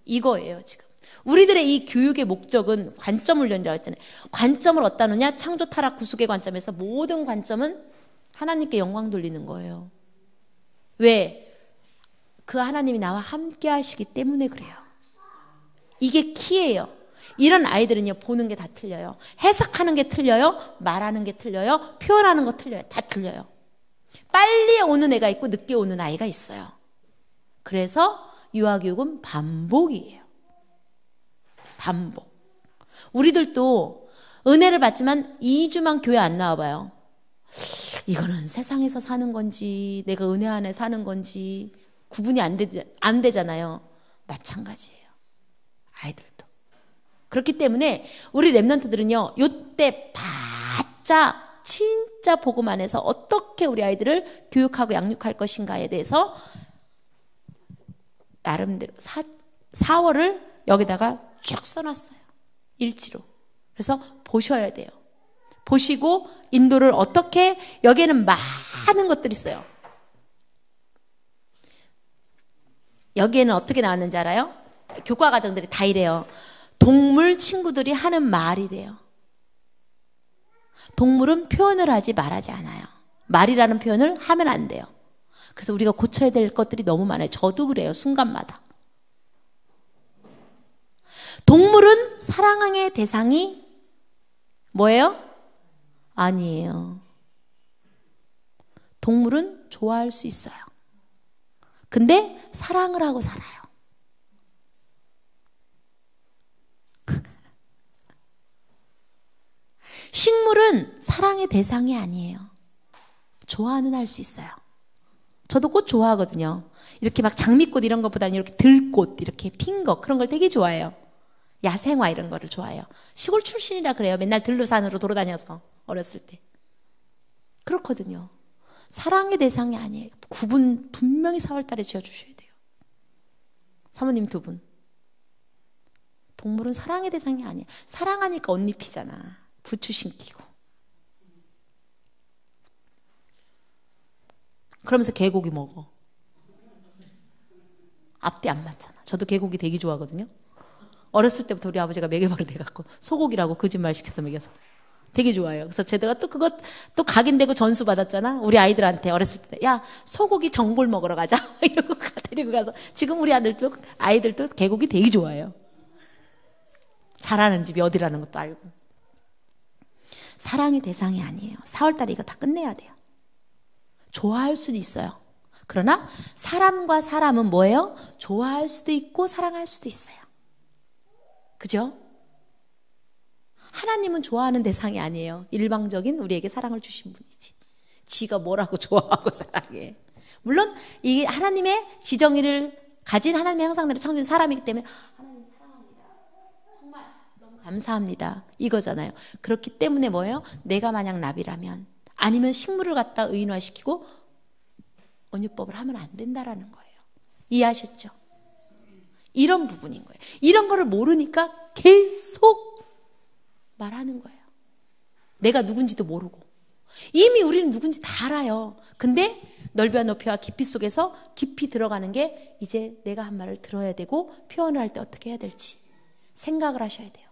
이거예요, 지금. 우리들의 이 교육의 목적은 관점 훈련이라고 했잖아요. 관점을 어디다 놓냐? 창조, 타락, 구속의 관점에서 모든 관점은 하나님께 영광 돌리는 거예요. 왜? 그 하나님이 나와 함께 하시기 때문에 그래요. 이게 키예요. 이런 아이들은요, 보는 게 다 틀려요. 해석하는 게 틀려요. 말하는 게 틀려요. 표현하는 거 틀려요. 다 틀려요. 빨리 오는 애가 있고 늦게 오는 아이가 있어요. 그래서 유아교육은 반복이에요. 반복. 우리들도 은혜를 받지만 2주만 교회 안 나와봐요. 이거는 세상에서 사는 건지 내가 은혜 안에 사는 건지 구분이 안 되잖아요. 마찬가지예요. 아이들도. 그렇기 때문에 우리 렘넌트들은요, 요때 바짝 진짜 복음 안에서 어떻게 우리 아이들을 교육하고 양육할 것인가에 대해서 나름대로 4월을 여기다가 쭉 써놨어요. 일지로. 그래서 보셔야 돼요. 보시고 인도를 어떻게, 여기에는 많은 것들이 있어요. 여기에는 어떻게 나왔는지 알아요? 교과 과정들이 다 이래요. 동물 친구들이 하는 말이래요. 동물은 표현을 하지 말하지 않아요. 말이라는 표현을 하면 안 돼요. 그래서 우리가 고쳐야 될 것들이 너무 많아요. 저도 그래요. 순간마다. 동물은 사랑의 대상이 뭐예요? 아니에요. 동물은 좋아할 수 있어요. 근데 사랑을 하고 살아요. 식물은 사랑의 대상이 아니에요. 좋아는 할 수 있어요. 저도 꽃 좋아하거든요. 이렇게 막 장미꽃 이런 것보다는 이렇게 들꽃, 이렇게 핀 거, 그런 걸 되게 좋아해요. 야생화 이런 거를 좋아해요. 시골 출신이라 그래요. 맨날 들로산으로 돌아다녀서 어렸을 때. 그렇거든요. 사랑의 대상이 아니에요. 구분 분명히 4월달에 지어주셔야 돼요. 사모님 2분. 동물은 사랑의 대상이 아니에요. 사랑하니까 옷 입히잖아. 부추 신기고. 그러면서 개고기 먹어. 앞뒤 안 맞잖아. 저도 개고기 되게 좋아하거든요. 어렸을 때부터 우리 아버지가 먹여버려갖고 소고기라고 거짓말 시켜서 먹여서 되게 좋아해요. 그래서 제가 또 그것 또 각인되고 전수 받았잖아. 우리 아이들한테 어렸을 때, 야, 소고기 정골 먹으러 가자 이러고 데리고 가서. 지금 우리 아이들도 개고기 되게 좋아해요. 잘하는 집이 어디라는 것도 알고. 사랑의 대상이 아니에요. 4월달에 이거 다 끝내야 돼요. 좋아할 수도 있어요. 그러나 사람과 사람은 뭐예요? 좋아할 수도 있고 사랑할 수도 있어요. 그죠? 하나님은 좋아하는 대상이 아니에요. 일방적인 우리에게 사랑을 주신 분이지. 지가 뭐라고 좋아하고 사랑해. 물론 이 하나님의 지정의를 가진 하나님의 형상대로 창조된 사람이기 때문에 하나님 사랑합니다. 정말 너무 감사합니다. 이거잖아요. 그렇기 때문에 뭐예요? 내가 만약 나비라면 아니면 식물을 갖다 의인화시키고 언유법을 하면 안 된다라는 거예요. 이해하셨죠? 이런 부분인 거예요. 이런 거를 모르니까 계속 말하는 거예요. 내가 누군지도 모르고. 이미 우리는 누군지 다 알아요. 근데 넓이와 높이와 깊이 속에서 깊이 들어가는 게 이제 내가 한 말을 들어야 되고 표현을 할 때 어떻게 해야 될지 생각을 하셔야 돼요.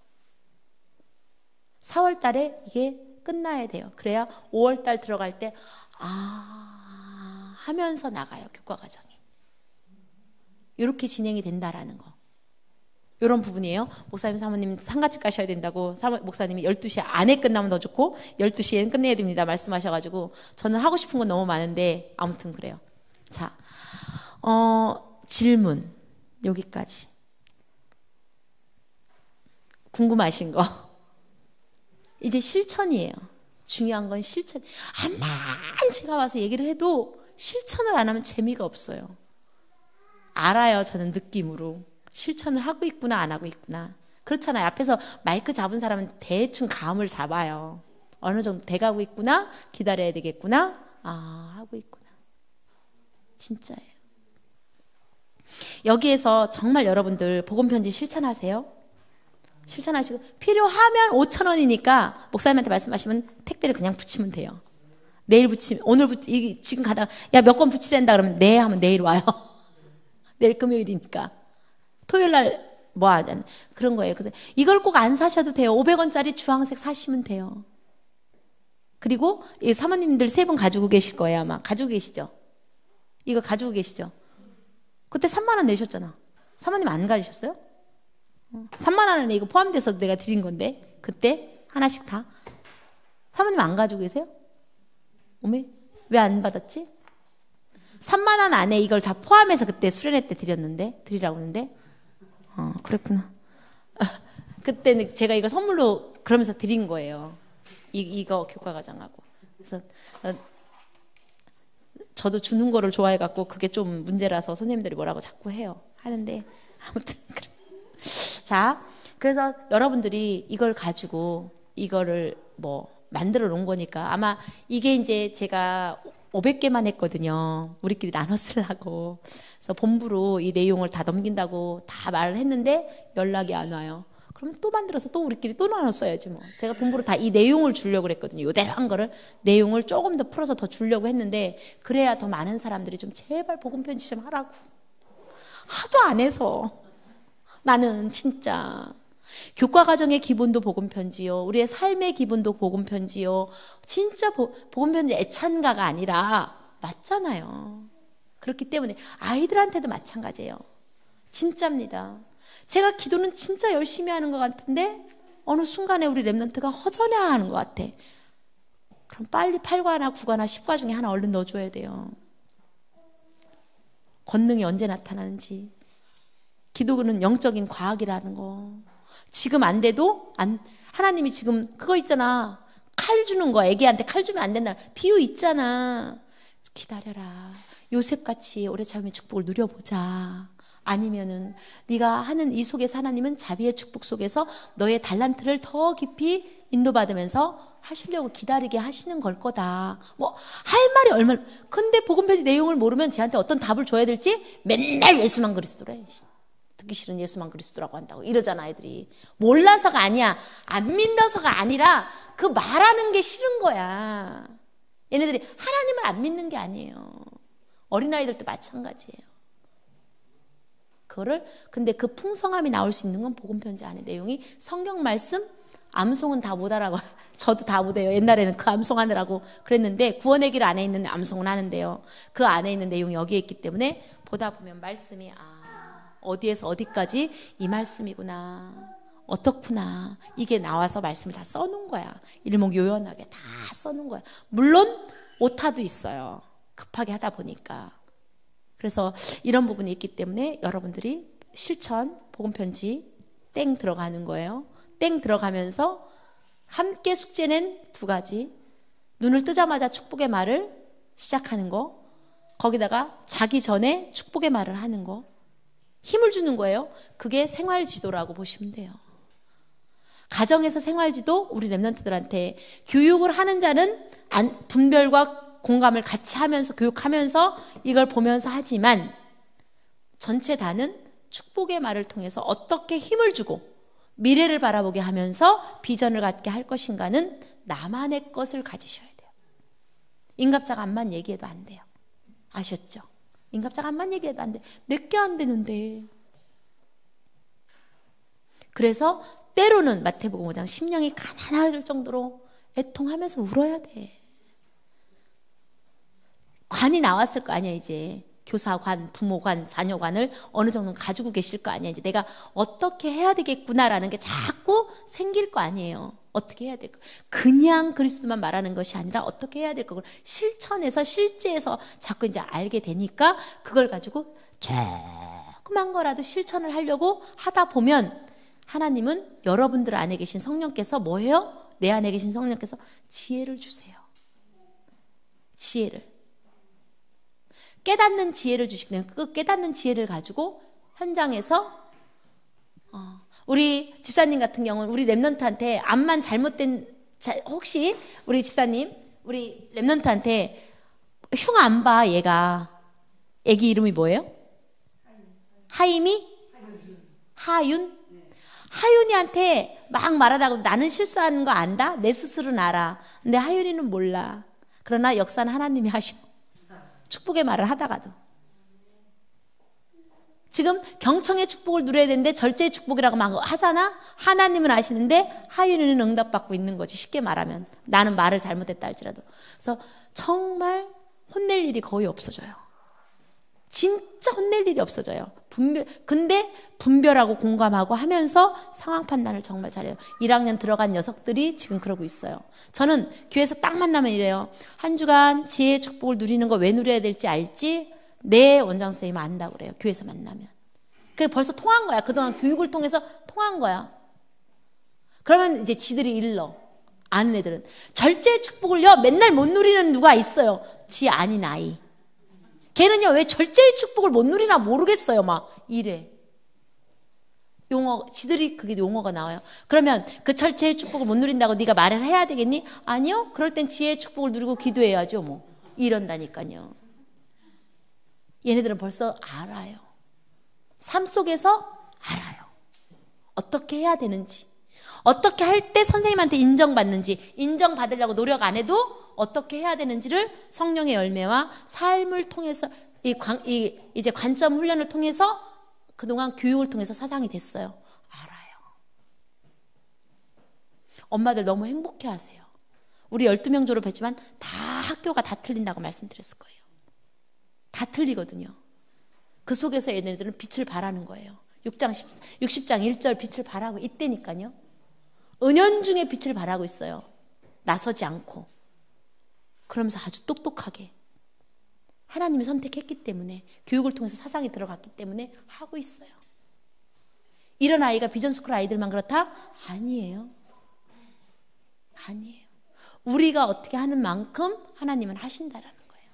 4월 달에 이게 끝나야 돼요. 그래야 5월 달 들어갈 때 하면서 나가요. 교과 과정이. 이렇게 진행이 된다라는 거. 이런 부분이에요. 목사님, 사모님 상가집 가셔야 된다고 목사님이 12시 안에 끝나면 더 좋고 12시에는 끝내야 됩니다 말씀하셔가지고 저는 하고 싶은 건 너무 많은데 아무튼 그래요. 자, 질문 여기까지. 궁금하신 거. 이제 실천이에요. 중요한 건 실천. 암만 제가 와서 얘기를 해도 실천을 안 하면 재미가 없어요. 알아요. 저는 느낌으로. 실천을 하고 있구나 안 하고 있구나. 그렇잖아요. 앞에서 마이크 잡은 사람은 대충 감을 잡아요. 어느 정도 돼가고 있구나. 기다려야 되겠구나. 하고 있구나. 진짜예요. 여기에서 정말 여러분들 복음편지 실천하세요. 실천하시고 필요하면 5,000원이니까 목사님한테 말씀하시면 택배를 그냥 붙이면 돼요. 내일 붙이면 오늘 지금 가다가 야 몇 권 붙이란다 그러면 네 하면 내일 와요. 내일 금요일이니까. 토요일 날 뭐 하든 그런 거예요. 그래서 이걸 꼭 안 사셔도 돼요. 500원짜리 주황색 사시면 돼요. 그리고 이 사모님들 3분 가지고 계실 거예요. 아마 가지고 계시죠? 이거 가지고 계시죠? 그때 3만 원 내셨잖아. 사모님 안 가지셨어요? 3만 원에 이거 포함돼서 내가 드린 건데 그때 하나씩 다. 사모님 안 가지고 계세요? 어메? 왜 안 받았지? 3만 원 안에 이걸 다 포함해서 그때 수련회 때 드리라고 했는데 그랬구나. 그때는 제가 이걸 선물로 그러면서 드린 거예요. 이거 교과과정하고. 그래서 저도 주는 거를 좋아해갖고 그게 좀 문제라서 선생님들이 뭐라고 자꾸 해요. 하는데 아무튼 그래. 자, 그래서 여러분들이 이걸 가지고 이거를 뭐 만들어 놓은 거니까 아마 이게 이제 제가 500개만 했거든요. 우리끼리 나눠 쓰려고. 그래서 본부로 이 내용을 다 넘긴다고 다 말을 했는데 연락이 안 와요. 그러면 또 만들어서 또 우리끼리 또 나눠 써야지 뭐. 제가 본부로 다 이 내용을 주려고 그랬거든요. 요대로 한 거를 내용을 조금 더 풀어서 더 주려고 했는데 그래야 더 많은 사람들이 좀 제발 복음 편지 좀 하라고. 하도 안 해서 나는 진짜 교과 과정의 기본도 복음 편지요. 우리의 삶의 기본도 복음 편지요. 진짜 복음 편지 애찬가가 아니라 맞잖아요. 그렇기 때문에 아이들한테도 마찬가지예요. 진짜입니다. 제가 기도는 진짜 열심히 하는 것 같은데 어느 순간에 우리 랩런트가 허전해하는 것 같아. 그럼 빨리 8과나 9과나 10과 중에 하나 얼른 넣어줘야 돼요. 권능이 언제 나타나는지. 기도는 영적인 과학이라는 거. 지금 안 돼도 하나님이 지금 그거 있잖아. 칼 주는 거. 애기한테 칼 주면 안 된다. 비유 있잖아. 기다려라. 요셉같이 오래 참의 축복을 누려보자. 아니면은 네가 하는 이 속에서 하나님은 자비의 축복 속에서 너의 달란트를 더 깊이 인도받으면서 하시려고 기다리게 하시는 걸 거다. 뭐 할 말이 얼마나. 근데 복음편지 내용을 모르면 쟤한테 어떤 답을 줘야 될지 맨날 예수만 그리스도래. 듣기 싫은 예수만 그리스도라고 한다고 이러잖아 아이들이. 몰라서가 아니야. 안 믿어서가 아니라 그 말하는 게 싫은 거야. 얘네들이 하나님을 안 믿는 게 아니에요. 어린아이들도 마찬가지예요. 근데 그 풍성함이 나올 수 있는 건 복음편지 안에 내용이 성경 말씀, 암송은 다 못 알아봐. 저도 다 못해요. 옛날에는 그 암송하느라고 그랬는데 구원의 길 안에 있는 암송은 하는데요. 그 안에 있는 내용이 여기에 있기 때문에 보다 보면 말씀이 어디에서 어디까지 이 말씀이구나. 어떻구나. 이게 나와서 말씀을 다 써놓은 거야. 일목요연하게 다 써놓은 거야. 물론 오타도 있어요. 급하게 하다 보니까. 그래서 이런 부분이 있기 때문에 여러분들이 실천, 복음편지 땡 들어가는 거예요. 땡 들어가면서 함께 숙제는 2가지. 눈을 뜨자마자 축복의 말을 시작하는 거. 거기다가 자기 전에 축복의 말을 하는 거. 힘을 주는 거예요. 그게 생활지도라고 보시면 돼요. 가정에서 생활지도 우리 랩런트들한테 교육을 하는 자는 분별과 공감을 같이 하면서 교육하면서 이걸 보면서 하지만 전체 다는 축복의 말을 통해서 어떻게 힘을 주고 미래를 바라보게 하면서 비전을 갖게 할 것인가는 나만의 것을 가지셔야 돼요. 인갑자가 암만 얘기해도 안 돼요. 아셨죠? 인갑자가 암만 얘기해도 안 돼. 내게 안 되는데. 그래서 때로는 마태복음 5장 심령이 가난할 정도로 애통하면서 울어야 돼. 관이 나왔을 거 아니야 이제. 교사관, 부모관, 자녀관을 어느 정도는 가지고 계실 거 아니야. 이제 내가 어떻게 해야 되겠구나라는 게 자꾸 생길 거 아니에요. 어떻게 해야 될까? 그냥 그리스도만 말하는 것이 아니라 어떻게 해야 될까? 실천해서 실제에서 자꾸 이제 알게 되니까 그걸 가지고 조그만 거라도 실천을 하려고 하다 보면 하나님은 여러분들 안에 계신 성령께서 뭐예요? 내 안에 계신 성령께서 지혜를 주세요. 지혜를. 깨닫는 지혜를 주시기 때문에 그 깨닫는 지혜를 가지고 현장에서 우리 집사님 같은 경우는 우리 랩런트한테 암만 잘못된 혹시 우리 집사님 우리 랩런트한테 흉 안 봐 얘가 애기 이름이 뭐예요? 하임이? 하윤? 하윤이한테 막 말하다가 나는 실수하는 거 안다? 내 스스로는 알아. 근데 하윤이는 몰라. 그러나 역사는 하나님이 하셔. 축복의 말을 하다가도. 지금 경청의 축복을 누려야 되는데 절제의 축복이라고 막 하잖아? 하나님은 아시는데 하윤이는 응답받고 있는 거지. 쉽게 말하면. 나는 말을 잘못했다 할지라도. 그래서 정말 혼낼 일이 거의 없어져요. 진짜 혼낼 일이 없어져요. 근데 분별하고 공감하고 하면서 상황 판단을 정말 잘해요. 1학년 들어간 녀석들이 지금 그러고 있어요. 저는 교회에서 딱 만나면 이래요. 한 주간 지혜의 축복을 누리는 거 왜 누려야 될지 알지? 내 원장 선생님 안다고 그래요. 교회에서 만나면. 그게 벌써 통한 거야. 그동안 교육을 통해서 통한 거야. 그러면 이제 지들이 일러. 아는 애들은. 절제의 축복을요 맨날 못 누리는 누가 있어요. 지 아닌 아이. 걔는요 왜 절제의 축복을 못 누리나 모르겠어요. 막 이래. 용어, 지들이 그게 용어가 나와요. 그러면 그 절제의 축복을 못 누린다고 네가 말을 해야 되겠니? 아니요. 그럴 땐 지혜의 축복을 누리고 기도해야죠. 뭐 이런다니까요. 얘네들은 벌써 알아요. 삶 속에서 알아요. 어떻게 해야 되는지. 어떻게 할 때 선생님한테 인정받는지. 인정받으려고 노력 안 해도 어떻게 해야 되는지를 성령의 열매와 삶을 통해서 이제 관점 훈련을 통해서 그동안 교육을 통해서 사상이 됐어요. 알아요. 엄마들 너무 행복해 하세요. 우리 12명 졸업했지만 다 학교가 다 틀린다고 말씀드렸을 거예요. 다 틀리거든요. 그 속에서 얘네들은 빛을 발하는 거예요. 60장 1절 빛을 발하고 있다니까요. 은연중에 빛을 발하고 있어요. 나서지 않고. 그러면서 아주 똑똑하게 하나님이 선택했기 때문에 교육을 통해서 사상이 들어갔기 때문에 하고 있어요. 이런 아이가 비전스쿨 아이들만 그렇다? 아니에요. 아니에요. 우리가 어떻게 하는 만큼 하나님은 하신다라는 거예요.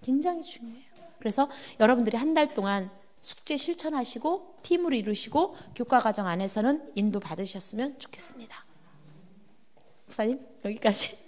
굉장히 중요해요. 그래서 여러분들이 한 달 동안 숙제 실천하시고 팀으로 이루시고 교과과정 안에서는 인도 받으셨으면 좋겠습니다. 목사님 여기까지.